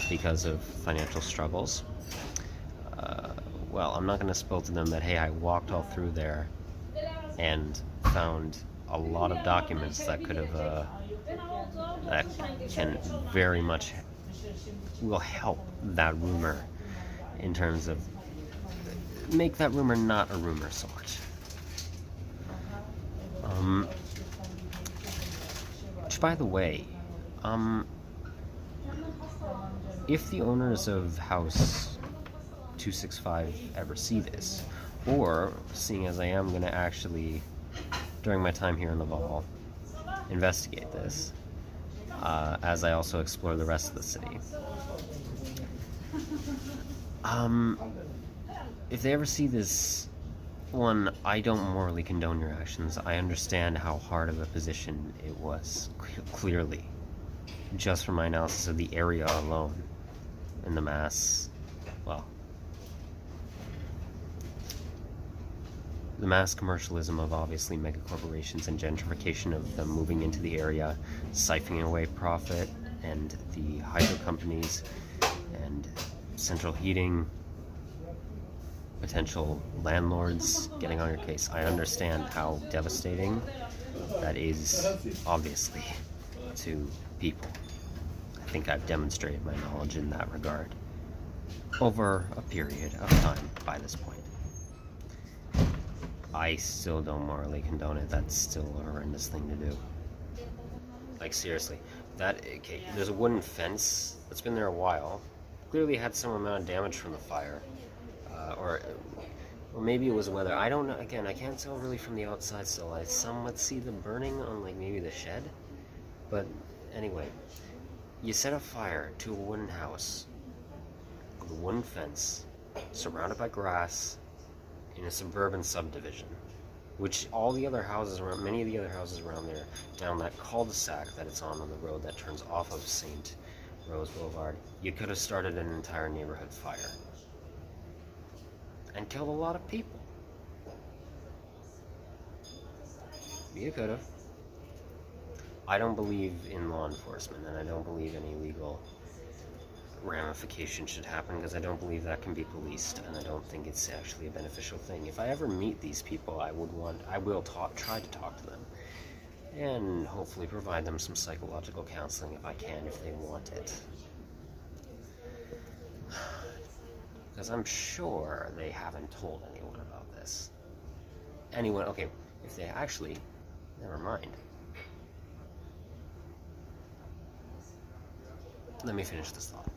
because of financial struggles. Well, I'm not going to spill to them that, hey, I walked all through there and found a lot of documents that could have that can very much will help that rumor in terms of make that rumor not a rumor so much. Which, by the way, if the owners of House 265 ever see this, or seeing as I am going to actually, during my time here in Laval, investigate this, as I also explore the rest of the city. If they ever see this, one, I don't morally condone your actions. I understand how hard of a position it was, clearly, just from my analysis of the area alone, and the mass, well, the mass commercialism of obviously mega corporations and gentrification of them moving into the area, siphoning away profit, and the hydro companies and central heating, potential landlords getting on your case. I understand how devastating that is, obviously, to people. I think I've demonstrated my knowledge in that regard over a period of time by this point. I still don't morally condone it. That's still a horrendous thing to do. Like, seriously. Okay, there's a wooden fence that's been there a while. Clearly had some amount of damage from the fire. Or maybe it was weather. I don't know. Again, I can't tell really from the outside still. I somewhat see the burning on, like, maybe the shed. But anyway, you set a fire to a wooden house with a wooden fence surrounded by grass in a suburban subdivision, which all the other houses around, many of the other houses around there, down that cul-de-sac that it's on the road that turns off of St. Rose Boulevard, you could have started an entire neighborhood fire and killed a lot of people. You could have. I don't believe in law enforcement, and I don't believe any legal ramification should happen, because I don't believe that can be policed, and I don't think it's actually a beneficial thing. If I ever meet these people, I will try to talk to them, and hopefully provide them some psychological counseling if I can, if they want it. Because I'm sure they haven't told anyone about this. Anyone, okay, if they actually, never mind. Let me finish this thought.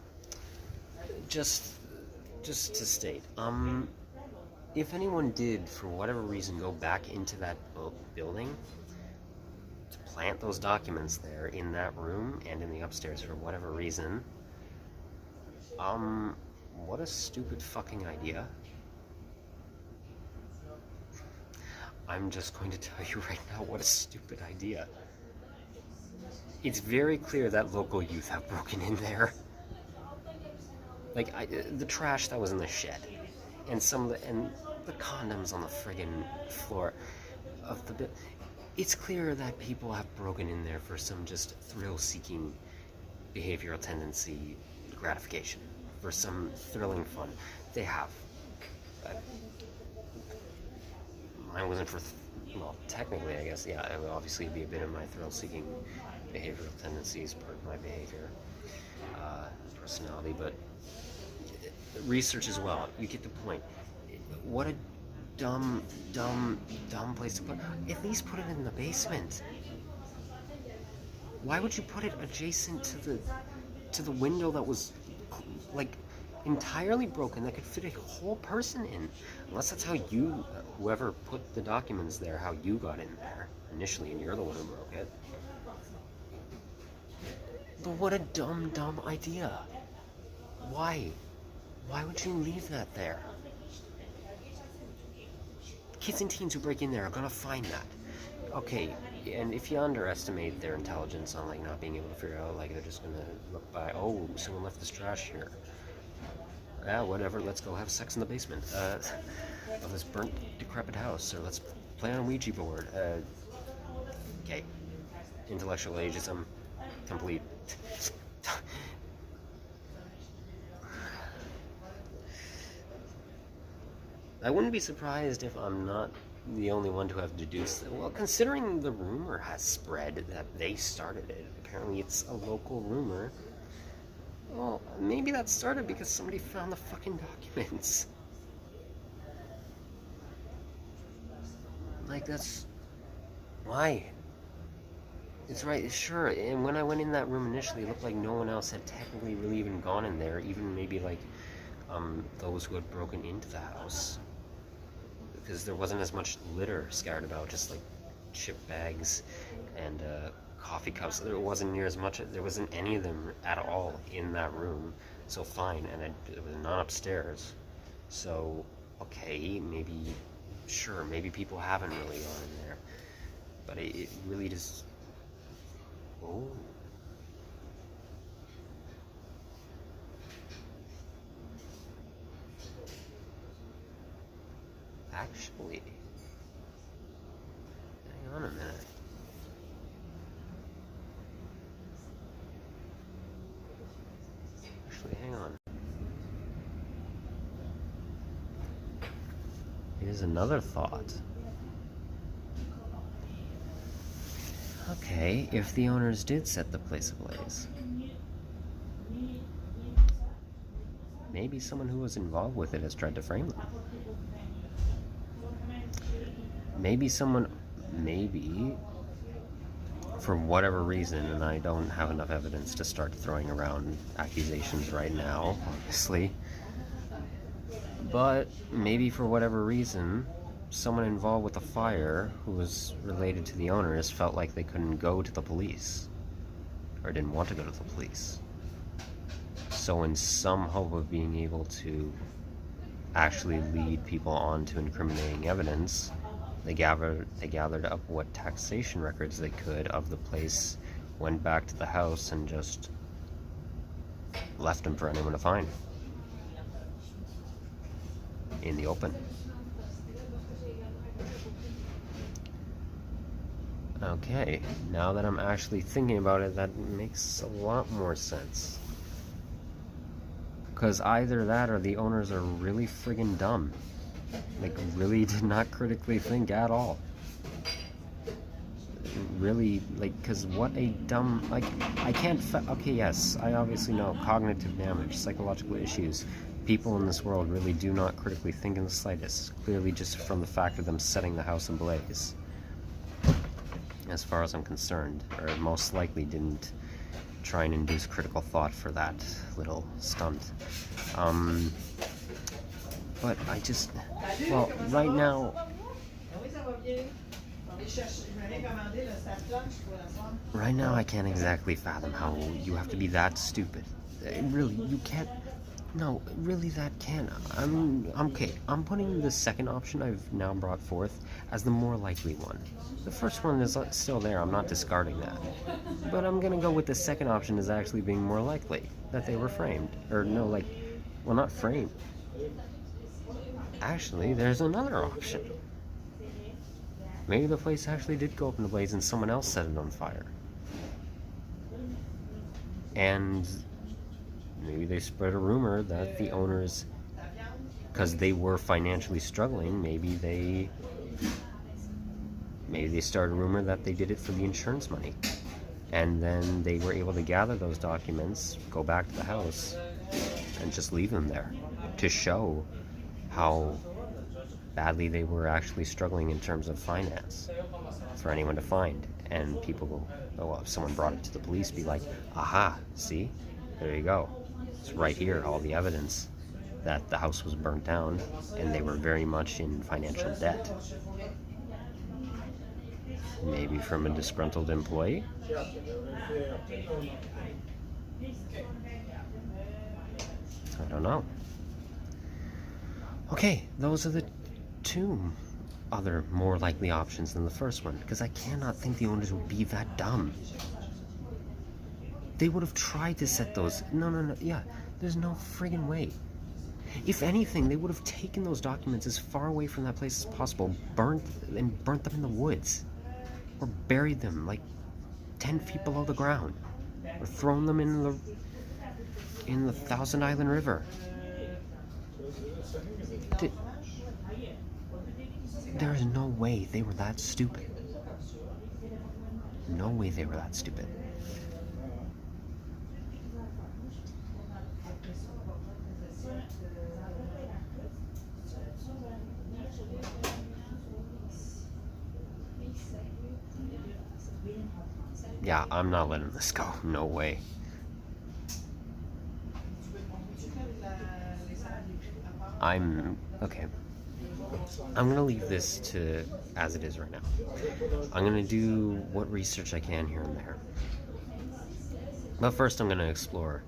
Just to state, if anyone did, for whatever reason, go back into that building to plant those documents there in that room and in the upstairs for whatever reason, what a stupid fucking idea. I'm just going to tell you right now, what a stupid idea. It's very clear that local youth have broken in there. Like, the trash that was in the shed, and the condoms on the friggin' floor of the bit. It's clear that people have broken in there for some just thrill-seeking behavioral tendency gratification, for some thrilling fun. They have. Mine wasn't for, well, technically, I guess, yeah, it would obviously be a bit of my thrill-seeking behavioral tendencies, part of my behavior, personality, but research as well. You get the point. What a dumb place to put. At least put it in the basement. Why would you put it adjacent to the window that was, like, entirely broken, that could fit a whole person in? Unless that's how you, whoever put the documents there, how you got in there initially, and you're the one who broke it. But what a dumb idea. Why? Why would you leave that there? Kids and teens who break in there are gonna find that. Okay, and if you underestimate their intelligence on, like, not being able to figure out, like, they're just gonna look by, oh, someone left this trash here. Yeah, whatever, let's go have sex in the basement. Of this burnt, decrepit house, or let's play on a Ouija board. Okay. Intellectual ageism, complete. I wouldn't be surprised if I'm not the only one to have deduced that. Well, considering the rumor has spread that they started it, apparently it's a local rumor. Well, maybe that started because somebody found the fucking documents. Like, that's... Why? It's right, sure, and when I went in that room initially, it looked like no one else had technically really even gone in there, even maybe, like, those who had broken into the house. Because there wasn't as much litter scattered about, just, like, chip bags and, coffee cups. There wasn't near as much, there wasn't any of them at all in that room, so fine, and it was not upstairs. So, okay, maybe, sure, maybe people haven't really gone in there, but it really just... Oh. Actually, hang on a minute. Actually, hang on. Here's another thought. Okay, if the owners did set the place ablaze, maybe someone who was involved with it has tried to frame them. Maybe for whatever reason, and I don't have enough evidence to start throwing around accusations right now, obviously, but maybe for whatever reason, someone involved with the fire who was related to the owners felt like they couldn't go to the police, or didn't want to go to the police. So in some hope of being able to actually lead people on to incriminating evidence, they gathered up what taxation records they could of the place, went back to the house, and just left them for anyone to find in the open. Okay, now that I'm actually thinking about it, that makes a lot more sense. Because either that or the owners are really friggin' dumb. Like, really did not critically think at all. Really, like, because what a dumb, like, I can't, okay, yes, I obviously know, cognitive damage, psychological issues. People in this world really do not critically think in the slightest, clearly just from the fact of them setting the house ablaze. As far as I'm concerned, or most likely didn't try and induce critical thought for that little stunt. But I just, well, right now, I can't exactly fathom how you have to be that stupid. Really, you can't. No, really, that can't. Okay. I'm putting the second option I've now brought forth as the more likely one. The first one is still there. I'm not discarding that. But I'm gonna go with the second option as actually being more likely that they were framed, or no, like, well, not framed. Actually, there's another option. Maybe the place actually did go up in a blaze and someone else set it on fire. And maybe they spread a rumor that the owners, because they were financially struggling, maybe they started a rumor that they did it for the insurance money. And then they were able to gather those documents, go back to the house, and just leave them there to show how badly they were actually struggling in terms of finance for anyone to find. And people go, oh, well, if someone brought it to the police, be like, aha, see, there you go. It's right here, all the evidence that the house was burnt down and they were very much in financial debt. Maybe from a disgruntled employee? I don't know. Okay, those are the two other more likely options than the first one, because I cannot think the owners would be that dumb. They would have tried to set those. No, yeah, there's no friggin' way. If anything, they would have taken those documents as far away from that place as possible, burnt them in the woods, or buried them like 10 feet below the ground, or thrown them in the Thousand Island River. There is no way they were that stupid. No way they were that stupid. Yeah, I'm not letting this go. No way. Okay. I'm gonna leave this to as it is right now. I'm gonna do what research I can here and there. But first I'm gonna explore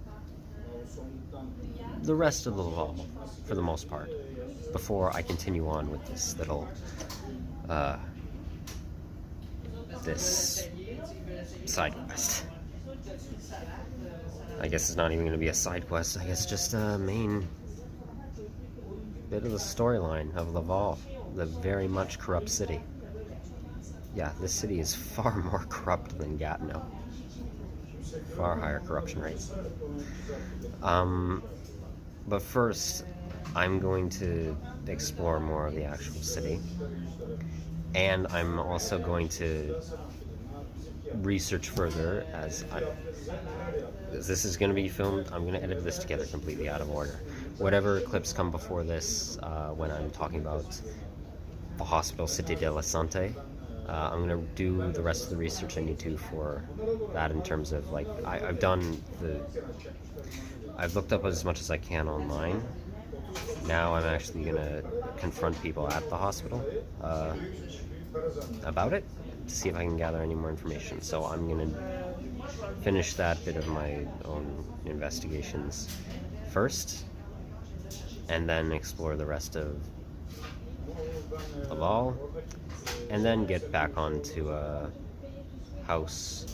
the rest of the Laval, for the most part, before I continue on with this little, this side quest. I guess it's not even going to be a side quest, I guess just a main bit of the storyline of Laval, the very much corrupt city. Yeah, this city is far more corrupt than Gatineau. Far higher corruption rates. But first, I'm going to explore more of the actual city. And I'm also going to research further as this is going to be filmed. I'm going to edit this together completely out of order. Whatever clips come before this, when I'm talking about the hospital Cité de la Santé, I'm going to do the rest of the research I need to for that, in terms of, like, I've looked up as much as I can online. Now I'm actually going to confront people at the hospital about it, to see if I can gather any more information. So I'm going to finish that bit of my own investigations first, and then explore the rest of Laval, and then get back onto House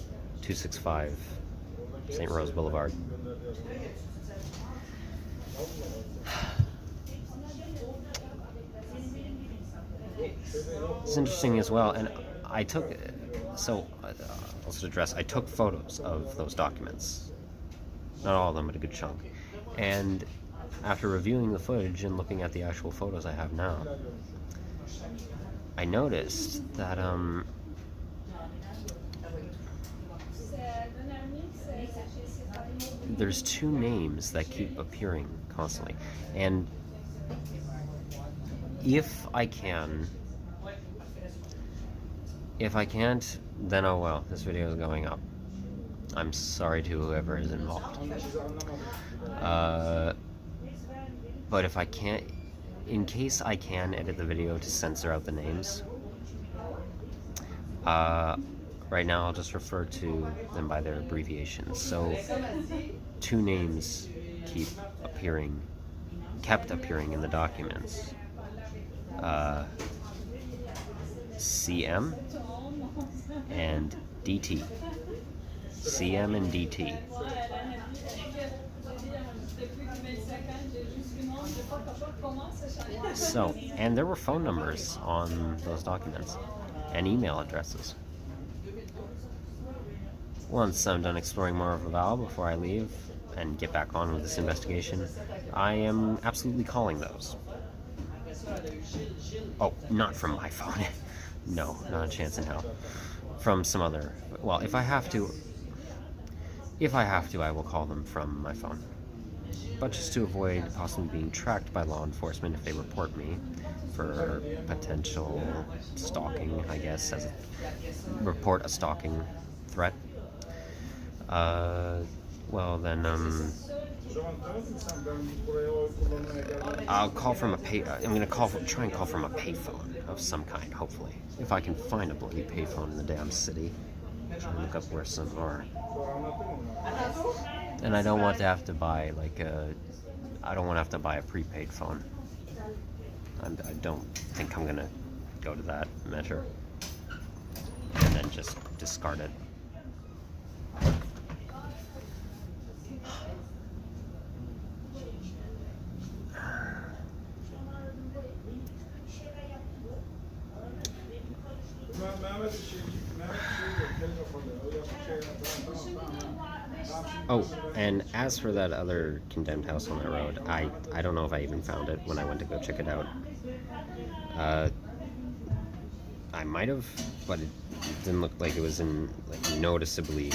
265, St. Rose Boulevard. It's interesting as well, and I took, I took photos of those documents. Not all of them, but a good chunk. And after reviewing the footage and looking at the actual photos I have now, I noticed that, there's two names that keep appearing constantly. And if I can't, then oh well, this video is going up. I'm sorry to whoever is involved. But if I can't, in case I can edit the video to censor out the names, right now I'll just refer to them by their abbreviations. So, two names kept appearing in the documents. CM and DT. CM and DT. So, and there were phone numbers on those documents, and email addresses. Once I'm done exploring more of Laval before I leave and get back on with this investigation, I am absolutely calling those. Oh, not from my phone. No, not a chance in hell. From some other, well, if I have to, I will call them from my phone. But just to avoid possibly being tracked by law enforcement if they report me for potential stalking, I guess, report a stalking threat. Well then, I'll call from I'm gonna try and call from a payphone of some kind, hopefully. If I can find a bloody payphone in the damn city. Try and look up where some are. And I don't want to have to buy, I don't want to have to buy a prepaid phone. I don't think I'm gonna go to that measure. And then just discard it. Oh, and as for that other condemned house on that road, I don't know if I even found it when I went to go check it out. I might have, but it didn't look like it was in like noticeably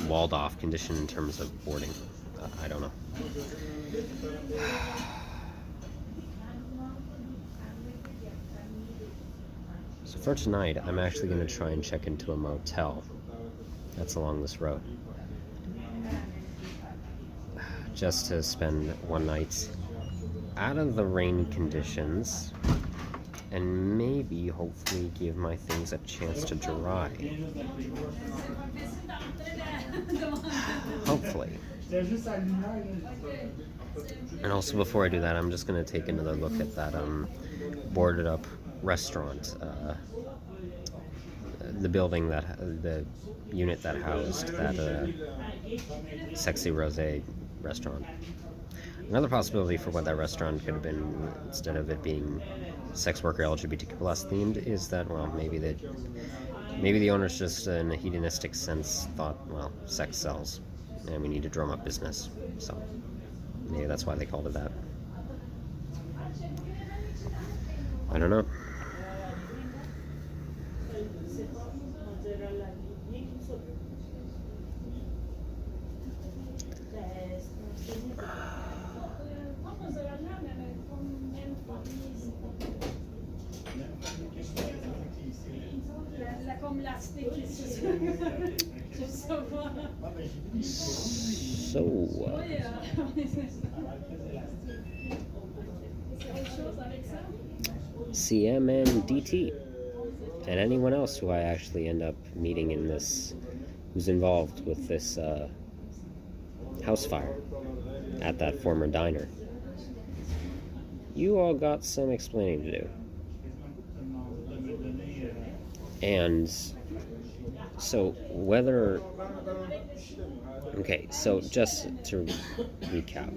walled off condition in terms of boarding. I don't know. So for tonight, I'm actually going to try and check into a motel that's along this road, just to spend one night out of the rain conditions, and maybe, hopefully, give my things a chance to dry. Hopefully. And also, before I do that, I'm just going to take another look at that boarded up restaurant, the building the unit that housed that Sexy Rosé restaurant. Another possibility for what that restaurant could have been, instead of it being sex worker LGBTQ+ themed, is that, well, maybe the owners just, in a hedonistic sense, thought, well, sex sells, and we need to drum up business. So maybe that's why they called it that. I don't know. So, CM and DT, and anyone else who I actually end up meeting in this, who's involved with this house fire at that former diner. You all got some explaining to do. And so whether... Okay, so just to recap.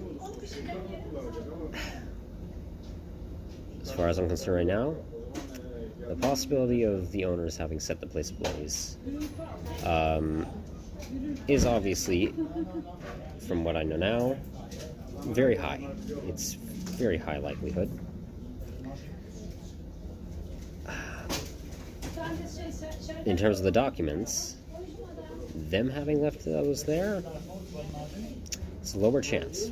As far as I'm concerned right now, the possibility of the owners having set the place ablaze is obviously, from what I know now, very high. It's very high likelihood. In terms of the documents, them having left those there, it's a lower chance.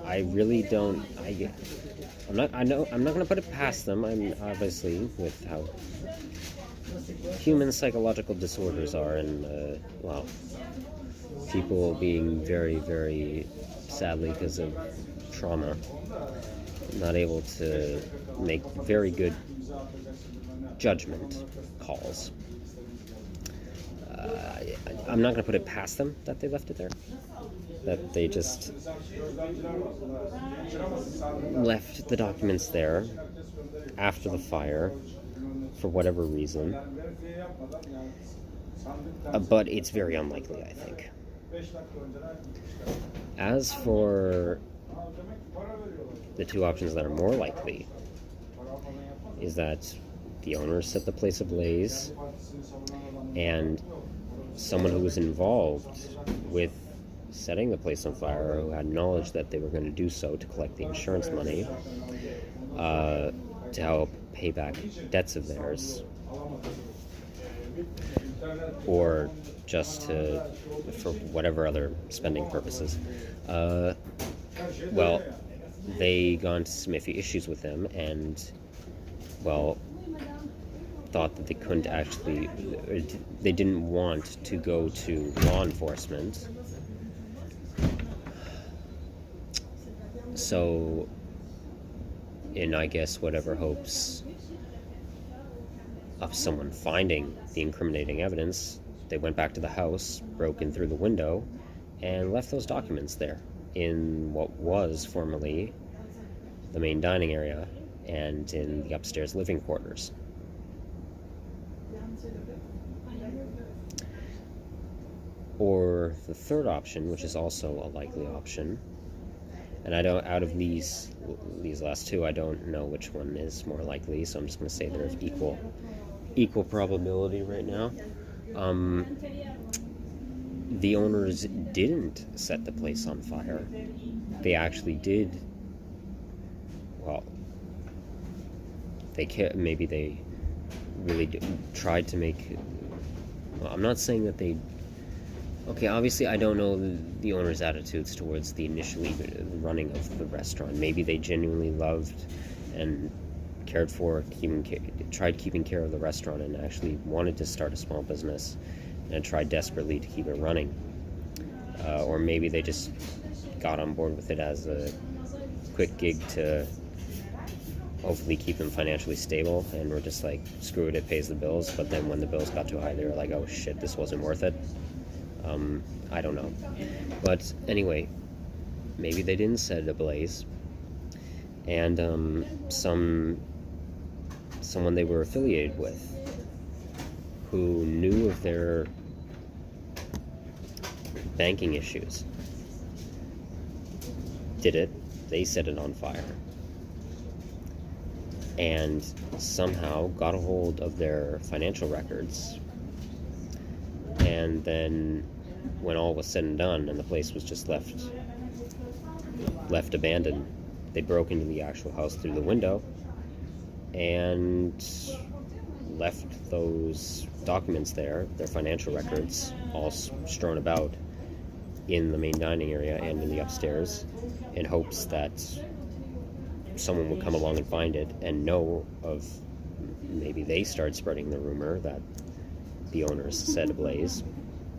I really don't. I'm not going to put it past them. I'm obviously, with how human psychological disorders are, and well, people being very, very sadly, because of trauma, not able to make very good judgment calls. I'm not going to put it past them that they left it there, that they just left the documents there after the fire for whatever reason. But it's very unlikely, I think. As for the two options that are more likely, is that the owners set the place ablaze, and someone who was involved with setting the place on fire, who had knowledge that they were going to do so to collect the insurance money, to help pay back debts of theirs, or just for whatever other spending purposes. Well, they got into some iffy issues with them, and, well, thought that they couldn't actually, they didn't want to go to law enforcement. So, in, I guess, whatever hopes of someone finding the incriminating evidence, they went back to the house, broke in through the window, and left those documents there in what was formerly the main dining area and in the upstairs living quarters. Or the third option, which is also a likely option, and I don't, out of these last two, I don't know which one is more likely, so I'm just going to say they're of equal probability right now. The owners didn't set the place on fire. They actually did well, maybe they really tried to make. Well, I'm not saying that they. Okay, obviously, I don't know the owner's attitudes towards the initially running of the restaurant. Maybe they genuinely loved and cared for, tried keeping care of the restaurant, and actually wanted to start a small business and tried desperately to keep it running. Or maybe they just got on board with it as a quick gig to hopefully keep them financially stable, and were just like, screw it, it pays the bills. But then when the bills got too high, they were like, oh shit, this wasn't worth it. I don't know. But anyway, maybe they didn't set it ablaze. And someone they were affiliated with, who knew of their banking issues, did it. They set it on fire. And somehow got a hold of their financial records. And then when all was said and done and the place was just left abandoned, they broke into the actual house through the window and left those documents there, their financial records, all strewn about in the main dining area and in the upstairs, in hopes that someone would come along and find it and know of. Maybe they started spreading the rumor that the owners set ablaze,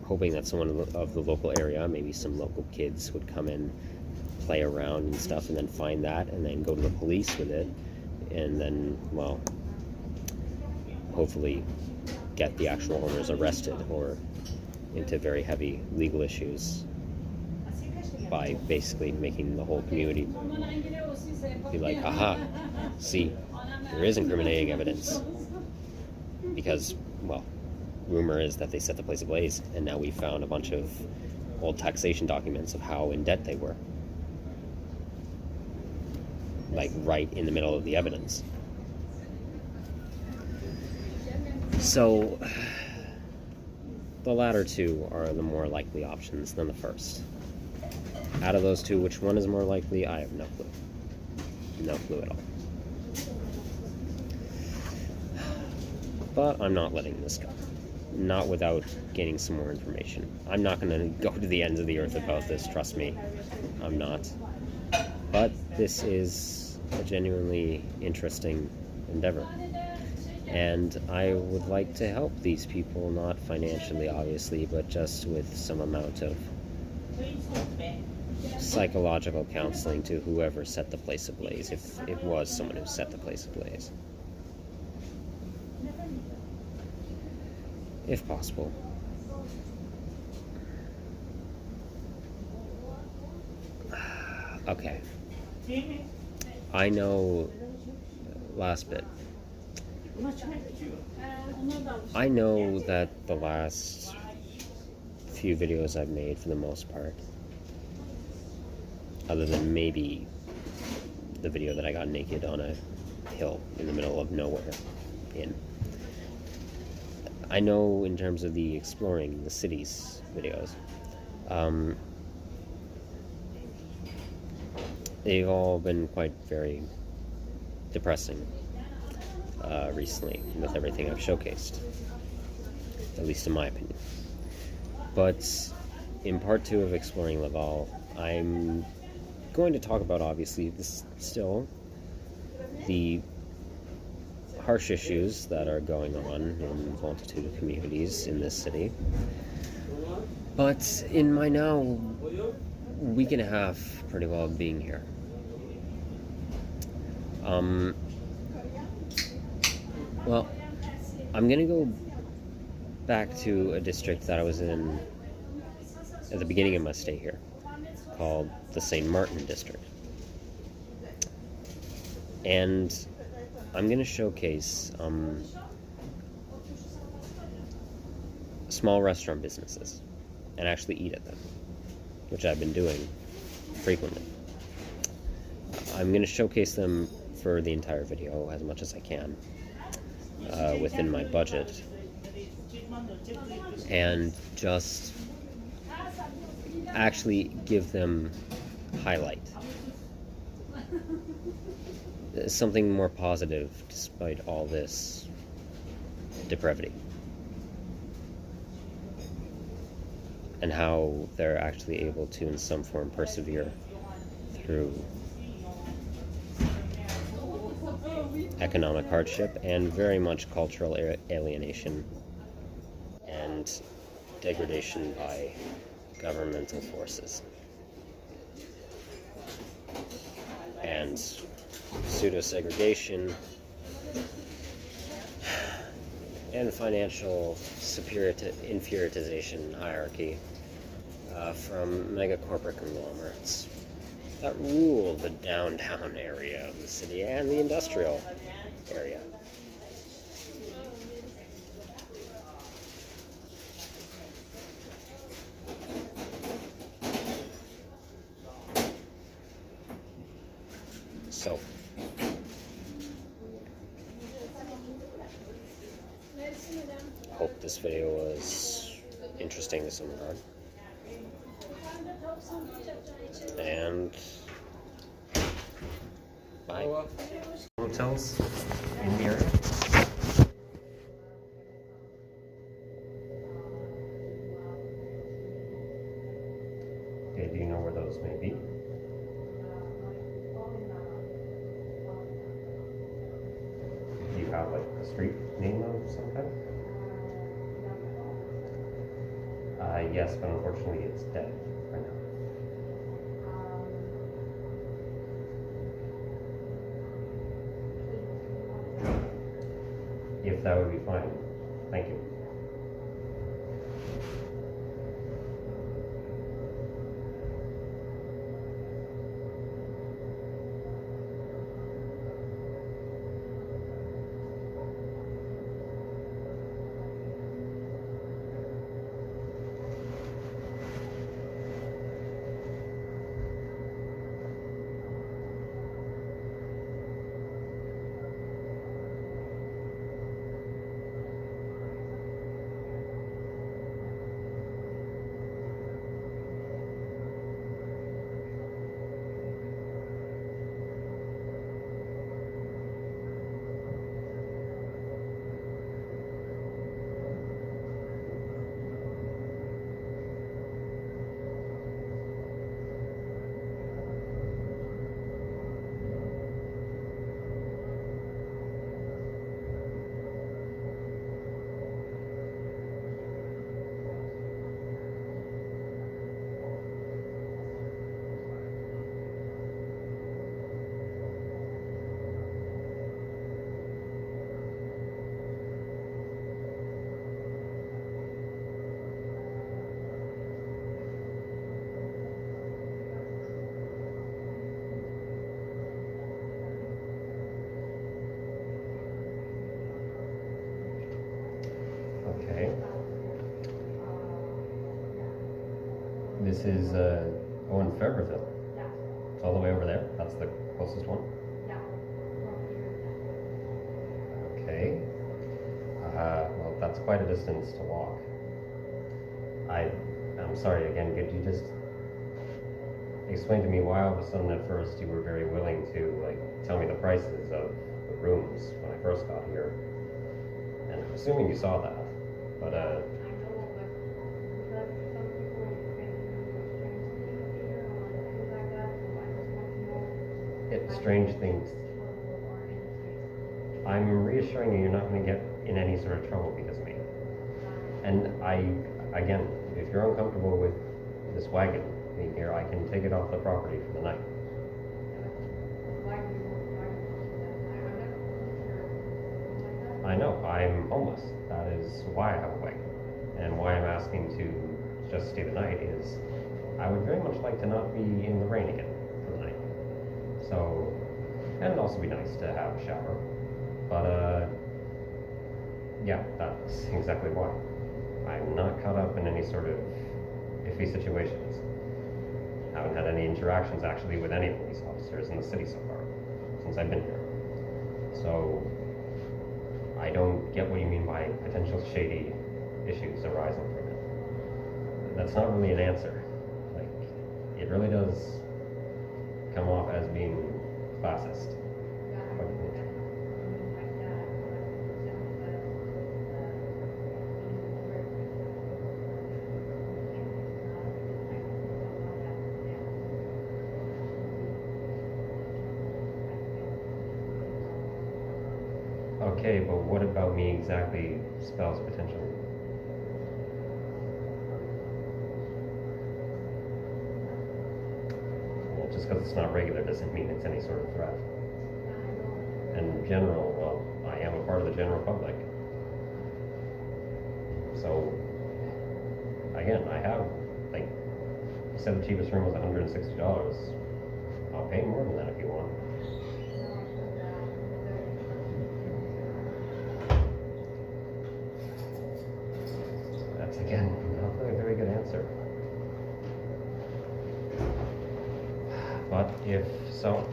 hoping that someone of the local area, maybe some local kids, would come in, play around and stuff, and then find that, and then go to the police with it, and then, well, hopefully get the actual owners arrested or into very heavy legal issues by basically making the whole community be like, aha, see, there is incriminating evidence. Because, well, rumor is that they set the place ablaze, and now we found a bunch of old taxation documents of how in debt they were. Like, right in the middle of the evidence. So, the latter two are the more likely options than the first. Out of those two, which one is more likely? I have no clue. No clue at all. But I'm not letting this go. Not without getting some more information. I'm not going to go to the ends of the earth about this, trust me. I'm not. But this is a genuinely interesting endeavor. And I would like to help these people, not financially, obviously, but just with some amount of psychological counseling to whoever set the place ablaze, if it was someone who set the place ablaze. If possible. Okay. I know, last bit. I know that the last few videos I've made, for the most part, other than maybe the video that I got naked on a hill in the middle of nowhere I know in terms of the exploring the cities videos, they've all been quite very depressing recently with everything I've showcased, at least in my opinion. But in part 2 of Exploring Laval, I'm going to talk about, obviously, still the harsh issues that are going on in a multitude of communities in this city. But in my now week and a half, pretty well, of being here, well, I'm gonna go back to a district that I was in at the beginning of my stay here, called the St. Martin district. And I'm going to showcase small restaurant businesses and actually eat at them, which I've been doing frequently. I'm going to showcase them for the entire video as much as I can within my budget, and just actually give them highlight. something more positive despite all this depravity. And how they're actually able to, in some form, persevere through economic hardship and very much cultural alienation and degradation by governmental forces and pseudo-segregation and financial inferiorization hierarchy from mega corporate conglomerates that rule the downtown area of the city and the industrial area. So, hope this video was interesting to someone. And bye. Hotels in the area. Okay, do you know where those may be? Do you have like a street name of some kind? Yes, but unfortunately it's dead right now. If that would be fine. Thank you. Okay. This is in Fabreville. It's all the way over there. That's the closest one. Okay. Well, that's quite a distance to walk. I'm sorry again. Could you just explain to me why all of a sudden at first you were very willing to tell me the prices of the rooms when I first got here? And I'm assuming you saw that, but it's strange things. I'm reassuring you, you're not going to get in any sort of trouble because of me. And again, if you're uncomfortable with this wagon being here, I can take it off the property for the night. I know, I'm homeless. That is why I have a wagon. And why I'm asking to just stay the night is I would very much like to not be in the rain again for the night. So, and it'd also be nice to have a shower. But, yeah, that's exactly why. I'm not caught up in any sort of iffy situations. Haven't had any interactions actually with any police officers in the city so far, since I've been here. So, I don't get what you mean by potential shady issues arising from it. That's not really an answer. It really does come off as being classist. okay, but what about me exactly spells potential? Well, just because it's not regular doesn't mean it's any sort of threat. And general, well, I am a part of the general public. So, again, I have, like, you said the cheapest room was $160. I'll pay more than that if you want. That's, again, not a very good answer. But if so,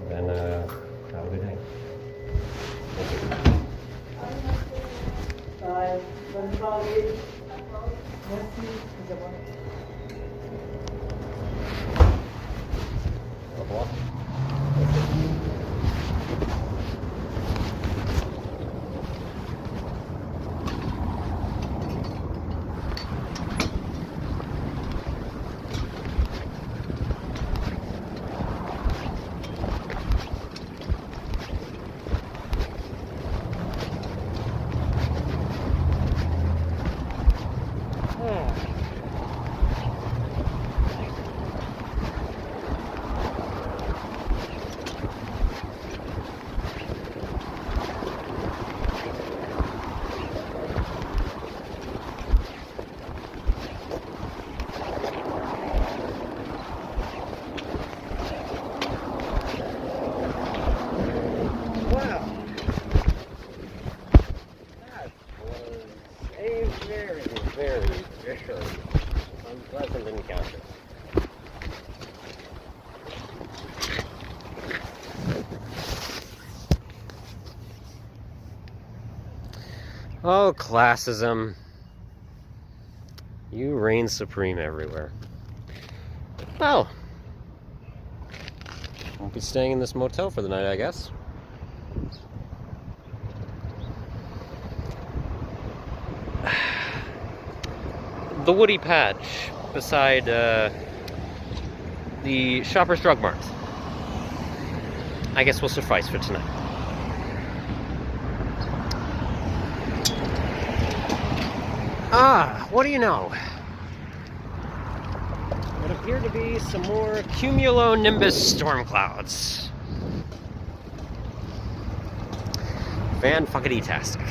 then have a good day. Thank you. Au revoir. Very unpleasant encounter. Oh, classism. You reign supreme everywhere. Well, won't be staying in this motel for the night, I guess. The Woody Patch beside the Shoppers Drug Mart. I guess will suffice for tonight. What do you know? What appear to be some more cumulonimbus storm clouds. Fan-fuckity-tastic.